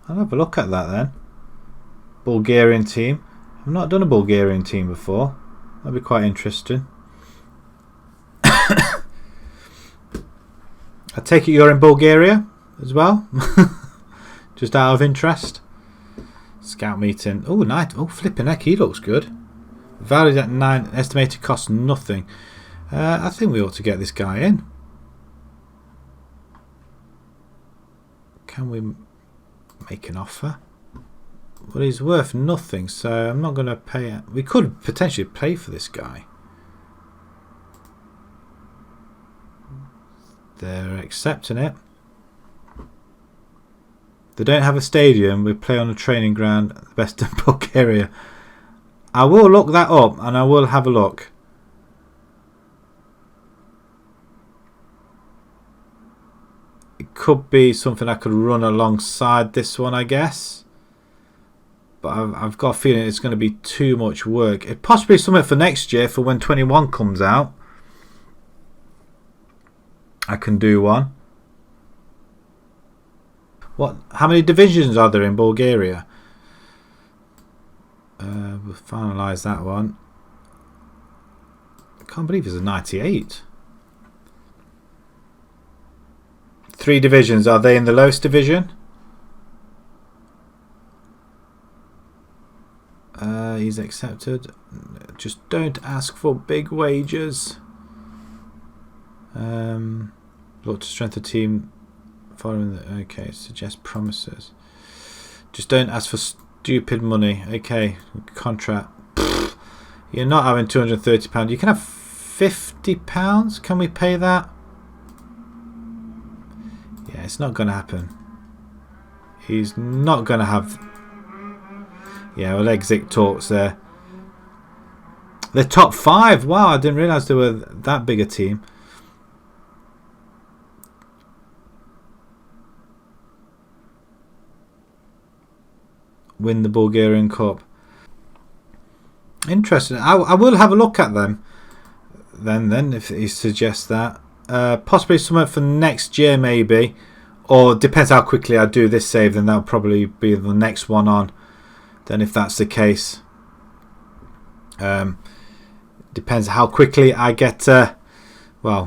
A: I'll have a look at that then. Bulgarian team. I've not done a Bulgarian team before. That'd be quite interesting. I take it you're in Bulgaria as well? Just out of interest. Scout meeting. Oh, nice. Oh, flipping heck, he looks good. Valued at 9. Estimated cost nothing. I think we ought to get this guy in. Can we make an offer? Well, he's worth nothing, so I'm not going to pay it. We could potentially pay for this guy. They're accepting it. They don't have a stadium. We play on a training ground, the best in Bulgaria. I will look that up and I will have a look. It could be something I could run alongside this one, I guess. But I've got a feeling it's going to be too much work. It possibly something for next year, for when 21 comes out. I can do one. What? How many divisions are there in Bulgaria? We'll finalise that one. I can't believe it's a 98. 3 divisions. Are they in the lowest division? He's accepted. Just don't ask for big wages. Look to strengthen the team. Following the okay. Suggest promises. Just don't ask for stupid money. Okay. Contract. Pfft. You're not having £230. You can have £50. Can we pay that? Yeah, it's not going to happen. He's not going to have. Yeah, well, exit talks there. The top 5. Wow, I didn't realise they were that big a team. Win the Bulgarian Cup. Interesting. I will have a look at them. Then if he suggests that. Possibly something for next year, maybe. Or depends how quickly I do this save. Then that'll probably be the next one on. Then if that's the case, depends how quickly I get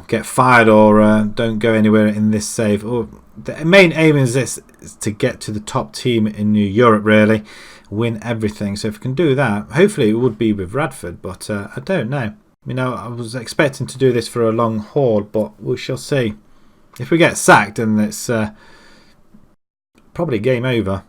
A: get fired or don't go anywhere in this save. Or the main aim is to get to the top team in Europe, really, win everything. So if we can do that, hopefully it would be with Radford, but I don't know. You know, I was expecting to do this for a long haul, but we shall see. If we get sacked, then it's probably game over.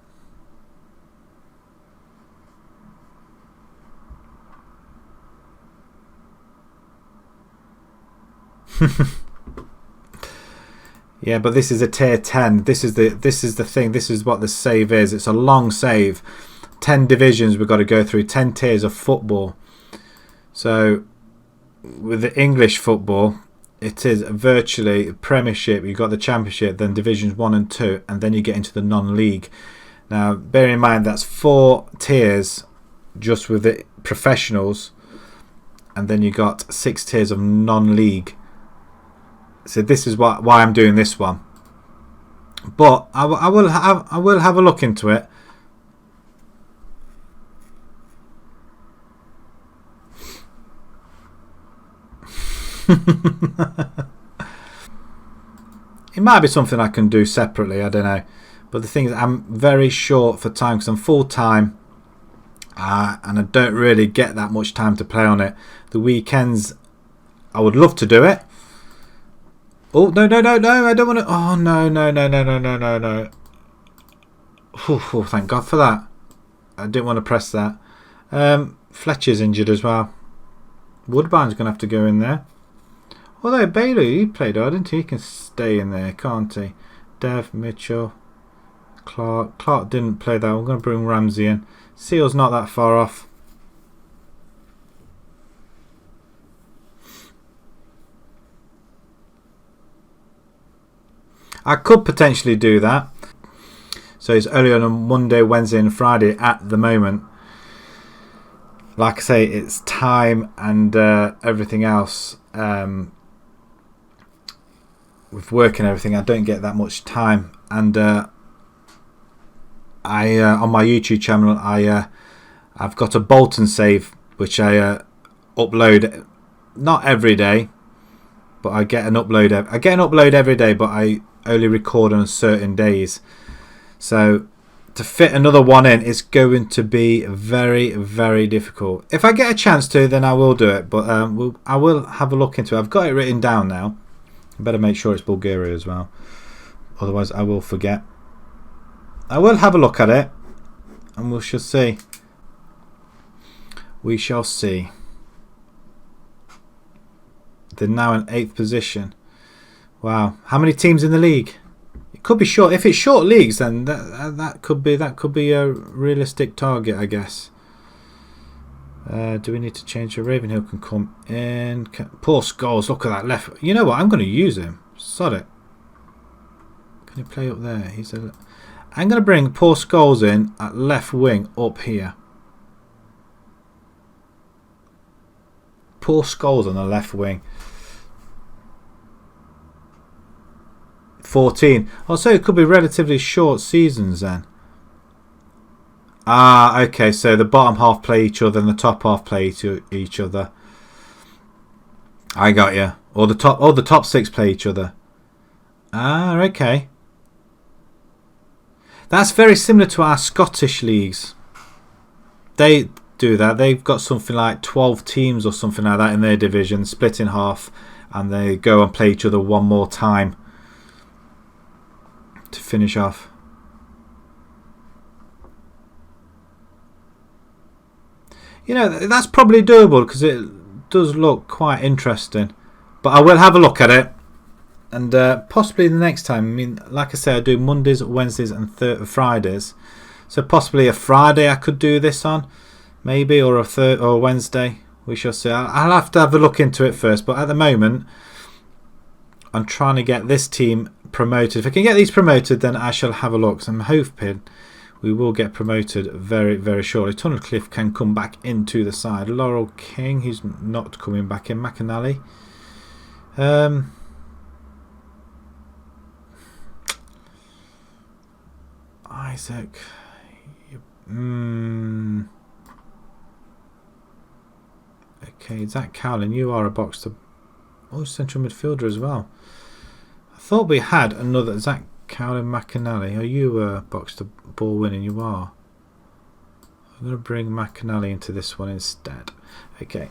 A: Yeah, but this is a tier 10. This is the thing. This is what the save is. It's a long save. 10 divisions we've got to go through. 10 tiers of football. So with the English football, it is virtually Premiership. You've got the Championship, then Divisions 1 and 2, and then you get into the non-league. Now, bear in mind that's 4 tiers just with the professionals, and then you got 6 tiers of non-league. So this is why I'm doing this one. But I will have a look into it. It might be something I can do separately, I don't know. But the thing is, I'm very short for time because I'm full time, and I don't really get that much time to play on it. The weekends, I would love to do it. Oh, no, I don't want to. Oh, no. Oh, thank God for that. I didn't want to press that. Fletcher's injured as well. Woodbine's going to have to go in there. Although Bailey, he played hard, didn't he? He can stay in there, can't he? Dev, Mitchell, Clark. Clark didn't play that. We're going to bring Ramsey in. Seal's not that far off. I could potentially do that. So it's only on a Monday, Wednesday and Friday at the moment. Like I say, it's time and everything else. With work and everything, I don't get that much time. And I on my YouTube channel, I've got a Bolton save which I upload not every day, but I get an upload. I get an upload every day, but I only record on certain days. So to fit another one in is going to be very, very difficult. If I get a chance to, then I will do it. But I will have a look into it. I've got it written down now. I better make sure it's Bulgaria as well. Otherwise, I will forget. I will have a look at it, and we shall see. We shall see. They're now in 8th position. Wow, how many teams in the league? It could be short. If it's short leagues, then that could be a realistic target, I guess. Do we need to change? Ravenhill can come in. Poor Scholes, look at that left. You know what? I'm going to use him. Sod it. Can he play up there? I'm going to bring poor Scholes in at left wing up here. Poor Scholes on the left wing. 14. Also, it could be relatively short seasons then. Ah, okay, so the bottom half play each other and the top half play each other. I got you. Or the top 6 play each other. Ah, okay. That's very similar to our Scottish leagues. They do that. They've got something like 12 teams or something like that in their division, split in half, and they go and play each other one more time to finish off. You know, that's probably doable because it does look quite interesting. But I will have a look at it. And possibly the next time. I mean, like I say, I do Mondays, Wednesdays and Fridays. So possibly a Friday I could do this on. Maybe. Or a Wednesday. We shall see. I'll have to have a look into it first. But at the moment, I'm trying to get this team promoted. If I can get these promoted, then I shall have a look. So I'm hoping we will get promoted very, very shortly. Tunnicliffe can come back into the side. Laurel King, he's not coming back in. McAnally. Isaac. Okay, Zach Cowlin, you are a box to... Oh, central midfielder as well. I thought we had another Zach Cowlin McAnally. Are you a box to ball winning? You are. I'm going to bring McAnally into this one instead. Okay.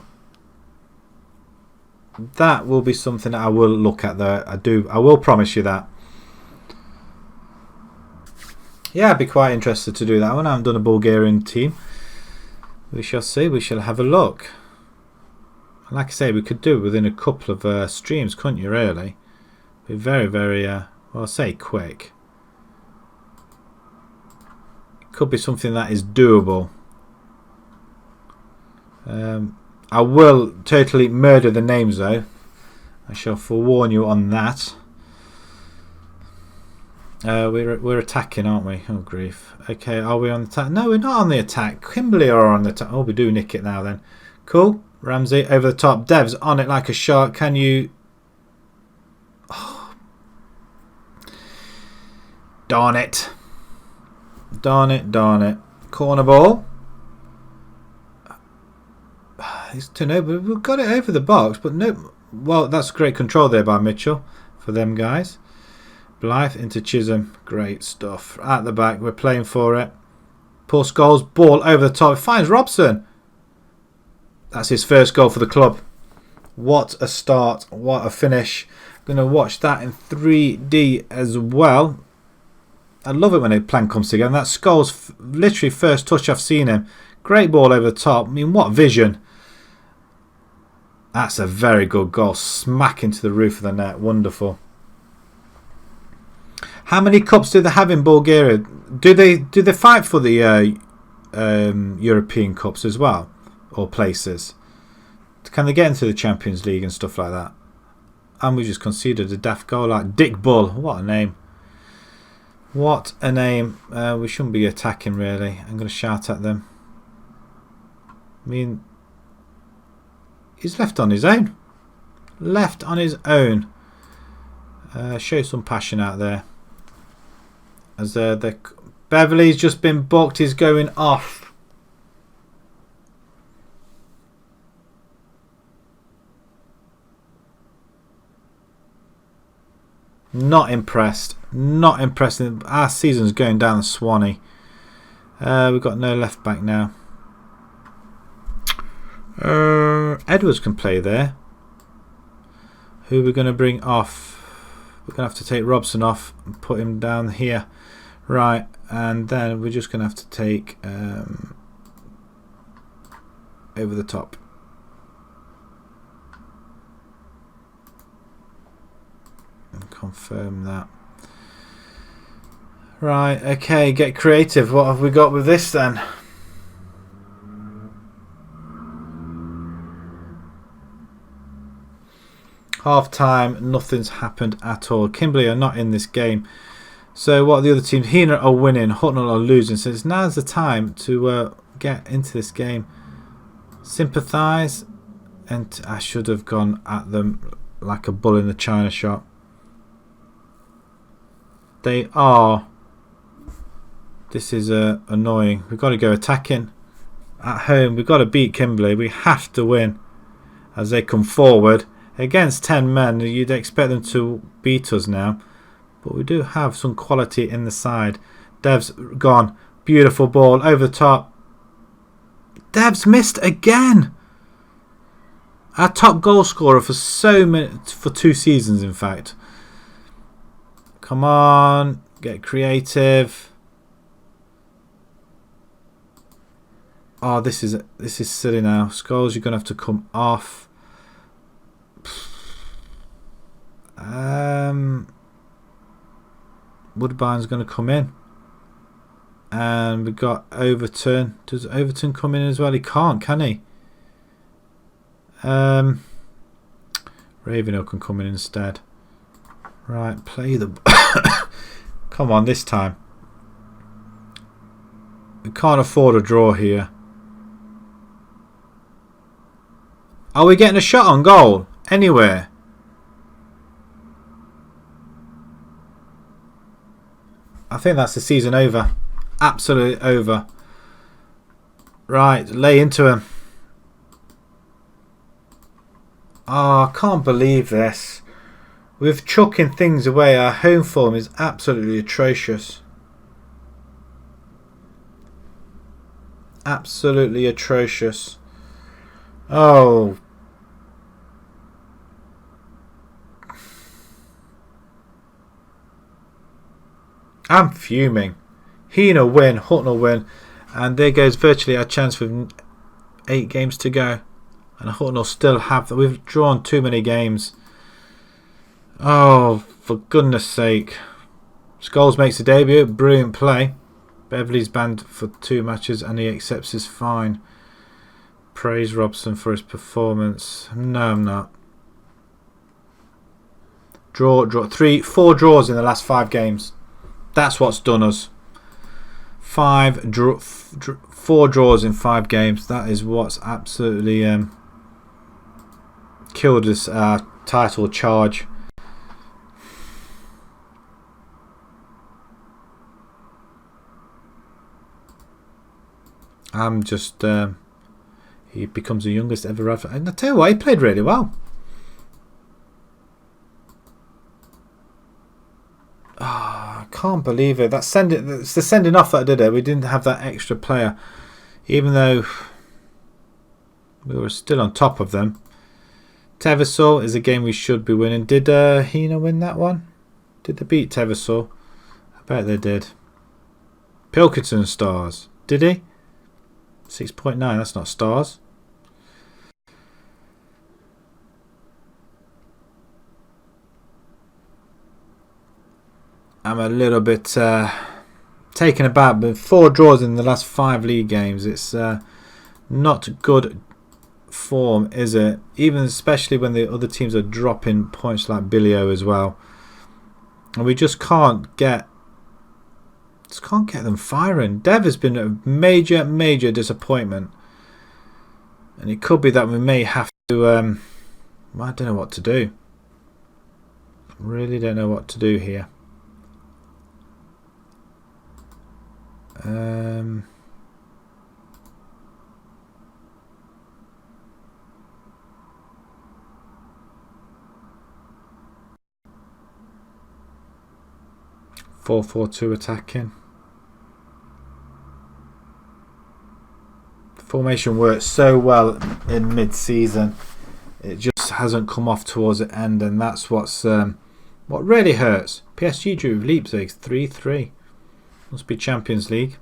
A: That will be something that I will look at though. I will promise you that. Yeah, I'd be quite interested to do that one. I haven't done a Bulgarian team. We shall see. We shall have a look. Like I say, we could do it within a couple of streams, couldn't you, really? Be very, very, well, I'll say quick. It could be something that is doable. I will totally murder the names, though. I shall forewarn you on that. We're attacking, aren't we? Oh, grief. Okay, are we on the attack? No, we're not on the attack. Kimberley are on the attack. Oh, we do nick it now then. Cool. Ramsey over the top. Dev's on it like a shark. Can you... Oh. Darn it. Darn it, darn it. Corner ball. It's to no, but we've got it over the box, but no. Well, that's great control there by Mitchell for them guys. Blythe into Chisholm. Great stuff. At the back, we're playing for it. Paul Scholes, ball over the top. Finds Robson. That's his first goal for the club. What a start. What a finish. Going to watch that in 3D as well. I love it when a plan comes together. And that's Scholes' literally first touch I've seen him. Great ball over the top. I mean, what vision. That's a very good goal. Smack into the roof of the net. Wonderful. How many cups do they have in Bulgaria? Do they fight for the European Cups as well? Or places? Can they get into the Champions League and stuff like that? And we just conceded a daft goal like Dick Bull. What a name. What a name. We shouldn't be attacking really. I'm going to shout at them. I mean, he's left on his own. Left on his own. Show some passion out there. As Beverly's just been booked. He's going off. Not impressed. Not impressed. Our season's going down the Swanee. We've got no left back now. Edwards can play there. Who are we going to bring off? We're going to have to take Robson off and put him down here. Right. And then we're just going to have to take over the top. And confirm that. Right, okay, get creative. What have we got with this then? Half time, nothing's happened at all. Kimberley are not in this game. So what are the other teams? Heener are winning, Hucknall are losing. So it's now's the time to get into this game. Sympathise. And I should have gone at them like a bull in the china shop. They are. This is annoying. We've got to go attacking at home. We've got to beat Kimberley. We have to win as they come forward. Against 10 men, you'd expect them to beat us now. But we do have some quality in the side. Dev's gone. Beautiful ball over the top. Dev's missed again. Our top goal scorer for for 2 seasons, in fact. Come on, get creative. Oh, this is silly now. Scholes, you're gonna have to come off. Woodbine's gonna come in. And we've got Overton. Does Overton come in as well? He can't, can he? Ravenhill can come in instead. Right, play the... Come on, this time. We can't afford a draw here. Are we getting a shot on goal? Anywhere? I think that's the season over. Absolutely over. Right, lay into him. Oh, I can't believe this. We're chucking things away. Our home form is absolutely atrocious. Absolutely atrocious. Oh. I'm fuming. Heanor win, Hutton will win, and there goes virtually our chance with 8 games to go. And Hutton will still have that. We've drawn too many games. Oh, for goodness sake. Scholes makes a debut. Brilliant play. Beverley's banned for 2 matches and he accepts his fine. Praise Robson for his performance. No, I'm not. Draw. 4 draws in the last 5 games. That's what's done us. 4 draws in 5 games. That is what's absolutely killed us title charge. I'm just he becomes the youngest ever Radford. And I tell you what, he played really well. I can't believe it. It's the sending off that I did it. We didn't have that extra player, even though we were still on top of them. Teversall is a game we should be winning. Did Heanor win that one? Did they beat Teversall? I bet they did. Pilkington stars. Did he? 6.9. That's not stars. I'm a little bit taken aback, but 4 draws in the last 5 league games. It's not good form, is it? Even especially when the other teams are dropping points like Billio as well, and we just can't get them firing. Dev has been a major disappointment, and it could be that we may have to. I don't know what to do. Really don't know what to do here. 4-4-2 attacking. The formation worked so well in mid-season. It just hasn't come off towards the end, and that's what's what really hurts. PSG drew with Leipzig 3-3. Must be Champions League.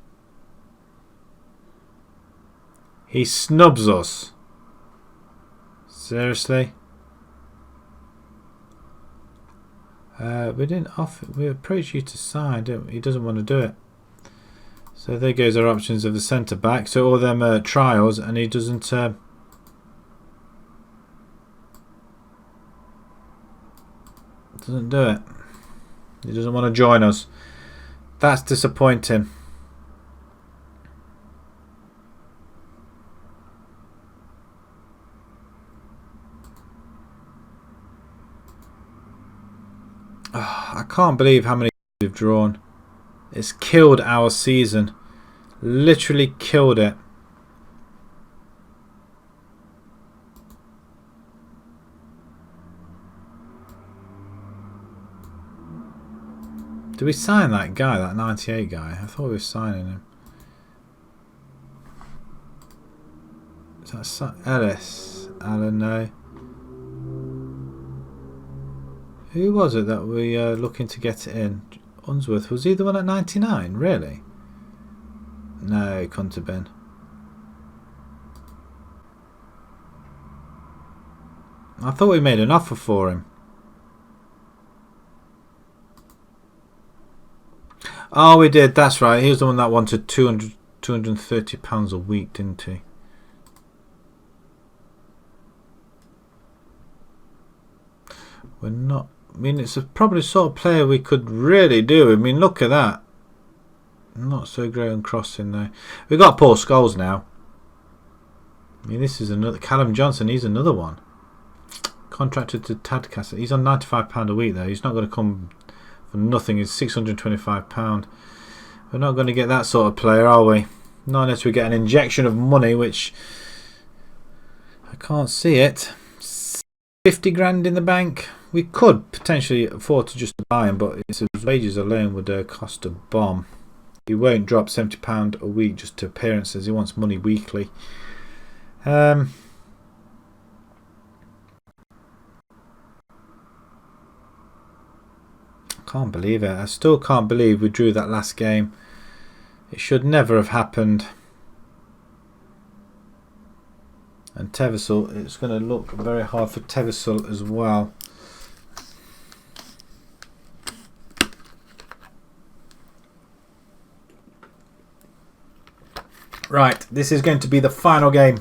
A: He snubs us. Seriously? We didn't offer. We approached you to sign, didn't we? He doesn't want to do it. So there goes our options of the centre back. So all them trials, and he doesn't. Doesn't do it. He doesn't want to join us. That's disappointing. Oh, I can't believe how many we've we've drawn. It's killed our season. Literally killed it. Did we sign that guy, that 98 guy? I thought we were signing him. Is that Ellis? Alan, no. Who was it that we looking to get it in? Unsworth. Was he the one at 99? Really? No, it couldn't have been. I thought we made an offer for him. Oh, we did. That's right. He was the one that wanted £230 a week, didn't he? We're not. I mean, it's probably the sort of player we could really do. I mean, look at that. Not so great on crossing though. We've got Paul Scholes now. I mean, this is another. Callum Johnson. He's another one. Contracted to Tadcaster. He's on £95 a week though. He's not going to come for nothing. He's £625. We're not going to get that sort of player, are we? Not unless we get an injection of money, which I can't see it. 50 grand in the bank. We could potentially afford to just buy him, but his wages alone would cost a bomb. He won't drop £70 a week just to appearances. He wants money weekly. Can't believe it. I still can't believe we drew that last game. It should never have happened. And Tevisel, it's going to look very hard for Tevisel as well. Right, this is going to be the final game.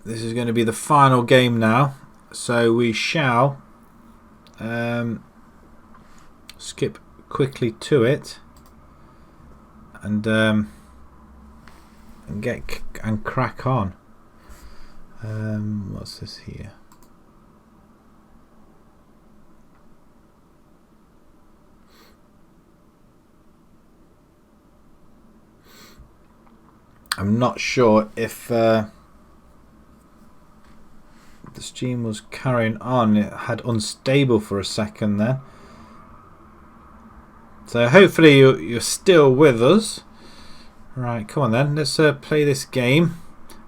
A: This is going to be the final game now. So we shall skip quickly to it and crack on. What's this here? I'm not sure if the stream was carrying on. It had unstable for a second then. So hopefully you're still with us. Right, come on then. Let's play this game.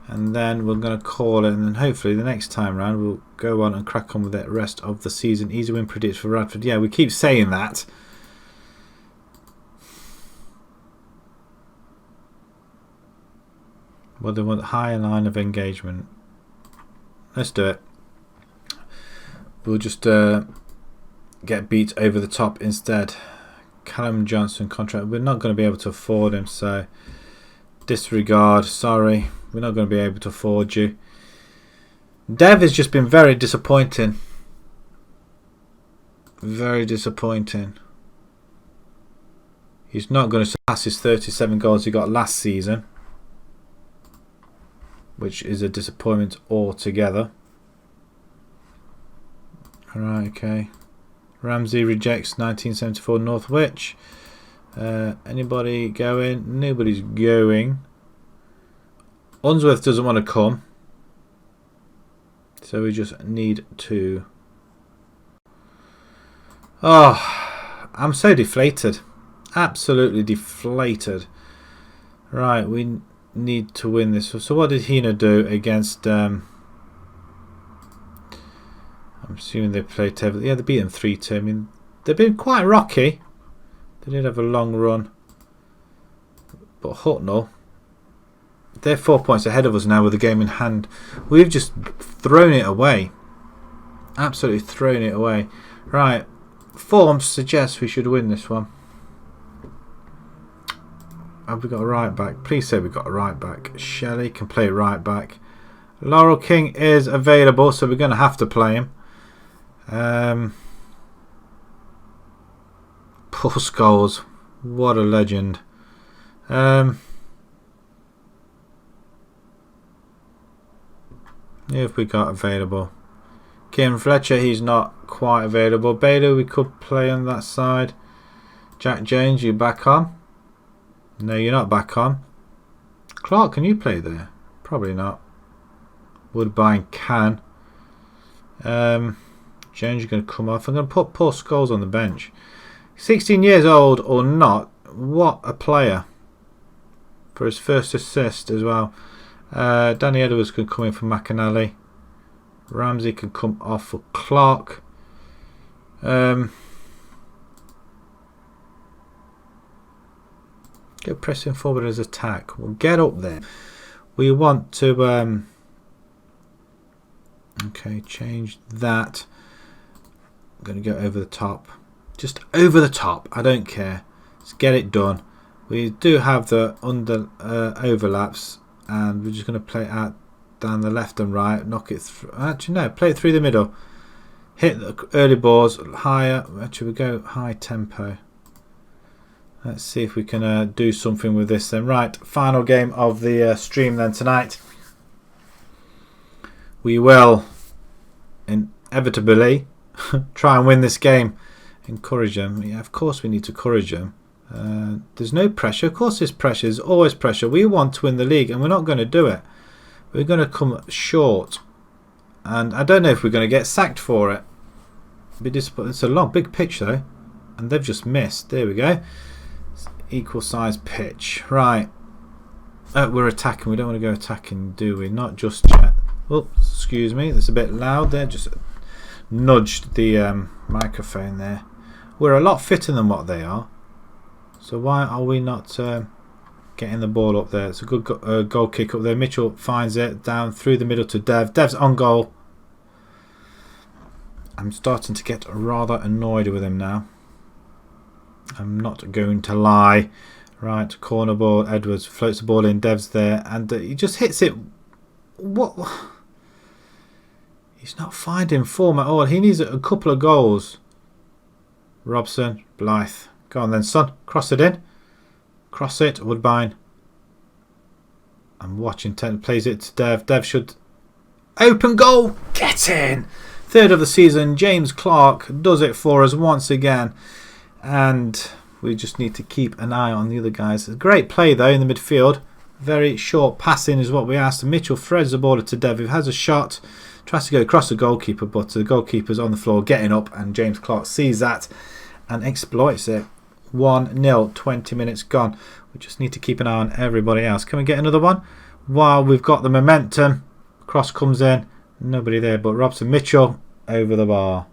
A: And then we're going to call it. And then hopefully the next time round we'll go on and crack on with the rest of the season. Easy win predicts for Radford. Yeah, we keep saying that. Well, they want a higher line of engagement. Let's do it. We'll just get beat over the top instead. Callum Johnson contract. We're not going to be able to afford him, so disregard. Sorry, we're not going to be able to afford you. Dev has just been very disappointing. Very disappointing. He's not going to surpass his 37 goals he got last season, which is a disappointment altogether. Alright, okay. Ramsey rejects 1974 Northwich. Anybody going? Nobody's going. Unsworth doesn't want to come. So we just need to... Oh, I'm so deflated. Absolutely deflated. Right, we need to win this. So what did Hina do against... I'm assuming they played Tev. Yeah, they beat them 3-2. I mean, they've been quite rocky. They did have a long run. But Hucknall, they're 4 points ahead of us now with the game in hand. We've just thrown it away. Absolutely thrown it away. Right, form suggests we should win this one. Have we got a right back? Please say we've got a right back. Shelley can play right back. Laurel King is available, so we're going to have to play him. Paul Scholes, what a legend. Who have we got available? Kim Fletcher, he's not quite available. Bader, we could play on that side. Jack Jones, you back on? No, you're not back on. Clark, can you play there? Probably not. Woodbine can. Jones, you're going to come off. I'm going to put Paul Scholes on the bench. 16 years old or not, what a player. For his first assist as well. Danny Edwards can come in for McAnally. Ramsey can come off for Clark. Go pressing forward as attack. We'll get up there. We want to okay, change that. I'm going to go over the top. Just over the top. I don't care. Let's get it done. We do have the overlaps, and we're just going to play it out down the left and right. Knock it through. Actually, no. Play it through the middle. Hit the early balls higher. Actually, we go high tempo. Let's see if we can do something with this then. Right, final game of the stream then tonight. We will inevitably try and win this game. Encourage them. Yeah, of course we need to encourage them. There's no pressure. Of course there's pressure. There's always pressure. We want to win the league and we're not going to do it. We're going to come short. And I don't know if we're going to get sacked for it. It's a long, big pitch though. And they've just missed. There we go. Equal size pitch. Right. We're attacking. We don't want to go attacking, do we? Not just yet. Oh, excuse me. That's a bit loud there. Just nudged the microphone there. We're a lot fitter than what they are. So why are we not getting the ball up there? It's a good goal kick up there. Mitchell finds it down through the middle to Dev. Dev's on goal. I'm starting to get rather annoyed with him now. I'm not going to lie. Right, corner ball. Edwards floats the ball in. Dev's there, and he just hits it. What? He's not finding form at all. He needs a couple of goals. Robson, Blythe. Go on then, son. Cross it in. Cross it. Woodbine. I'm watching. Plays it to Dev. Dev should. Open goal. Get in. Third of the season. James Clark does it for us once again. And we just need to keep an eye on the other guys. A great play though in the midfield. Very short passing is what we asked. Mitchell threads the ball to Dev. He has a shot. Tries to go across the goalkeeper, but the goalkeeper's on the floor getting up, and James Clark sees that and exploits it. 1-0, 20 minutes gone. We just need to keep an eye on everybody else. Can we get another one? While we've got the momentum. Cross comes in. Nobody there but Robson. Mitchell over the bar.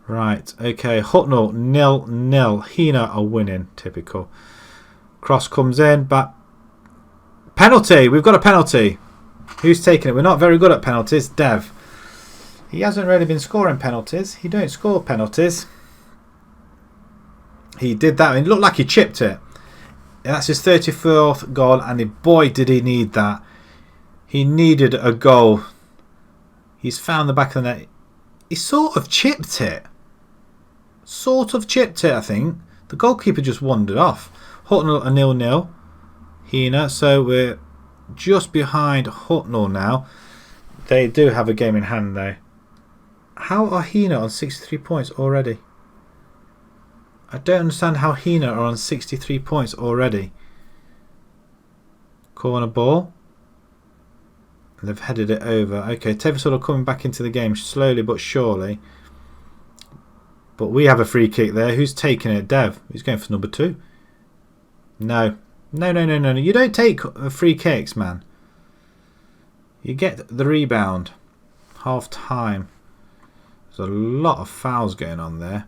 A: Right, okay. Hucknall 0-0. Heener are winning. Typical. Cross comes in, but penalty. We've got a penalty. Who's taking it? We're not very good at penalties. Dev. He hasn't really been scoring penalties. He don't score penalties. He did that. It looked like he chipped it. That's his 34th goal, and boy did he need that. He needed a goal. He's found the back of the net. He sort of chipped it. I think. The goalkeeper just wandered off. Hucknall a 0-0. Heener. So we're just behind Hucknall now. They do have a game in hand though. How are Heener on 63 points already? I don't understand how Heener are on 63 points already. Corner ball. They've headed it over. Okay, Tevisol coming back into the game slowly but surely. But we have a free kick there. Who's taking it? Dev. He's going for number 2. No. No. You don't take free kicks, man. You get the rebound. Half time. There's a lot of fouls going on there.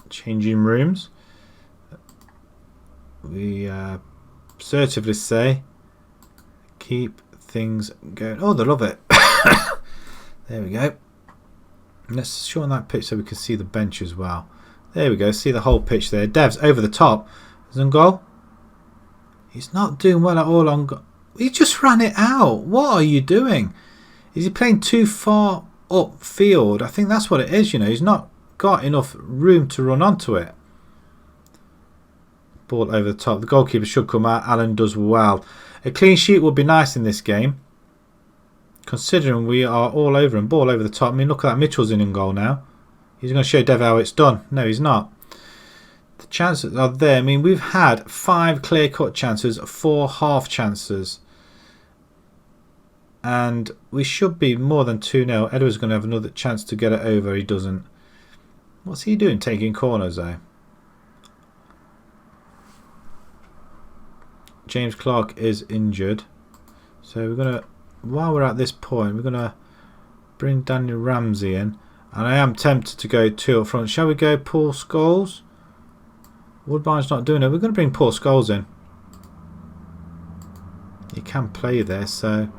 A: Changing rooms. We assertively say keep things going. Oh, they love it. There we go. Let's shorten that pitch so we can see the bench as well. There we go. See the whole pitch there. Dev's over the top. Is on goal. He's not doing well at all on goal. He just ran it out. What are you doing? Is he playing too far upfield? I think that's what it is. You know, he's not got enough room to run onto it. Ball over the top. The goalkeeper should come out. Allen does well. A clean sheet would be nice in this game. Considering we are all over and ball over the top. I mean, look at that. Mitchell's in goal now. He's going to show Dev how it's done. No, he's not. The chances are there. I mean, we've had 5 clear-cut chances, 4 half chances. And we should be more than 2-0. Edward's going to have another chance to get it over. He doesn't. What's he doing taking corners, though? James Clark is injured. So we're going to, while we're at this point, we're going to bring Daniel Ramsey in. And I am tempted to go 2 up front. Shall we go Paul Scholes? Woodbine's not doing it. We're going to bring Paul Scholes in. He can play there, so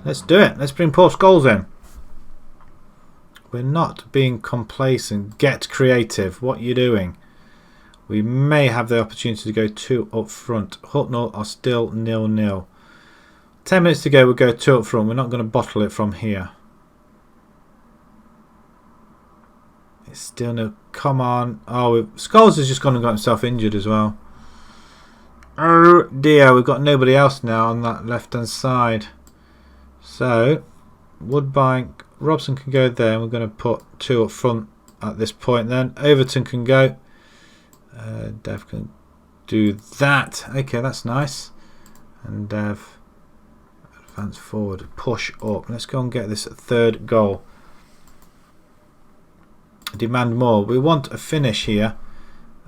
A: let's do it. Let's bring Paul Scholes in. We're not being complacent. Get creative. What are you doing? We may have the opportunity to go 2 up front. Hucknall are still 0-0. 10 minutes to go. We'll go 2 up front. We're not going to bottle it from here. It's still no. Come on. Oh, Scholes has just gone and got himself injured as well. Oh dear. We've got nobody else now on that left hand side. So, Woodbine, Robson can go there. And we're going to put 2 up front at this point then. Overton can go. Dev can do that. Okay, that's nice. And Dev, advance forward, push up. Let's go and get this 3rd goal. Demand more. We want a finish here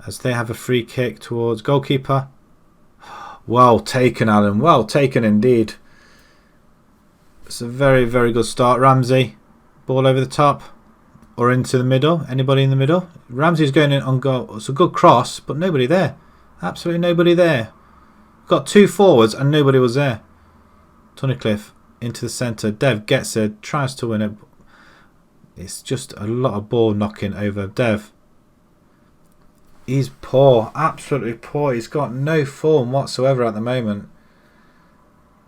A: as they have a free kick towards goalkeeper. Well taken, Alan. Well taken indeed. It's a very, very good start. Ramsey, ball over the top or into the middle. Anybody in the middle? Ramsey's going in on goal. It's a good cross, but nobody there. Absolutely nobody there. Got 2 forwards and nobody was there. Tunnicliffe into the centre. Dev gets it, tries to win it. It's just a lot of ball knocking over Dev. He's poor, absolutely poor. He's got no form whatsoever at the moment.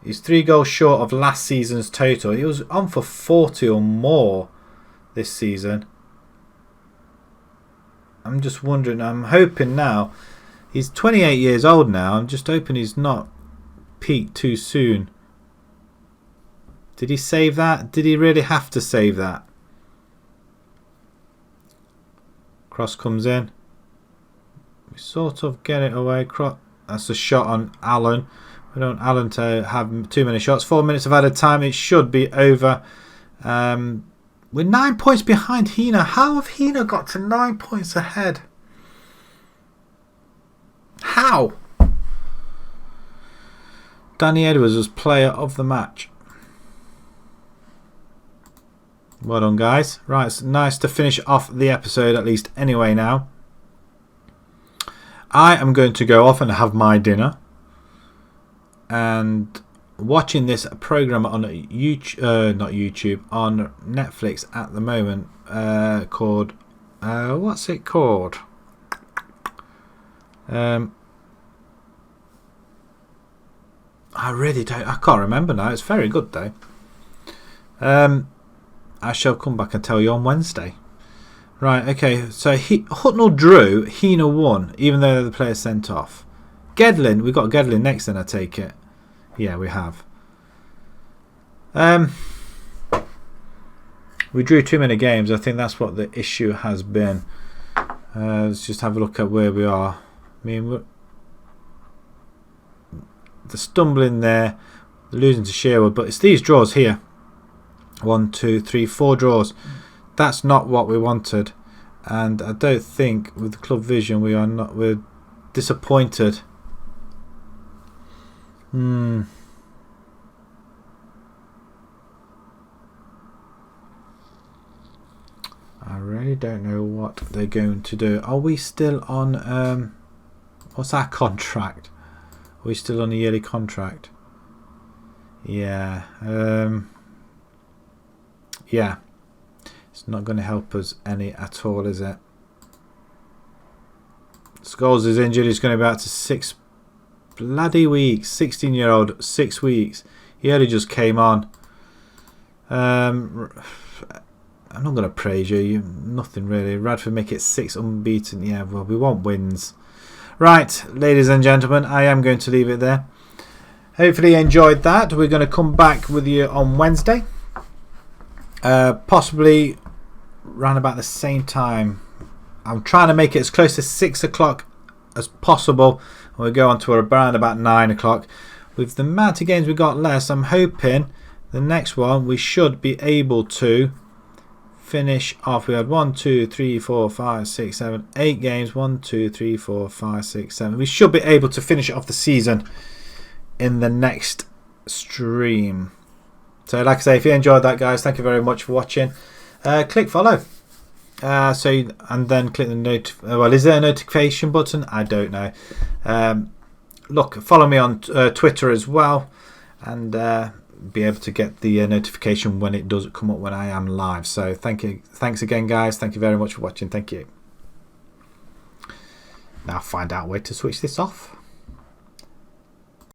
A: He's 3 goals short of last season's total. He was on for 40 or more this season. I'm just wondering, I'm hoping now, he's 28 years old now. I'm just hoping he's not peaked too soon. Did he save that? Did he really have to save that? Cross comes in. We sort of get it away. That's a shot on Allen. We don't want Allen to have too many shots. 4 minutes of added time. It should be over. We're 9 points behind Hina. How have Hina got to 9 points ahead? How? Danny Edwards was player of the match. Well done, guys. Right, it's nice to finish off the episode at least anyway now. I am going to go off and have my dinner. And watching this program on YouTube, not YouTube, on Netflix at the moment called, what's it called? I really don't, I can't remember now. It's very good though. I shall come back and tell you on Wednesday. Right, okay, so Hucknall drew, Hina won, even though the player sent off. Gedlin, we've got Gedlin next then, I take it. Yeah, we have. We drew too many games. I think that's what the issue has been. Let's just have a look at where we are. I mean, the stumbling there, the losing to Sherwood, but it's these draws here. 1, 2, 3, 4 draws. That's not what we wanted, and I don't think with the club vision we're disappointed. I really don't know what they're going to do. Are we still on what's our contract? Are we still on a yearly contract? Yeah. Yeah. It's not going to help us any at all, is it? Scholes is injured. He's going to be out to 6 bloody weeks. 16-year-old, 6 weeks. He only just came on. I'm not going to praise you. Nothing really. Radford make it 6 unbeaten. Yeah, well, we want wins. Right, ladies and gentlemen, I am going to leave it there. Hopefully you enjoyed that. We're going to come back with you on Wednesday Possibly around about the same time. I'm trying to make it as close to 6 o'clock as possible. We'll go on to around about 9 o'clock. With the amount of games we got less, I'm hoping the next one we should be able to finish off. We had 1, 2, 3, 4, 5, 6, 7, 8 games. 1, 2, 3, 4, 5, 6, 7. We should be able to finish off the season in the next stream. So like I say, if you enjoyed that, guys, thank you very much for watching. Click follow. And then click the well, is there a notification button? I don't know. Look, follow me on Twitter as well, and be able to get the notification when it does come up when I am live. So thanks again, guys. Thank you very much for watching. Thank you. Now find out where to switch this off.